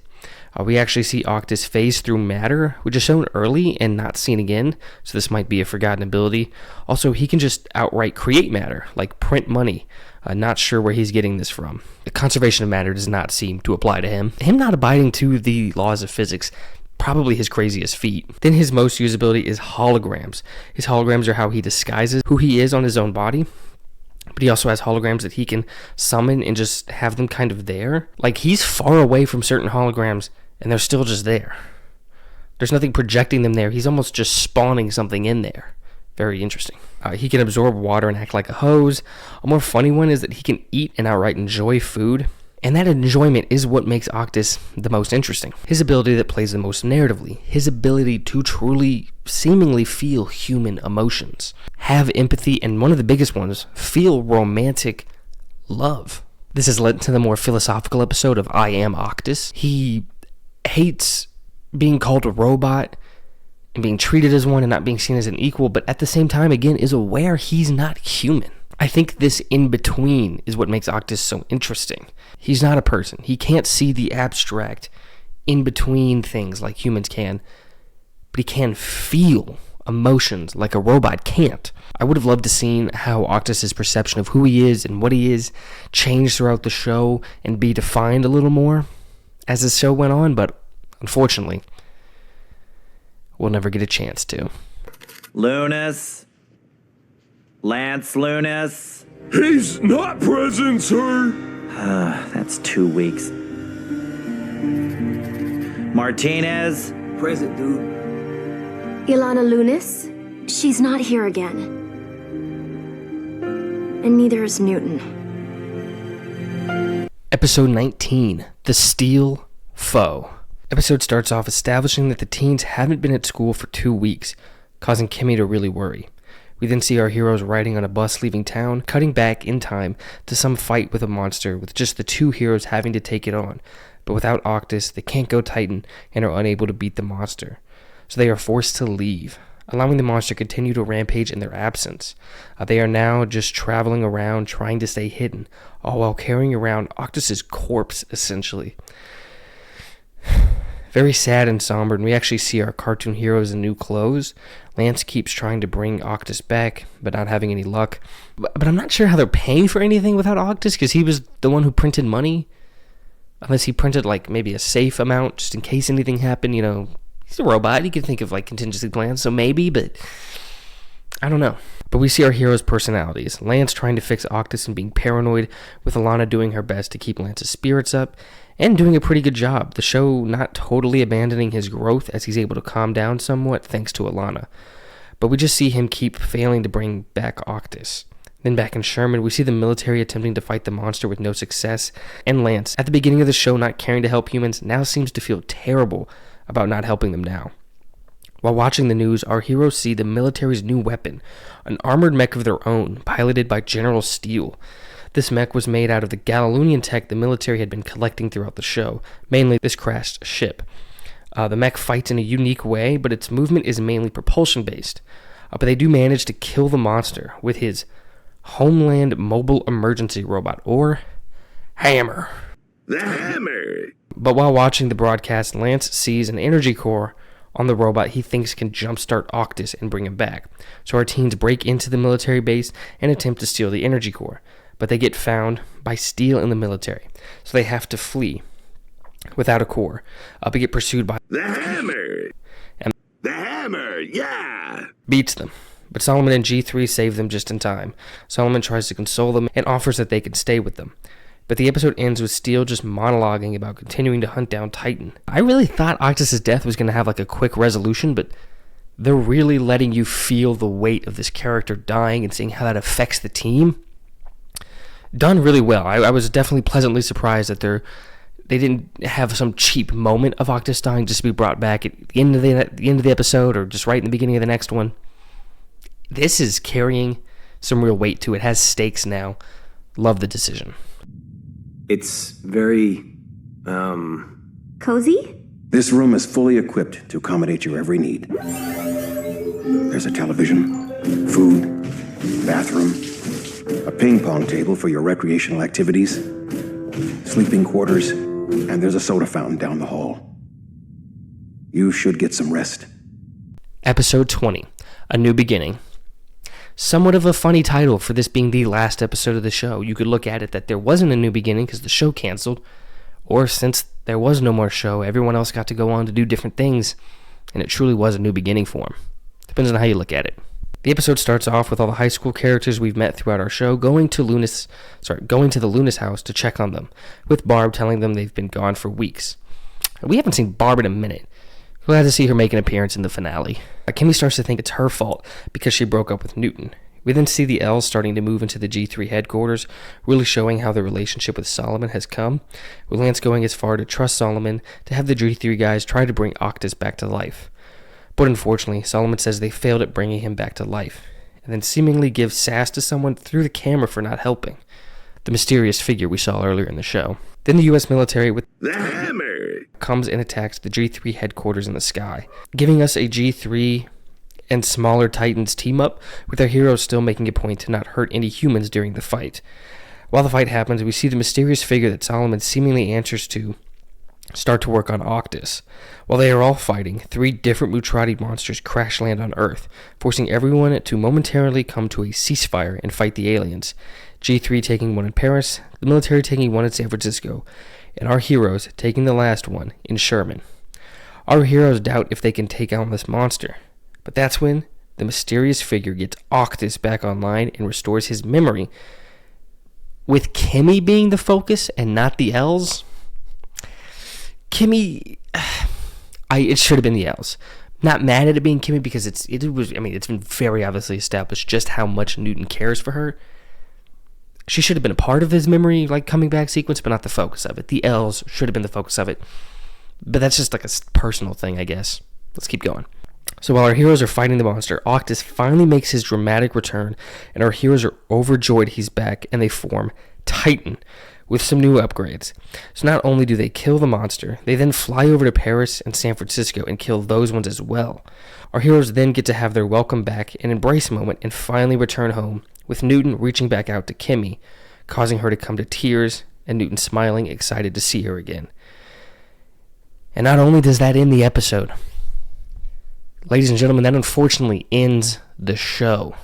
We actually see Octus phase through matter, which is shown early and not seen again, so this might be a forgotten ability. Also, he can just outright create matter, like print money. Not sure where he's getting this from. The conservation of matter does not seem to apply to him. Him not abiding to the laws of physics, probably his craziest feat. Then his most used ability is holograms. His holograms are how he disguises who he is on his own body. But he also has holograms that he can summon and just have them kind of there. Like, he's far away from certain holograms, and they're still just there. There's nothing projecting them there. He's almost just spawning something in there. Very interesting. He can absorb water and act like a hose. A more funny one is that he can eat and outright enjoy food. And that enjoyment is what makes Octus the most interesting. His ability that plays the most narratively. His ability to truly, seemingly feel human emotions. Have empathy, and one of the biggest ones, feel romantic love. This has led to the more philosophical episode of I Am Octus. He hates being called a robot and being treated as one and not being seen as an equal, but at the same time, again, is aware he's not human. I think this in-between is what makes Octus so interesting. He's not a person. He can't see the abstract in-between things like humans can, but he can feel emotions like a robot can't. I would have loved to seen how Octus's perception of who he is and what he is change throughout the show and be defined a little more as the show went on, but unfortunately, we'll never get a chance to. Lunas? Lance Lunas? He's not present, sir. That's 2 weeks. Martinez? Present, dude. Ilana Lunis? She's not here again. And neither is Newton. Episode 19, The Steel Foe. Episode starts off establishing that the teens haven't been at school for 2 weeks, causing Kimmy to really worry. We then see our heroes riding on a bus leaving town, cutting back in time to some fight with a monster, with just the two heroes having to take it on. But without Octus, they can't go Titan and are unable to beat the monster. So they are forced to leave, allowing the monster to continue to rampage in their absence. They are now just traveling around trying to stay hidden, all while carrying around Octus's corpse, essentially. Very sad and somber, and we actually see our cartoon heroes in new clothes. Lance keeps trying to bring Octus back, but not having any luck. But I'm not sure how they're paying for anything without Octus, because he was the one who printed money. Unless he printed, like, maybe a safe amount, just in case anything happened, you know. He's a robot, he can think of, like, contingency plans, so maybe, but I don't know. But we see our heroes' personalities. Lance trying to fix Octus and being paranoid, with Alana doing her best to keep Lance's spirits up, and doing a pretty good job. The show not totally abandoning his growth as he's able to calm down somewhat thanks to Alana. But we just see him keep failing to bring back Octus. Then back in Sherman, we see the military attempting to fight the monster with no success, and Lance, at the beginning of the show not caring to help humans, now seems to feel terrible about not helping them now. While watching the news, our heroes see the military's new weapon, an armored mech of their own, piloted by General Steele. This mech was made out of the Galilean tech the military had been collecting throughout the show, mainly this crashed ship. The mech fights in a unique way, but its movement is mainly propulsion-based. But they do manage to kill the monster with his Homeland Mobile Emergency Robot, or Hammer. The Hammer! But while watching the broadcast, Lance sees an energy core on the robot he thinks can jumpstart Octus and bring him back. So our teens break into the military base and attempt to steal the energy core. But they get found by Steele in the military, so they have to flee without a core, but get pursued by the Hammer. And the Hammer, yeah! Beats them. But Solomon and G3 save them just in time. Solomon tries to console them and offers that they can stay with them. But the episode ends with Steele just monologuing about continuing to hunt down Titan. I really thought Octus's death was going to have like a quick resolution, but they're really letting you feel the weight of this character dying and seeing how that affects the team. Done really well. I was definitely pleasantly surprised that they didn't have some cheap moment of Octus dying just to be brought back at the end of the episode or just right in the beginning of the next one. This is carrying some real weight to it. It has stakes now. Love the decision. It's very, Cozy? This room is fully equipped to accommodate your every need. There's a television, food, bathroom, a ping pong table for your recreational activities, sleeping quarters, and there's a soda fountain down the hall. You should get some rest. Episode 20, A New Beginning. Somewhat of a funny title for this being the last episode of the show. You could look at it that there wasn't a new beginning because the show canceled, or since there was no more show, everyone else got to go on to do different things, and it truly was a new beginning for them. Depends on how you look at it. The episode starts off with all the high school characters we've met throughout our show going to the Lunas house to check on them, with Barb telling them they've been gone for weeks. We haven't seen Barb in a minute. Glad to see her make an appearance in the finale. Kimmy starts to think it's her fault because she broke up with Newton. We then see the L's starting to move into the G3 headquarters, really showing how the relationship with Solomon has come, with Lance going as far to trust Solomon to have the G3 guys try to bring Octus back to life. But unfortunately, Solomon says they failed at bringing him back to life, and then seemingly gives sass to someone through the camera for not helping. The mysterious figure we saw earlier in the show. Then the U.S. military with the hammer comes and attacks the G3 headquarters in the sky, giving us a G3 and smaller Titans team up, with our heroes still making a point to not hurt any humans during the fight. While the fight happens, we see the mysterious figure that Solomon seemingly answers to start to work on Octus. While they are all fighting, 3 different Mutrati monsters crash land on Earth, forcing everyone to momentarily come to a ceasefire and fight the aliens. G3 taking one in Paris, the military taking one in San Francisco, and our heroes taking the last one in Sherman. Our heroes doubt if they can take on this monster, but that's when the mysterious figure gets Octus back online and restores his memory, with Kimmy being the focus and not the L's. Kimmy, it should have been the L's. Not mad at it being Kimmy because it's been very obviously established just how much Newton cares for her. She should have been a part of his memory, coming back sequence, but not the focus of it. The L's should have been the focus of it. But that's just a personal thing, I guess. Let's keep going. So while our heroes are fighting the monster, Octus finally makes his dramatic return, and our heroes are overjoyed he's back, and they form Titan with some new upgrades. So not only do they kill the monster, they then fly over to Paris and San Francisco and kill those ones as well. Our heroes then get to have their welcome back and embrace moment and finally return home, with Newton reaching back out to Kimmy, causing her to come to tears, and Newton smiling, excited to see her again. And not only does that end the episode, ladies and gentlemen, that unfortunately ends the show.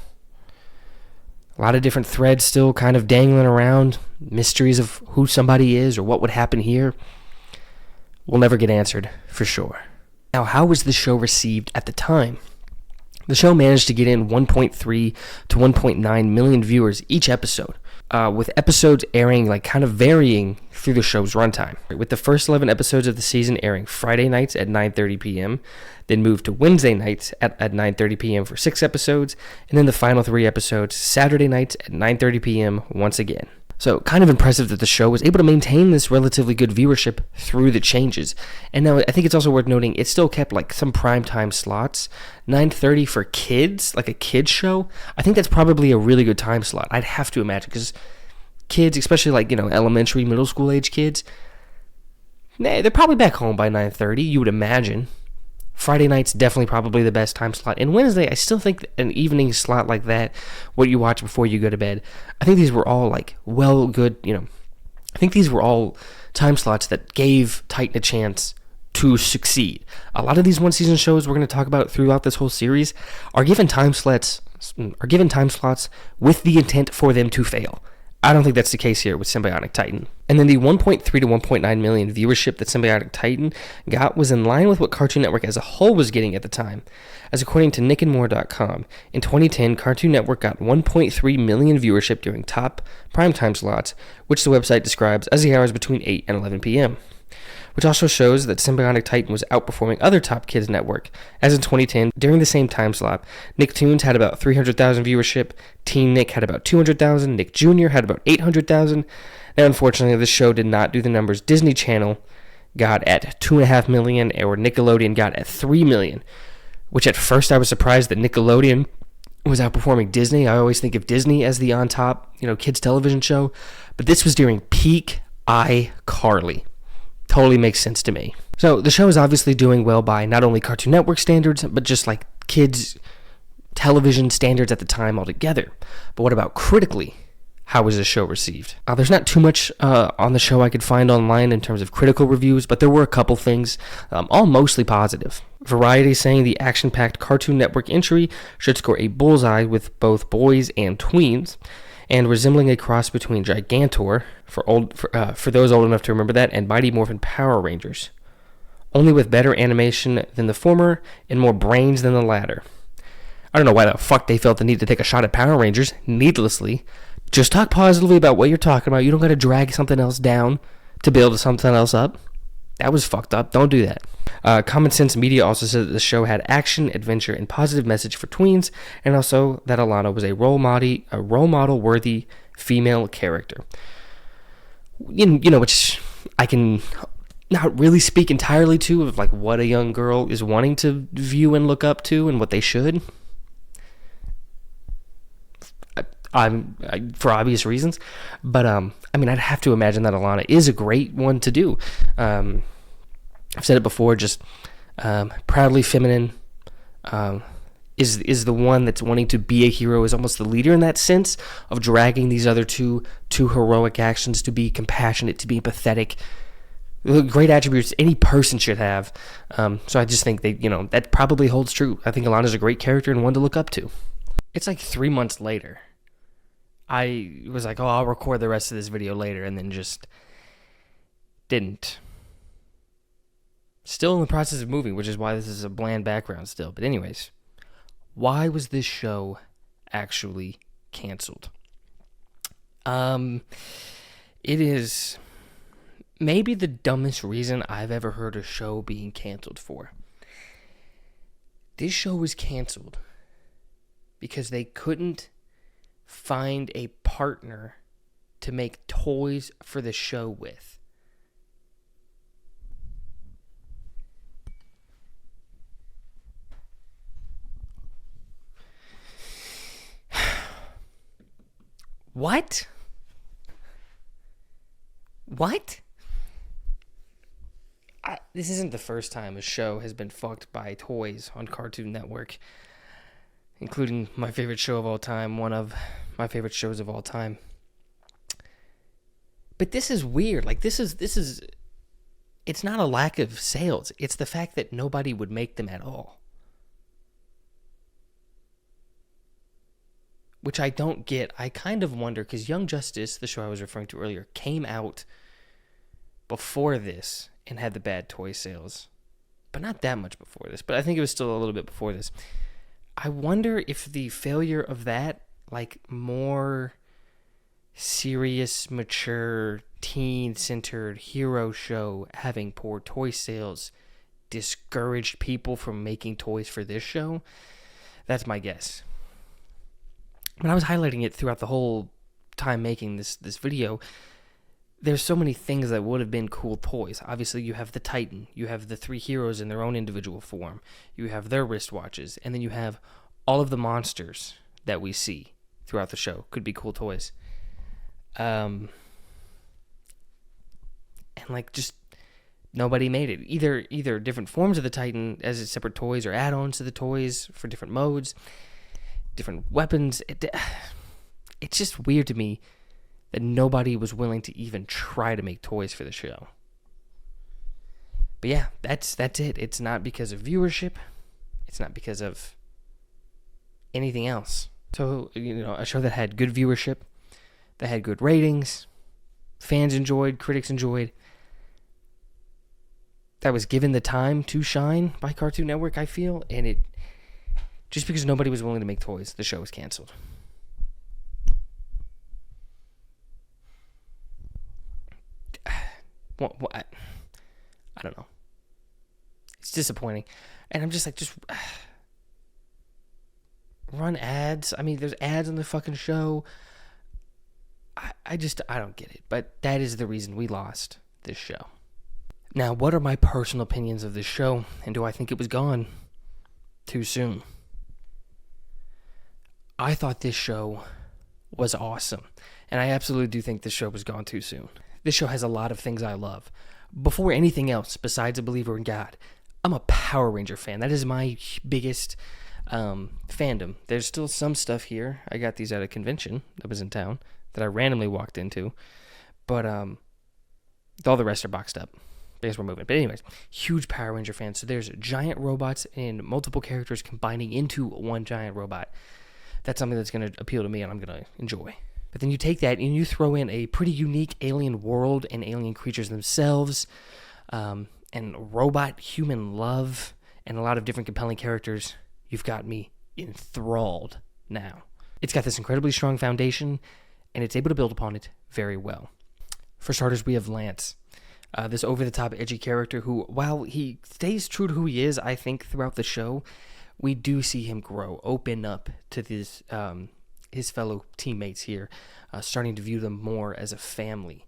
A lot of different threads still kind of dangling around, mysteries of who somebody is or what would happen here. Will never get answered, for sure. Now, how was the show received at the time? The show managed to get in 1.3 to 1.9 million viewers each episode, with episodes airing kind of varying through the show's runtime. With the first 11 episodes of the season airing Friday nights at 9:30 p.m., then moved to Wednesday nights at 9:30 p.m. for 6 episodes, and then the final 3 episodes Saturday nights at 9:30 p.m. once again. So kind of impressive that the show was able to maintain this relatively good viewership through the changes. And now I think it's also worth noting it still kept some primetime slots. 9:30 for kids, like a kids show. I think that's probably a really good time slot. I'd have to imagine, because kids, especially elementary, middle school age kids, they're probably back home by 9:30, you would imagine. Friday night's definitely probably the best time slot. And Wednesday, I still think an evening slot like that, what you watch before you go to bed, I think these were all I think these were all time slots that gave Titan a chance to succeed. A lot of these one-season shows we're going to talk about throughout this whole series are given time slots with the intent for them to fail. I don't think that's the case here with Sym-Bionic Titan. And then the 1.3 to 1.9 million viewership that Sym-Bionic Titan got was in line with what Cartoon Network as a whole was getting at the time. As according to nickandmore.com, in 2010, Cartoon Network got 1.3 million viewership during top primetime slots, which the website describes as the hours between 8 and 11 p.m., which also shows that Sym-Bionic Titan was outperforming other top kids network, as in 2010, during the same time slot, Nicktoons had about 300,000 viewership, Teen Nick had about 200,000, Nick Jr. had about 800,000. Now, unfortunately, this show did not do the numbers Disney Channel got at 2.5 million, or Nickelodeon got at 3 million, which at first I was surprised that Nickelodeon was outperforming Disney. I always think of Disney as the on-top, kids television show, but this was during peak iCarly. Totally makes sense to me. So the show is obviously doing well by not only Cartoon Network standards, but just like kids' television standards at the time altogether. But what about critically? How was this show received? There's not too much on the show I could find online in terms of critical reviews, but there were a couple things, all mostly positive. Variety saying the action-packed Cartoon Network entry should score a bullseye with both boys and tweens, and resembling a cross between Gigantor, for those old enough to remember that, and Mighty Morphin Power Rangers, only with better animation than the former and more brains than the latter. I don't know why the fuck they felt the need to take a shot at Power Rangers, needlessly. Just talk positively about what you're talking about. You don't got to drag something else down to build something else up. That was fucked up. Don't do that. Common Sense Media also said that the show had action, adventure, and positive message for tweens, and also that Alana was a role model-worthy female character. You know, which I can not really speak entirely to, of like what a young girl is wanting to view and look up to, and what they should. For obvious reasons, but I mean, I'd have to imagine that Alana is a great one to do. I've said it before, just proudly feminine, is the one that's wanting to be a hero, is almost the leader in that sense of dragging these other two heroic actions, to be compassionate, to be empathetic. Great attributes any person should have. So I just think that probably holds true. I think Alana's a great character and one to look up to. It's like 3 months later. I was like, oh, I'll record the rest of this video later, and then just didn't. Still in the process of moving, which is why this is a bland background still. But anyways, why was this show actually canceled? It is maybe the dumbest reason I've ever heard a show being canceled for. This show was canceled because they couldn't find a partner to make toys for the show with. What? This isn't the first time a show has been fucked by toys on Cartoon Network, including my favorite show of all time, one of my favorite shows of all time. But this is weird. Like, this is it's not a lack of sales. It's the fact that nobody would make them at all. Which I don't get. I kind of wonder, because Young Justice, the show I was referring to earlier, came out before this and had the bad toy sales. But not that much before this. But I think it was still a little bit before this. I wonder if the failure of that, like, more serious, mature, teen-centered hero show having poor toy sales discouraged people from making toys for this show. That's my guess. When I was highlighting it throughout the whole time making this video, there's so many things that would have been cool toys. Obviously, you have the Titan. You have the three heroes in their own individual form. You have their wristwatches. And then you have all of the monsters that we see throughout the show. Could be cool toys. And, like, just nobody made it. Either different forms of the Titan as separate toys or add-ons to the toys for different modes, different weapons. It's just weird to me that nobody was willing to even try to make toys for the show. But yeah, that's it. It's not because of viewership. It's not because of anything else. So, a show that had good viewership, that had good ratings, fans enjoyed, critics enjoyed, that was given the time to shine by Cartoon Network, I feel, and it just because nobody was willing to make toys, the show was canceled. I don't know. It's disappointing. And I'm just like, run ads. I mean, there's ads on the fucking show. I don't get it. But that is the reason we lost this show. Now, what are my personal opinions of this show? And do I think it was gone too soon? I thought this show was awesome. And I absolutely do think this show was gone too soon. this show has a lot of things I love. Before anything else, besides a believer in God, I'm a Power Ranger fan. That is my biggest fandom. There's still some stuff here. I got these at a convention that was in town that I randomly walked into. But all the rest are boxed up because we're moving. But anyways, huge Power Ranger fan. So there's giant robots and multiple characters combining into one giant robot. That's something that's going to appeal to me and I'm going to enjoy. But then you take that and you throw in a pretty unique alien world and alien creatures themselves, and robot-human love, and a lot of different compelling characters. You've got me enthralled now. It's got this incredibly strong foundation, and it's able to build upon it very well. For starters, we have Lance, this over-the-top edgy character who, while he stays true to who he is, I think, throughout the show, we do see him grow, open up to this, his fellow teammates here, starting to view them more as a family,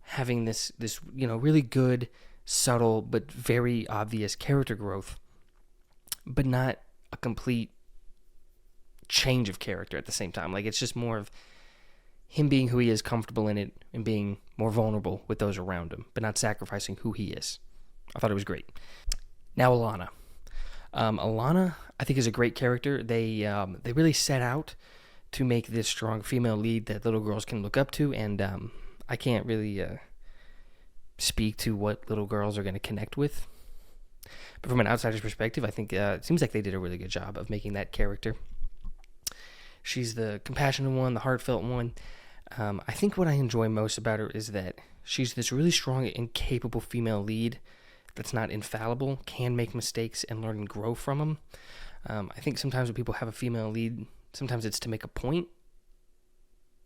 having this really good, subtle, but very obvious character growth, but not a complete change of character at the same time. Like, it's just more of him being who he is, comfortable in it, and being more vulnerable with those around him, but not sacrificing who he is. I thought it was great. Now, Alana. Alana, I think, is a great character. They really set out to make this strong female lead that little girls can look up to, and I can't really speak to what little girls are going to connect with. But from an outsider's perspective, I think it seems like they did a really good job of making that character. She's the compassionate one, the heartfelt one. I think what I enjoy most about her is that she's this really strong and capable female lead that's not infallible, can make mistakes and learn and grow from them. I think sometimes when people have a female lead, sometimes it's to make a point,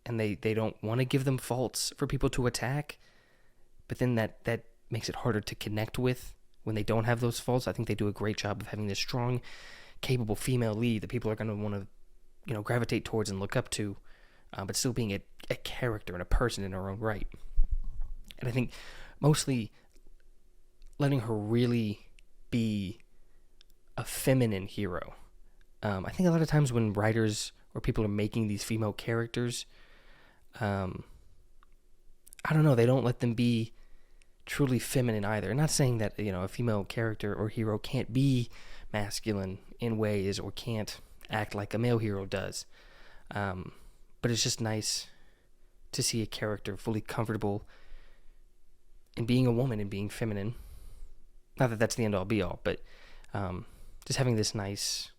and they don't want to give them faults for people to attack, but then that makes it harder to connect with when they don't have those faults. I think they do a great job of having this strong, capable female lead that people are going to want to gravitate towards and look up to, but still being a character and a person in her own right. And I think mostly letting her really be a feminine hero. I think a lot of times when writers or people are making these female characters, I don't know, they don't let them be truly feminine either. Not saying that, a female character or hero can't be masculine in ways or can't act like a male hero does. But it's just nice to see a character fully comfortable in being a woman and being feminine. Not that that's the end-all be-all, but just having this nice...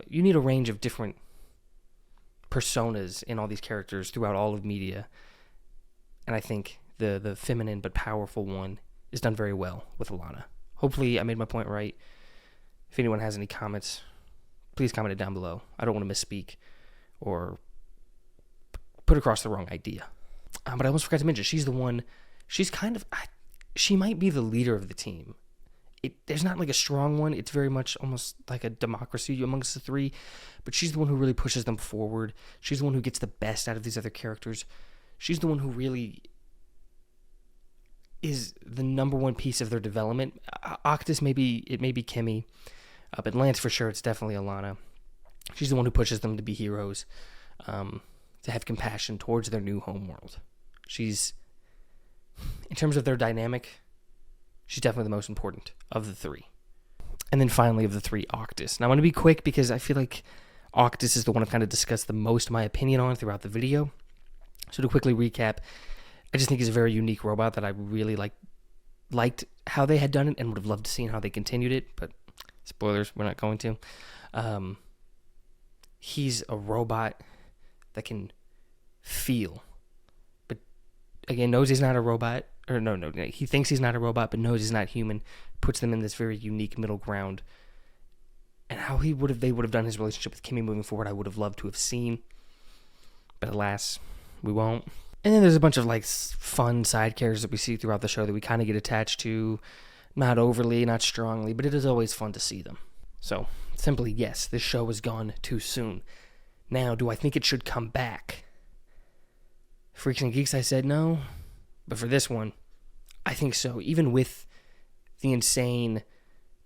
you need a range of different personas in all these characters throughout all of media. And I think the feminine but powerful one is done very well with Alana. Hopefully I made my point right. If anyone has any comments, please comment it down below. I don't want to misspeak or put across the wrong idea. But I almost forgot to mention, she's the one... She might be the leader of the team. There's not like a strong one. It's very much almost like a democracy amongst the three. But she's the one who really pushes them forward. She's the one who gets the best out of these other characters. She's the one who really is the number one piece of their development. Octus, it may be Kimmy. But Lance, for sure, it's definitely Alana. She's the one who pushes them to be heroes. To have compassion towards their new homeworld. She's... In terms of their dynamic, she's definitely the most important of the three. And then finally of the three, Octus. Now I'm going to be quick because I feel like Octus is the one I've kind of discussed the most my opinion on throughout the video. So to quickly recap, I just think he's a very unique robot that I really liked how they had done it and would have loved to see how they continued it. But spoilers, we're not going to. He's a robot that can feel. Again, knows he's not a robot, or no, he thinks he's not a robot, but knows he's not human, puts them in this very unique middle ground. And how they would have done his relationship with Kimmy moving forward, I would have loved to have seen. But alas, we won't. And then there's a bunch of fun side characters that we see throughout the show that we kind of get attached to, not overly, not strongly, but it is always fun to see them. So, simply, yes, this show has gone too soon. Now, do I think it should come back? Freaks and Geeks, I said no. But for this one, I think so. Even with the insane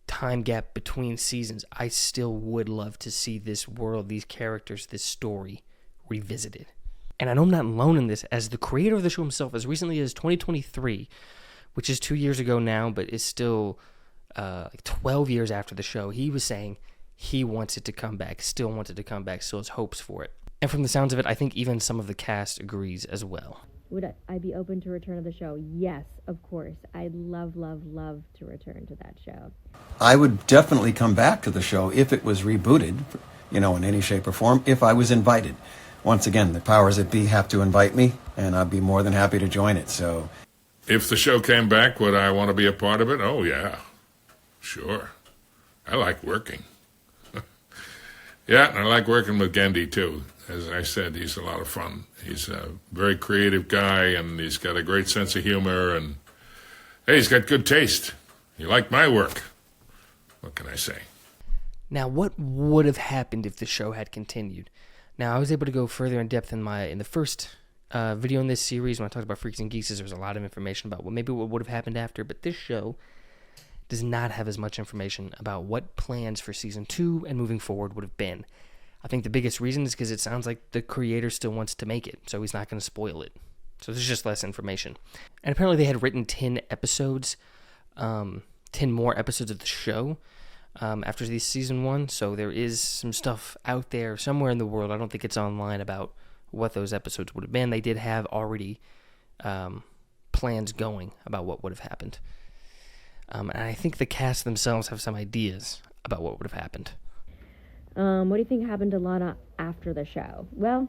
time gap between seasons, I still would love to see this world, these characters, this story revisited. And I know I'm not alone in this, as the creator of the show himself, as recently as 2023, which is 2 years ago now, but is still like 12 years after the show, he was saying he wants it to come back, still wants it to come back, still has hopes for it. And from the sounds of it, I think even some of the cast agrees as well. Would I be open to return of the show? Yes, of course. I'd love, love, love to return to that show. I would definitely come back to the show if it was rebooted, in any shape or form, if I was invited. Once again, the powers that be have to invite me, and I'd be more than happy to join it, so... If the show came back, would I want to be a part of it? Oh, yeah. Sure. I like working. Yeah, and I like working with Gendy, too. As I said, he's a lot of fun. He's a very creative guy, and he's got a great sense of humor, and hey, he's got good taste. He liked my work. What can I say? Now, what would have happened if the show had continued? Now, I was able to go further in depth in the first video in this series when I talked about Freaks and Geeks. There was a lot of information about what would have happened after, but this show does not have as much information about what plans for season 2 and moving forward would have been. I think the biggest reason is because it sounds like the creator still wants to make it, so he's not going to spoil it. So there's just less information. And apparently they had written 10 episodes, 10 more episodes of the show after this season 1, so there is some stuff out there somewhere in the world. I don't think it's online about what those episodes would have been. They did have already plans going about what would have happened. And I think the cast themselves have some ideas about what would have happened. What do you think happened to Lana after the show? Well,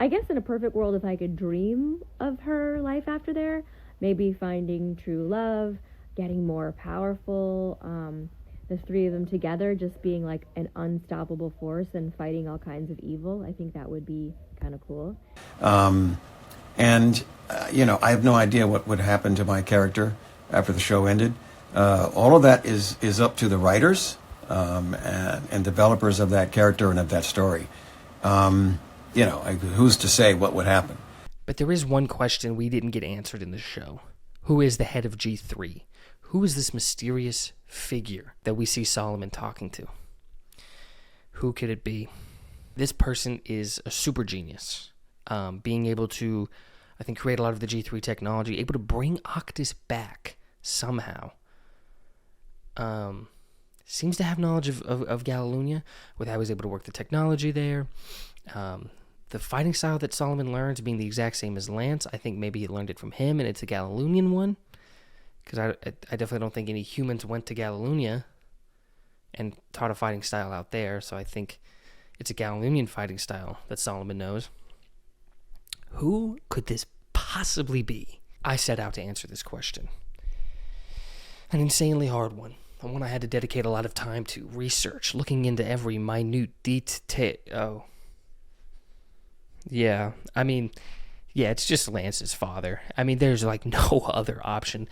I guess in a perfect world, if I could dream of her life after there, maybe finding true love, getting more powerful, the three of them together just being like an unstoppable force and fighting all kinds of evil. I think that would be kind of cool. I have no idea what would happen to my character after the show ended. All of that is up to the writers and developers of that character and of that story. Who's to say what would happen? But there is one question we didn't get answered in the show. Who is the head of G3? Who is this mysterious figure that we see Solomon talking to? Who could it be? This person is a super genius, being able to, I think, create a lot of the G3 technology, able to bring Octus back somehow. Seems to have knowledge of Galilunia, with how he's able to work the technology there. The fighting style that Solomon learns being the exact same as Lance, I think maybe he learned it from him, and it's a Galilunian one. Because I definitely don't think any humans went to Galilunia and taught a fighting style out there, so I think it's a Galilunian fighting style that Solomon knows. Who could this possibly be? I set out to answer this question. An insanely hard one. One I had to dedicate a lot of time to research, looking into every minute detail. Oh. Yeah, it's just Lance's father. There's like no other option.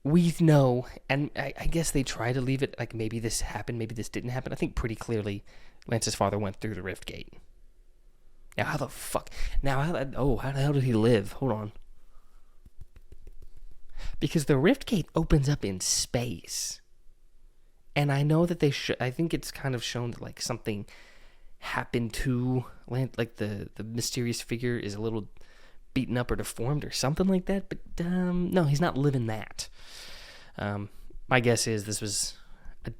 We know, and I guess they try to leave it like maybe this happened, maybe this didn't happen. I think pretty clearly Lance's father went through the Rift Gate. Now, how the fuck? Now, how the hell did he live? Hold on. Because the Rift Gate opens up in space. And I know that I think it's kind of shown that like something happened to Lance, like the mysterious figure is a little beaten up or deformed or something like that, but no, he's not living that. My guess is this was a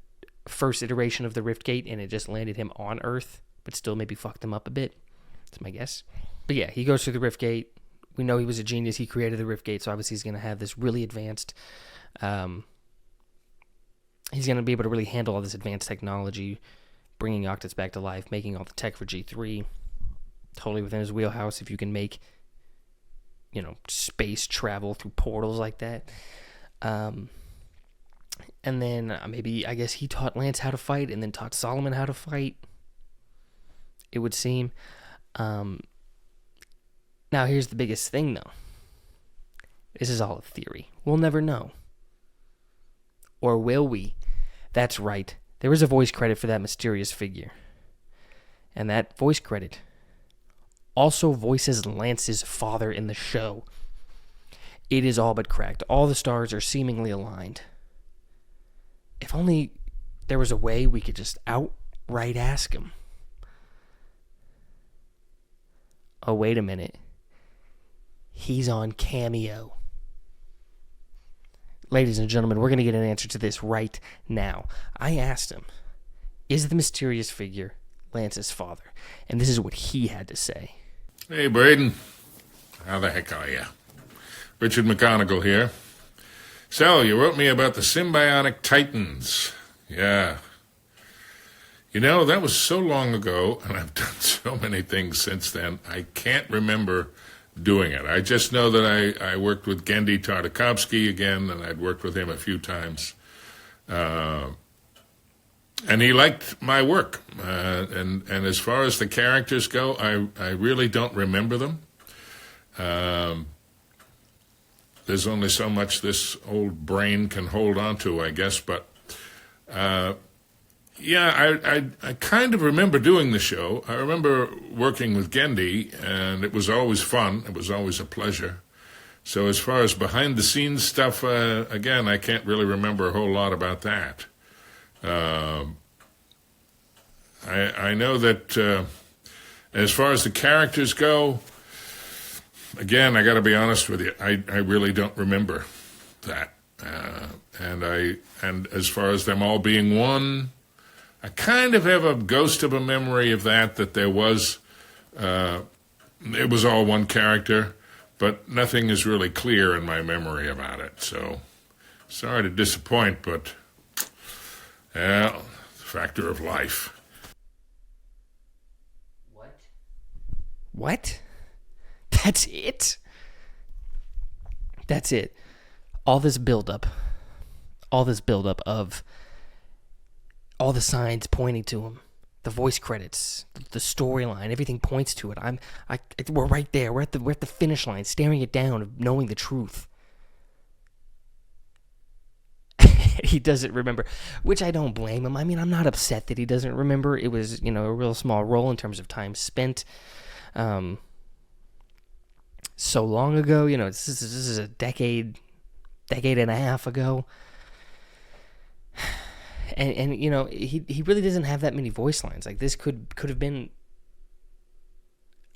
first iteration of the Rift Gate and it just landed him on Earth, but still maybe fucked him up a bit. That's my guess. But yeah, he goes through the Rift Gate. We know he was a genius. He created the Rift Gate, so obviously he's going to have this really advanced... he's going to be able to really handle all this advanced technology, bringing Octus back to life, making all the tech for G3. Totally within his wheelhouse if you can make, space travel through portals like that. And then I guess he taught Lance how to fight and then taught Solomon how to fight, it would seem. Now, here's the biggest thing, though. This is all a theory. We'll never know. Or will we? That's right. There is a voice credit for that mysterious figure. And that voice credit also voices Lance's father in the show. It is all but cracked. All the stars are seemingly aligned. If only there was a way we could just outright ask him. oh, wait a minute. He's on Cameo. Ladies and gentlemen, we're going to get an answer to this right now. I asked him, is the mysterious figure Lance's father? And this is what he had to say. Hey, Braden. How the heck are you? Richard McGonigal here. So, you wrote me about the Sym-Bionic Titans. Yeah. You know, that was so long ago, and I've done so many things since then, I can't remember doing it. I just know that I worked with Genndy Tartakovsky again, and I'd worked with him a few times. And he liked my work. And as far as the characters go, I really don't remember them. There's only so much this old brain can hold on to, I guess. But, yeah, I kind of remember doing the show. I remember working with Genndy, and it was always fun. It was always a pleasure. So as far as behind-the-scenes stuff, again, I can't really remember a whole lot about that. I know that as far as the characters go, again, I got to be honest with you, I really don't remember that. And as far as them all being one, I kind of have a ghost of a memory of that there was, it was all one character, but nothing is really clear in my memory about it. So, sorry to disappoint, but, yeah, factor of life. What? That's it? That's it. All this buildup of all the signs pointing to him, the voice credits, the storyline, everything points to it. We're right there. We're at the finish line, staring it down, of knowing the truth. He doesn't remember, which I don't blame him. I mean, I'm not upset that he doesn't remember. It was, a real small role in terms of time spent. So long ago, this is a decade and a half ago. And he really doesn't have that many voice lines. Like, this could have been,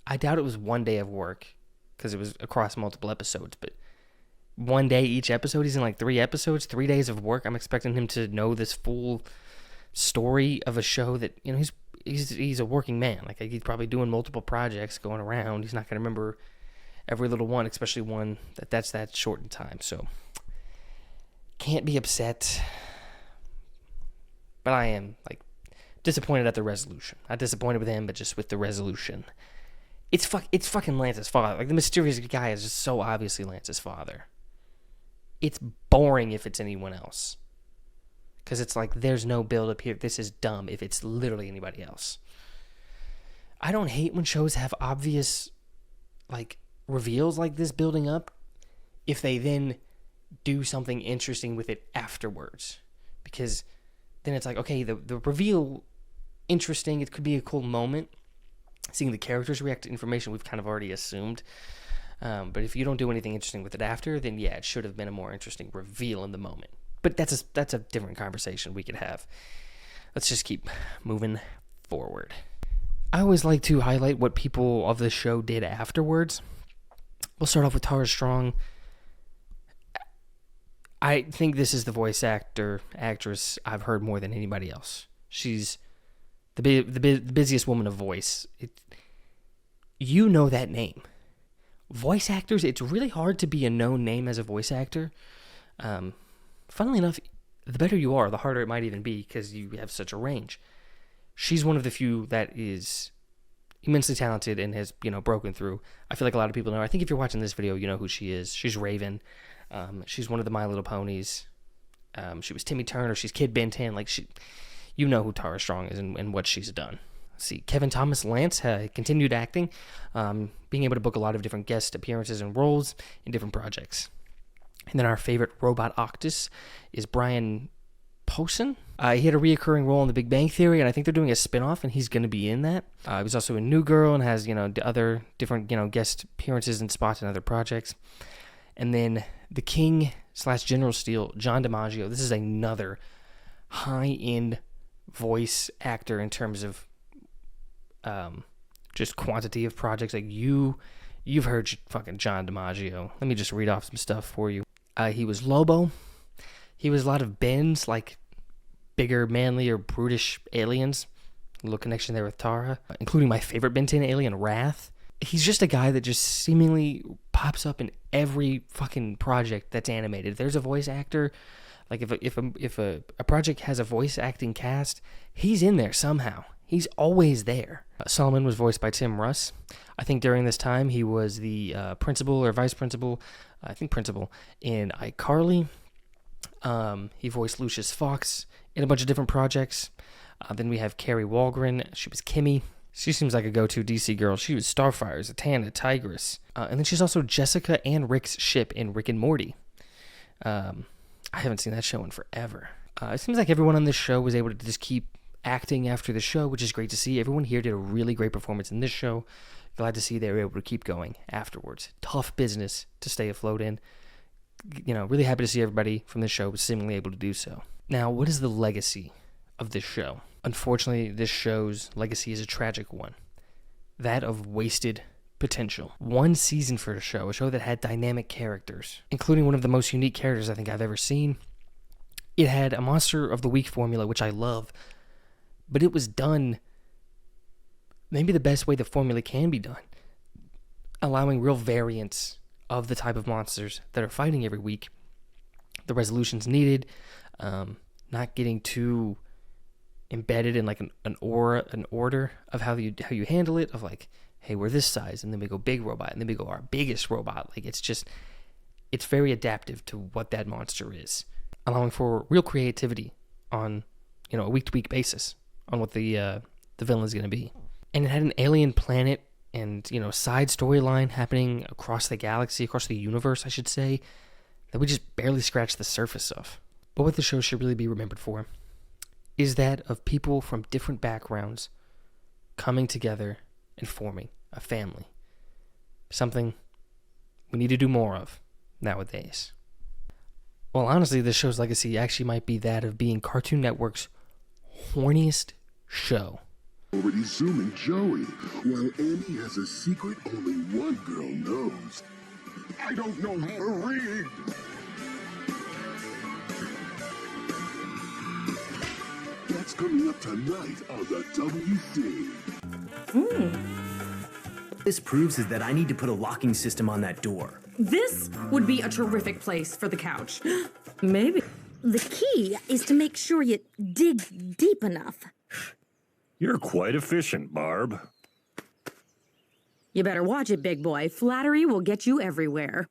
I doubt it was one day of work, because it was across multiple episodes, but one day each episode. He's in like 3 episodes, 3 days of work. I'm expecting him to know this full story of a show that, he's a working man. Like, he's probably doing multiple projects going around. He's not going to remember every little one, especially one that's that short in time. So, can't be upset. But I am, disappointed at the resolution. Not disappointed with him, but just with the resolution. It's fucking Lance's father. Like, the mysterious guy is just so obviously Lance's father. It's boring if it's anyone else. Because it's like, there's no build-up here. This is dumb if it's literally anybody else. I don't hate when shows have obvious, reveals like this building up, if they then do something interesting with it afterwards. Because then it's like, okay, the reveal, interesting, it could be a cool moment. Seeing the characters react to information we've kind of already assumed. But if you don't do anything interesting with it after, then yeah, it should have been a more interesting reveal in the moment. But that's a different conversation we could have. Let's just keep moving forward. I always like to highlight what people of the show did afterwards. We'll start off with Tara Strong. I think this is the voice actress I've heard more than anybody else. She's the busiest woman of voice. You know that name. Voice actors, it's really hard to be a known name as a voice actor. Funnily enough, the better you are, the harder it might even be, because you have such a range. She's one of the few that is immensely talented and has, broken through. I feel like a lot of people know. I think if you're watching this video, you know who she is. She's Raven. She's one of the My Little Ponies. She was Timmy Turner. She's Kid Ben 10. You know who Tara Strong is and what she's done. Let's see, Kevin Thomas Lance continued acting, being able to book a lot of different guest appearances and roles in different projects. And then our favorite robot Octus is Brian Posehn. He had a reoccurring role in The Big Bang Theory, and I think they're doing a spinoff, and he's going to be in that. He was also in New Girl and has, other different, guest appearances and spots in other projects. And then the King/General Steel, John DiMaggio. This is another high-end voice actor in terms of just quantity of projects. Like you've heard fucking John DiMaggio. Let me just read off some stuff for you. He was Lobo. He was a lot of Bens, like bigger, manly, or brutish aliens. A little connection there with Tara, including my favorite Ben 10 alien, Wrath. He's just a guy that just seemingly pops up in every fucking project that's animated. If there's a voice actor, like if a project has a voice acting cast, he's in there somehow. He's always there. Solomon was voiced by Tim Russ. I think during this time he was the principal or vice principal, I think principal, in iCarly. He voiced Lucius Fox in a bunch of different projects. Then we have Carrie Walgren. She was Kimmy. She seems like a go-to DC girl. She was Starfire, Zatanna, Tigress. And then she's also Jessica and Rick's ship in Rick and Morty. I haven't seen that show in forever. It seems like everyone on this show was able to just keep acting after the show, which is great to see. Everyone here did a really great performance in this show. Glad to see they were able to keep going afterwards. Tough business to stay afloat in. You know, really happy to see everybody from this show was seemingly able to do so. Now, what is the legacy of this show? Unfortunately, this show's legacy is a tragic one. That of wasted potential. One season for a show that had dynamic characters, including one of the most unique characters I think I've ever seen. It had a Monster of the Week formula, which I love, but it was done maybe the best way the formula can be done, allowing real variance of the type of monsters that are fighting every week, the resolutions needed, not getting too embedded in like an order of how you handle it, of like, hey, we're this size, and then we go big robot, and then we go our biggest robot. Like, it's very adaptive to what that monster is, allowing for real creativity on, you know, a week-to-week basis on what the villain is going to be. And it had an alien planet and, you know, side storyline happening across the galaxy, across the universe, I should say, that we just barely scratched the surface of. But what the show should really be remembered for is that of people from different backgrounds coming together and forming a family. Something we need to do more of nowadays. Well, honestly, this show's legacy actually might be that of being Cartoon Network's horniest show. Already zooming Joey, while Andy has a secret only one girl knows. I don't know how to read. That's coming up tonight on the WC. This proves is that I need to put a locking system on that door. This would be a terrific place for the couch. Maybe. The key is to make sure you dig deep enough. You're quite efficient, Barb. You better watch it, big boy. Flattery will get you everywhere.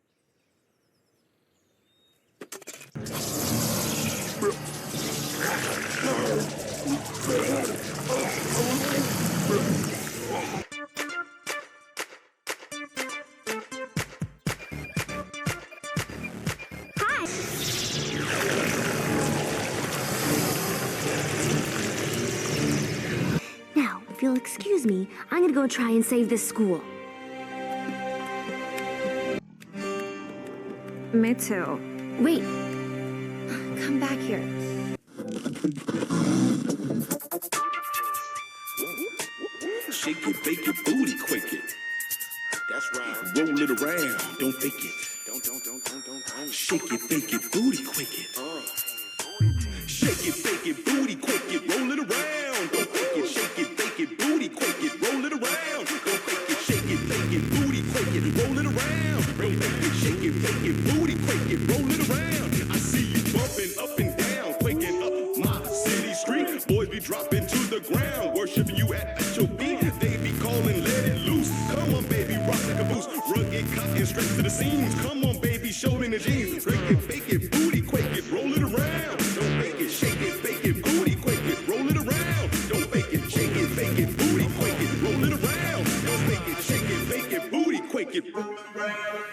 Now, if you'll excuse me, I'm gonna go try and save this school. Me too. Wait. Come back here. Shake it, bake it, booty, quick it. That's right. Roll it around, don't fake it. Don't. Shake it, bake it, booty, quick it. Shake it, bake it, booty, quick it. Roll it around, don't fake it. Shake it, bake it, booty, quick it. Roll it around, don't fake it. Shake it, bake it, booty, quick it. Roll it around, don't fake it. Shake it, bake it, booty, quick it. Roll it around. I see you bumping up and down, quaking up my city street. Boys be dropping to the ground, worshiping you at your beat. They be calling, let it loose. Come on, baby, rock like a boost. Rugged, cotton, straight to the seams. Come on, baby, show me the jeans. Break it, bake it, booty, quake it. Roll it around, don't fake it. Shake it, bake it, booty, quake it. Roll it around, don't fake it. Shake it, bake it, booty, quake it. Roll it around, don't fake it. Shake it, bake it, booty, quake it. Roll it around.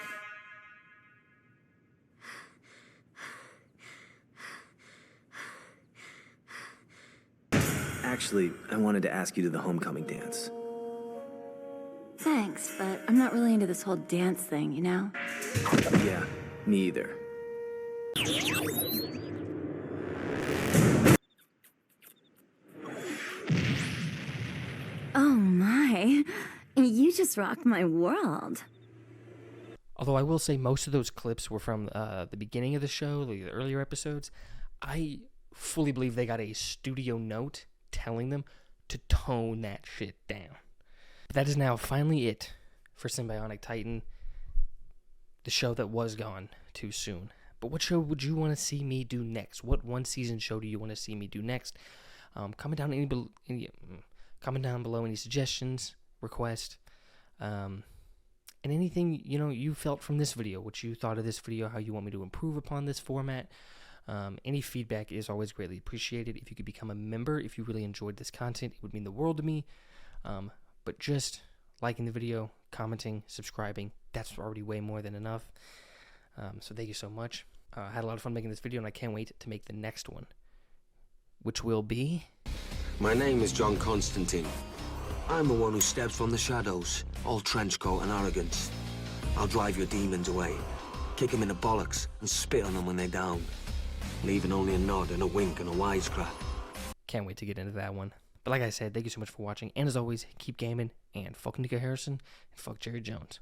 Actually, I wanted to ask you to the homecoming dance. Thanks, but I'm not really into this whole dance thing, you know? Yeah, me either. Oh my. just rocked my world. Although I will say most of those clips were from the beginning of the show, the earlier episodes. I fully believe they got a studio note telling them to tone that shit down. But that is now finally it for Sym-Bionic Titan, the show that was gone too soon. But what show would you want to see me do next? What one-season show do you want to see me do next? Comment down below any suggestions, requests, and anything you felt from this video, what you thought of this video, how you want me to improve upon this format. Any feedback is always greatly appreciated. If you could become a member, if you really enjoyed this content, it would mean the world to me. But just liking the video, commenting, subscribing, that's already way more than enough. So thank you so much. I had a lot of fun making this video, and I can't wait to make the next one, which will be... My name is John Constantine. I'm the one who steps from the shadows, all trenchcoat and arrogance. I'll drive your demons away, kick them in the bollocks, and spit on them when they're down, leaving only a nod and a wink and a wisecrack. Can't wait to get into that one. But like I said, thank you so much for watching, and as always, keep gaming, and fuck Nico Harrison, and fuck Jerry Jones.